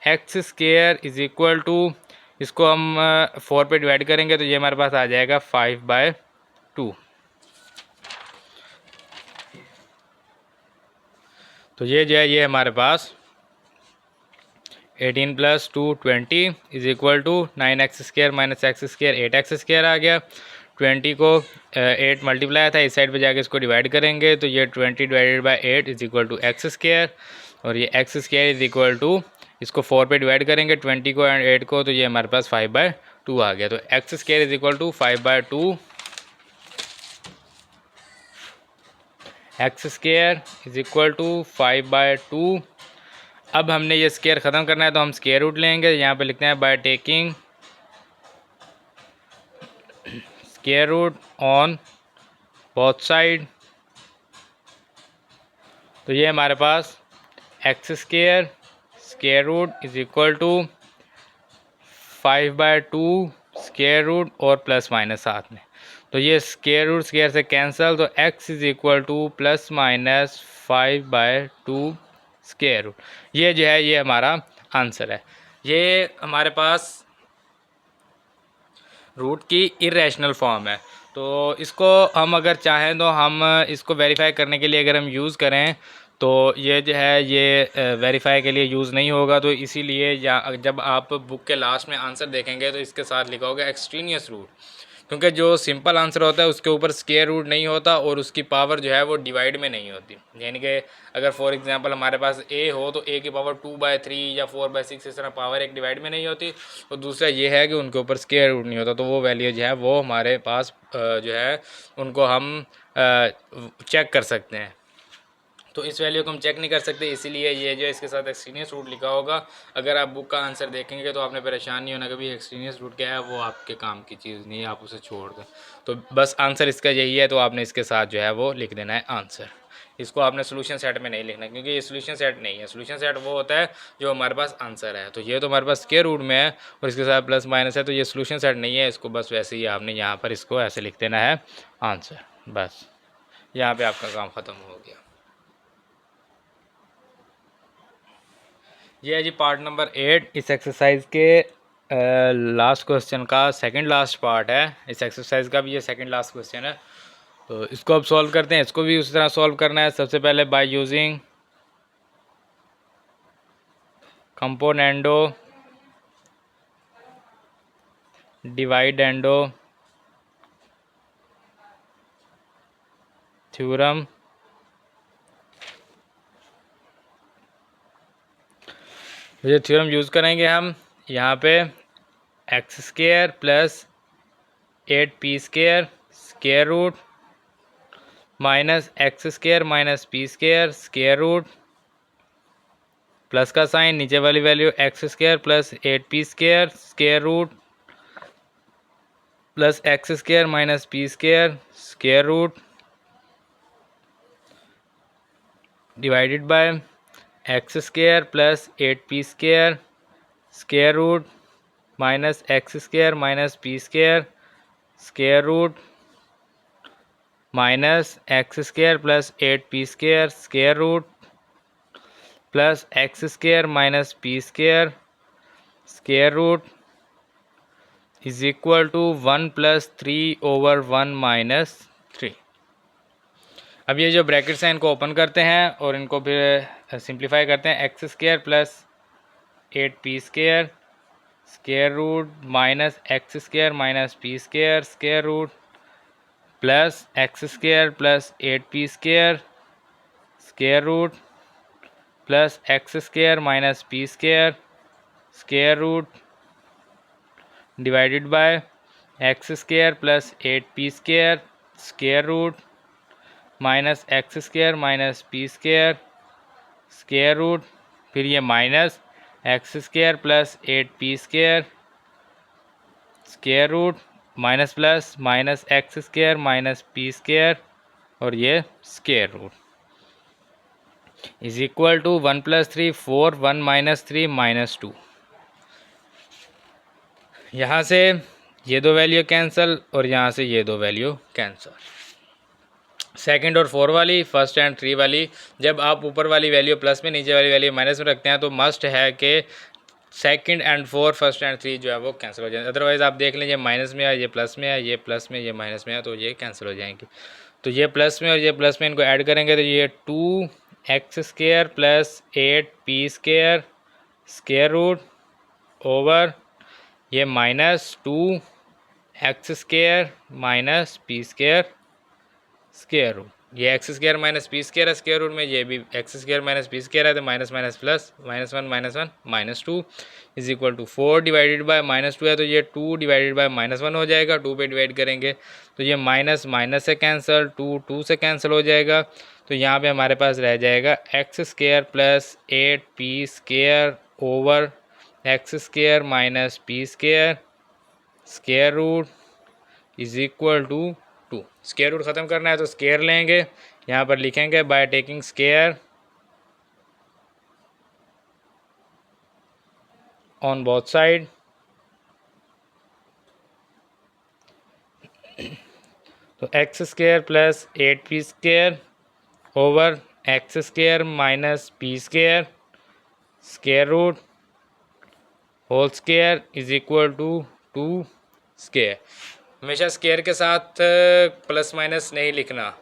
X square is equal to, इसको हम 4 पे डिवाइड करेंगे तो ये हमारे पास आ जाएगा 5/2। तो ये जो है ये हमारे पास 18 plus 2 20 is equal to 9 x square minus x square 8 x square आ गया। 20 को 8 मल्टीप्लाई था, इस साइड पे जाके इसको डिवाइड करेंगे तो ये 20 divided by 8 is equal to x square, और ये x square is equal to, इसको 4 पे डिवाइड करेंगे 20 को एंड 8 को, तो ये हमारे पास 5/2 आ गया। तो x square is equal to 5/2 x square is equal to 5/2। अब हमने ये स्क्वायर ख़त्म करना है तो हम स्क्वायर रूट लेंगे, यहाँ पे लिखते हैं by taking square root on both side. तो ये हमारे पास x square square root is equal to 5/2 square root और प्लस माइनस साथ में, तो ये स्क्वायर रूट स्क्वायर से कैंसिल, तो x is equal to plus minus 5/2 square root. ये जो है ये हमारा आंसर है। ये हमारे पास रूट की इरेशनल फॉर्म है। तो इसको हम अगर चाहें तो हम इसको वेरीफाई करने के लिए अगर हम यूज़ करें तो ये जो है ये वेरीफाई के लिए यूज़ नहीं होगा। तो इसीलिए या जब आप बुक के लास्ट में आंसर देखेंगे तो इसके साथ लिखा होगा एक्सट्रीनियस रूट, क्योंकि जो सिंपल आंसर होता है उसके ऊपर स्क्वायर रूट नहीं होता और उसकी पावर जो है वो डिवाइड में नहीं होती। यानी कि अगर फॉर एग्जांपल हमारे पास a हो तो a की पावर 2/3 या 4/6 इस तरह पावर एक डिवाइड में नहीं होती। और दूसरा ये है कि उनके ऊपर स्क्वायर रूट नहीं होता, तो वो वैल्यू जो है वो हमारे पास जो है उनको हम चेक कर सकते हैं। तो इस वैल्यू को हम चेक नहीं कर सकते, इसीलिए ये जो इसके साथ एक्सट्रीनियस रूट लिखा होगा। अगर आप बुक का आंसर देखेंगे तो आपने परेशान नहीं होना कि भाई एक्सट्रीनियस रूट क्या है, वो आपके काम की चीज़ नहीं है, आप उसे छोड़ दें। तो बस आंसर इसका यही है, तो आपने इसके साथ जो है वो लिख देना है आंसर। इसको आपने सोल्यूशन सेट में नहीं लिखना, क्योंकि ये सोल्यूशन सेट नहीं है। सोल्यूशन सेट वो होता है जो हमारे पास आंसर है। तो ये तो हमारे पास स्क्वायर रूट में है और इसके साथ प्लस माइनस है, तो ये सोल्यूशन सेट नहीं है। इसको बस वैसे ही आपने यहाँ पर इसको ऐसे लिख देना है आंसर। बस यहाँ पे आपका काम ख़त्म हो गया। ये है जी पार्ट नंबर 8 इस एक्सरसाइज के लास्ट क्वेश्चन का सेकंड लास्ट पार्ट है। इस एक्सरसाइज का भी ये सेकंड लास्ट क्वेश्चन है। तो इसको अब सॉल्व करते हैं। इसको भी उसी तरह सॉल्व करना है। सबसे पहले by using componendo dividendo theorem. ये थ्योरम यूज़ करेंगे हम यहाँ पे x square plus 8p square square root minus x square minus p square square root plus का साइन, नीचे वाली value x square plus 8p square square root plus x square minus p square square root divided by x square plus 8p square square root minus x square minus p square square root minus x square plus 8p square square root plus x square minus p square square root is equal to 1 + 3/1 - 3। अब ये जो brackets हैं इनको open करते हैं और इनको फिर सिंप्लीफाई करते हैं। X square plus 8p square square root minus x square minus p square square root plus x square plus 8p square square root plus x square minus p square square root divided by x square plus 8p square square root minus x square minus p square square root फिर ये minus x square plus 8p square square root minus plus minus x square minus p square और ये square root is equal to 1 + 3 4 1 - 3 -2। यहाँ से ये दो value cancel और यहाँ से ये दो वैल्यू कैंसिल। सेकंड और 4 वाली, फर्स्ट एंड 3 वाली, जब आप ऊपर वाली वैल्यू प्लस में नीचे वाली वैल्यू माइनस में रखते हैं तो मस्ट है कि सेकंड एंड 4 फर्स्ट एंड 3 जो है वो कैंसिल हो जाए। अदरवाइज़ आप देख लीजिए माइनस में है, ये प्लस में है, ये प्लस में, ये माइनस में है, तो ये कैंसिल हो जाएंगे। तो ये प्लस में और ये प्लस में इनको ऐड करेंगे तो ये 2x square plus 8p square square root over ये minus 2x square minus p square square root. ये x square minus p square है स्क्वायर रूट में, ये भी x square minus p square है, तो minus minus plus -1 - 2 is equal to 4 divided by -2 है, तो ये 2 डिवाइडेड बाय -1 हो जाएगा। 2 पे डिवाइड करेंगे तो ये माइनस माइनस से कैंसिल, 2 से कैंसिल हो जाएगा। तो यहाँ पे हमारे पास रह जाएगा x square plus 8p square over x square minus p square square root is equal to 2। Square root ख़त्म करना है तो स्क्वायर लेंगे, यहाँ पर लिखेंगे by taking square on both side. तो x square plus 8p square over x square minus p square square root whole square is equal to 2 square. हमेशा स्केयर के साथ प्लस माइनस नहीं लिखना,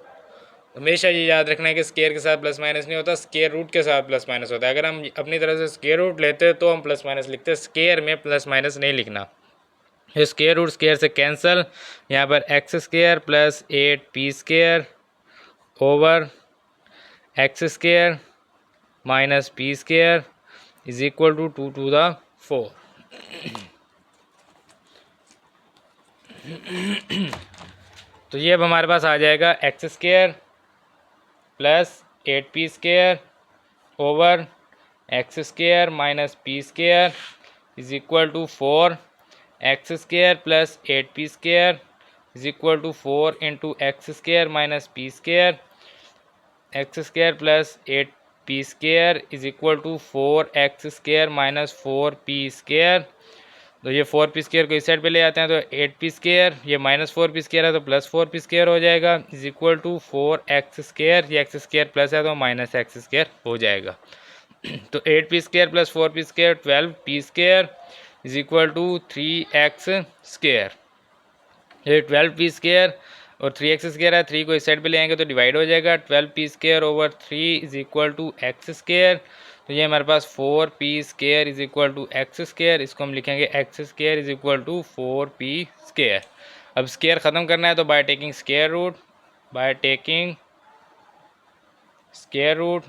हमेशा ये याद रखना है कि स्केयर के साथ प्लस माइनस नहीं होता, स्केयर रूट के साथ प्लस माइनस होता है। अगर हम अपनी तरफ से स्केयर रूट लेते तो हम प्लस माइनस लिखते, स्केयर में प्लस माइनस नहीं लिखना। ये स्केयर रूट स्केयर से कैंसिल, यहाँ पर x square plus 8p² over x square minus p² is equal to 2⁴। तो ये अब हमारे पास आ जाएगा x square plus 8p² over x square minus p² is equal to 4, x square plus 8p² is equal to 4 into x square minus p², x square plus 8p² is equal to 4x square minus 4p²। तो ये 4p² को इस side पे ले आते हैं तो 8p², ये माइनस 4p² है तो प्लस 4p² हो जाएगा is equal to 4x square, ये एक्स स्केयर प्लस है तो माइनस एक्स स्केयर हो जाएगा। तो 8p² plus 4p² 12p² is equal to 3x square. ये 12p² और 3x स्केयर है, 3 को इस साइड पे ले आएंगे तो डिवाइड हो जाएगा, 12p² over 3 is equal to x square. तो ये हमारे पास 4p² is equal to x square, इसको हम लिखेंगे x square is equal to 4p²। अब स्केयर ख़त्म करना है तो by taking square root, by taking square root,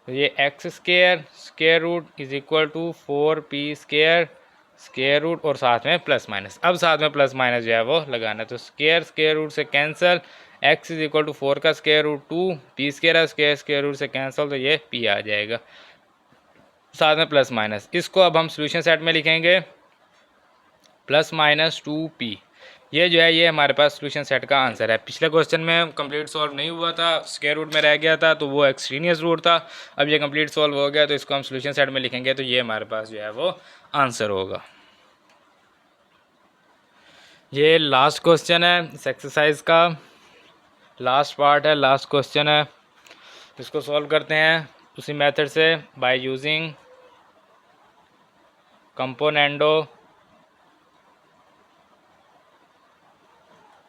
तो ये x square square root is equal to 4p² square root और साथ में प्लस माइनस। अब साथ में प्लस माइनस जो है वो लगाना है, तो स्केयर रूट से cancel, x is equal to 4 का स्केयर रूट 2, p² है स्केयर रूट से कैंसिल, तो ये p आ जाएगा साथ में प्लस माइनस। इसको अब हम सोल्यूशन सेट में लिखेंगे प्लस माइनस 2p। ये जो है ये हमारे पास सोल्यूशन सेट का आंसर है। पिछले क्वेश्चन में कंप्लीट सॉल्व नहीं हुआ था, स्क्वायर रूट में रह गया था तो वो एक्सट्रीनियस रूट था, अब ये कंप्लीट सॉल्व हो गया तो इसको हम सोल्यूशन सेट में लिखेंगे तो ये हमारे पास जो है वो आंसर होगा। ये लास्ट क्वेश्चन है इस एक्सरसाइज का, लास्ट पार्ट है, लास्ट क्वेश्चन है, इसको सॉल्व करते हैं उसी मेथड से bye using componendo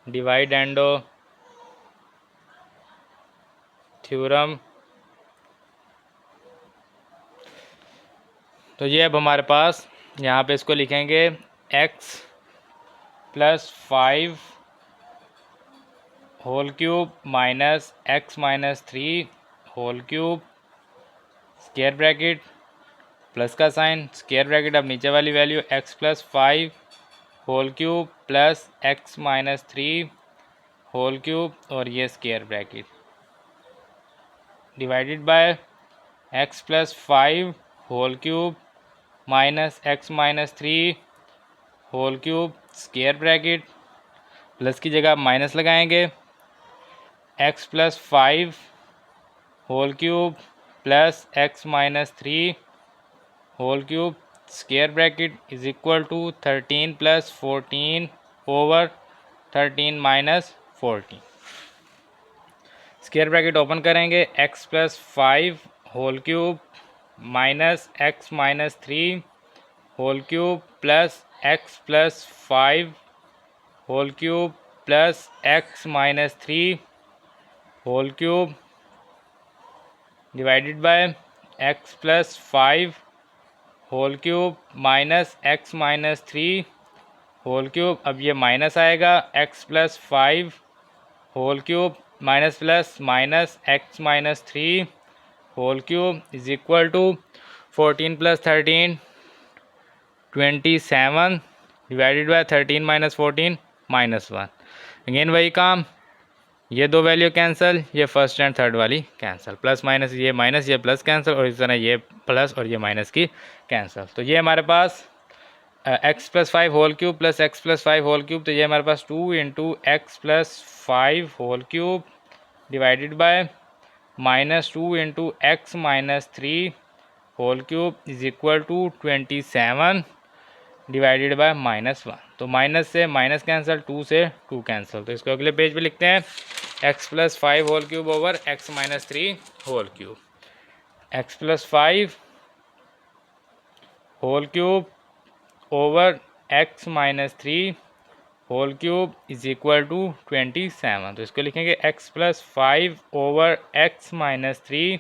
dividendo theorem. तो ये अब हमारे पास यहाँ पे इसको लिखेंगे x plus 5 whole cube minus x minus 3 whole cube square bracket plus का साइन स्क्वायर ब्रैकेट, अब नीचे वाली value x plus 5 whole cube plus x minus 3 whole cube और ये square bracket divided by x plus 5 whole cube minus x minus 3 whole cube square bracket, plus की जगह minus लगाएंगे, x plus 5 whole cube plus x minus 3 whole cube square bracket is equal to 13 plus 14 over 13 minus 14। Square bracket open करेंगे, x plus 5 whole cube minus x minus 3 whole cube plus x plus 5 whole cube plus x minus 3 whole cube divided by x plus 5 whole cube minus x minus 3 whole cube, अब ये minus आएगा, x plus 5 whole cube minus plus minus x minus 3 whole cube is equal to 14 plus 13 27 divided by 13 minus 14 minus 1। Again वही काम, ये दो value cancel, ये first and third वाली cancel, plus minus ये प्लस कैंसिल और इस तरह ये प्लस और ये माइनस की कैंसिल। तो ये हमारे पास x plus 5 whole cube plus x plus 5 whole cube, तो ये हमारे पास 2 into x plus 5 whole cube divided by minus 2 into x minus 3 whole cube is equal to 27 divided by minus 1। तो माइनस से माइनस कैंसिल, 2 से 2 cancel, तो इसको अगले पेज पे लिखते हैं x plus 5 whole cube over x minus 3 whole cube, x plus 5 whole cube over x minus 3 whole cube is equal to 27। तो इसको लिखेंगे x plus 5 over x minus 3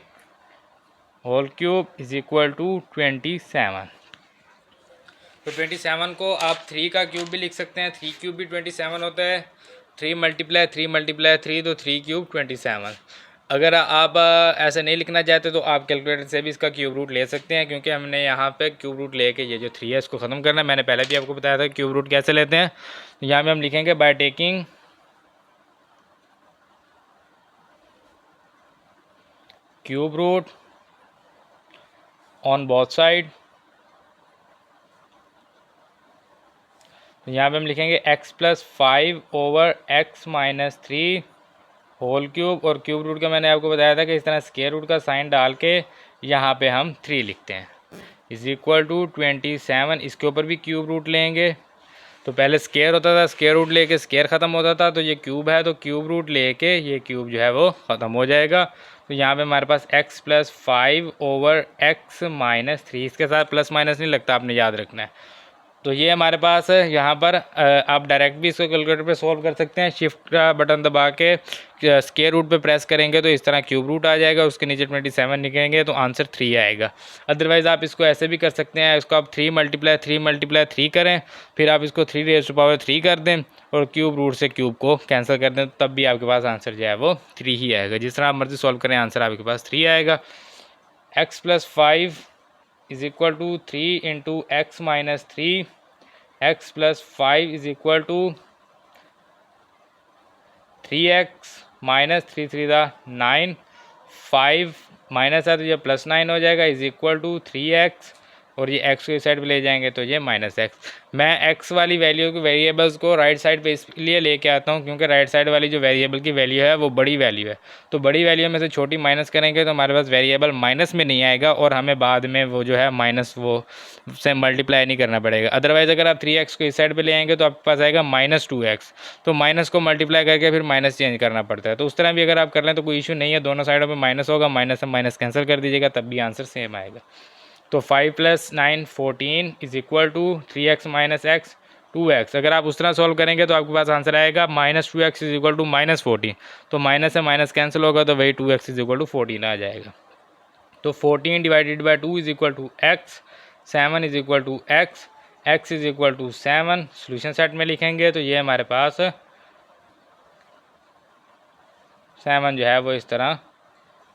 whole cube is equal to 27। तो 27 को आप 3 का cube भी लिख सकते हैं, 3 क्यूब भी 27 होता है, 3 मल्टीप्लाई 3 तो 3 क्यूब 27। अगर आप ऐसा नहीं लिखना चाहते तो आप कैलकुलेटर से भी इसका क्यूब रूट ले सकते हैं, क्योंकि हमने यहाँ पे क्यूब रूट लेके ये जो 3 है इसको ख़त्म करना है। मैंने पहले भी आपको बताया था क्यूब रूट कैसे लेते हैं। तो यहाँ पे हम लिखेंगे by taking cube root on both side. यहाँ पे हम लिखेंगे x plus 5 over x minus 3 whole cube, और क्यूब रूट का मैंने आपको बताया था कि इस तरह स्क्वायर रूट का साइन डाल के यहाँ पे हम 3 लिखते हैं, इज़ इक्वल टू 27। इसके ऊपर भी क्यूब रूट लेंगे। तो पहले स्क्वायर होता था, स्क्वायर रूट लेके स्क्वायर ख़त्म होता था, तो ये क्यूब है तो क्यूब रूट लेके ये क्यूब जो है वो ख़त्म हो जाएगा। तो यहाँ पे हमारे पास x plus 5 over x minus 3, इसके साथ प्लस माइनस नहीं लगता, आपने याद रखना है। तो ये हमारे पास है। यहाँ पर आप डायरेक्ट भी इसको कैलकुलेटर पे सॉल्व कर सकते हैं। शिफ्ट का बटन दबा के स्क्वायर रूट पे प्रेस करेंगे तो इस तरह क्यूब रूट आ जाएगा, उसके नीचे 27 लिखेंगे तो आंसर 3 आएगा। अदरवाइज़ आप इसको ऐसे भी कर सकते हैं, इसको आप 3 मल्टीप्लाई 3 करें, फिर आप इसको 3 रेज़ टू पावर 3 कर दें और क्यूब रूट से क्यूब को कैंसिल कर दें, तब भी आपके पास आंसर जो है वो 3 ही आएगा। जिस तरह आप मर्जी सॉल्व करें आंसर आपके पास 3 आएगा। X plus 5 is equal to 3 into x minus 3, x plus 5 is equal to 3x minus 3 9, 5 minus है तो ये प्लस 9 हो जाएगा, इज इक्वल टू 3x, और ये x को इस साइड पे ले जाएंगे तो ये माइनस x। मैं x वाली वैल्यू के वेरिएबल्स को राइट साइड पे इसलिए लेके आता हूँ क्योंकि राइट साइड वाली जो वेरिएबल की वैल्यू है वो बड़ी वैल्यू है। तो बड़ी वैल्यू में से छोटी माइनस करेंगे तो हमारे पास वेरिएबल माइनस में नहीं आएगा और हमें बाद में वो जो है माइनस वो से मल्टीप्लाई नहीं करना पड़ेगा। अदरवाइज़ अगर आप 3x को इस साइड पर ले आएंगे तो आपके पास आएगा माइनस 2x, तो माइनस को मल्टीप्लाई करके फिर माइनस चेंज करना पड़ता है। तो उस तरह भी अगर आप कर लें तो कोई इशू नहीं है, दोनों साइडों पर माइनस होगा, माइनस से माइनस कैंसिल कर दीजिएगा तब भी आंसर सेम आएगा। तो 5 plus 9 14 is equal to 3x minus x 2x। अगर आप उस तरह सॉल्व करेंगे तो आपके पास आंसर आएगा minus 2x is equal to minus 14। तो माइनस से माइनस कैंसिल होगा तो वही 2x इज इक्वल टू 14 आ जाएगा। तो 14 divided by 2 is equal to x, 7 is equal to x is equal to 7। Solution set में लिखेंगे तो ये हमारे पास 7 जो है वो इस तरह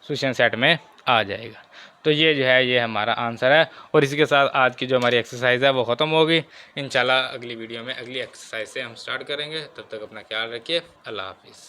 सोल्यूशन सेट में आ जाएगा। तो ये जो है ये हमारा आंसर है, और इसी के साथ आज की जो हमारी एक्सरसाइज है वो ख़त्म होगी। इंशाल्लाह अगली वीडियो में अगली एक्सरसाइज से हम स्टार्ट करेंगे। तब तक अपना ख्याल रखिए। अल्लाह हाफिज़।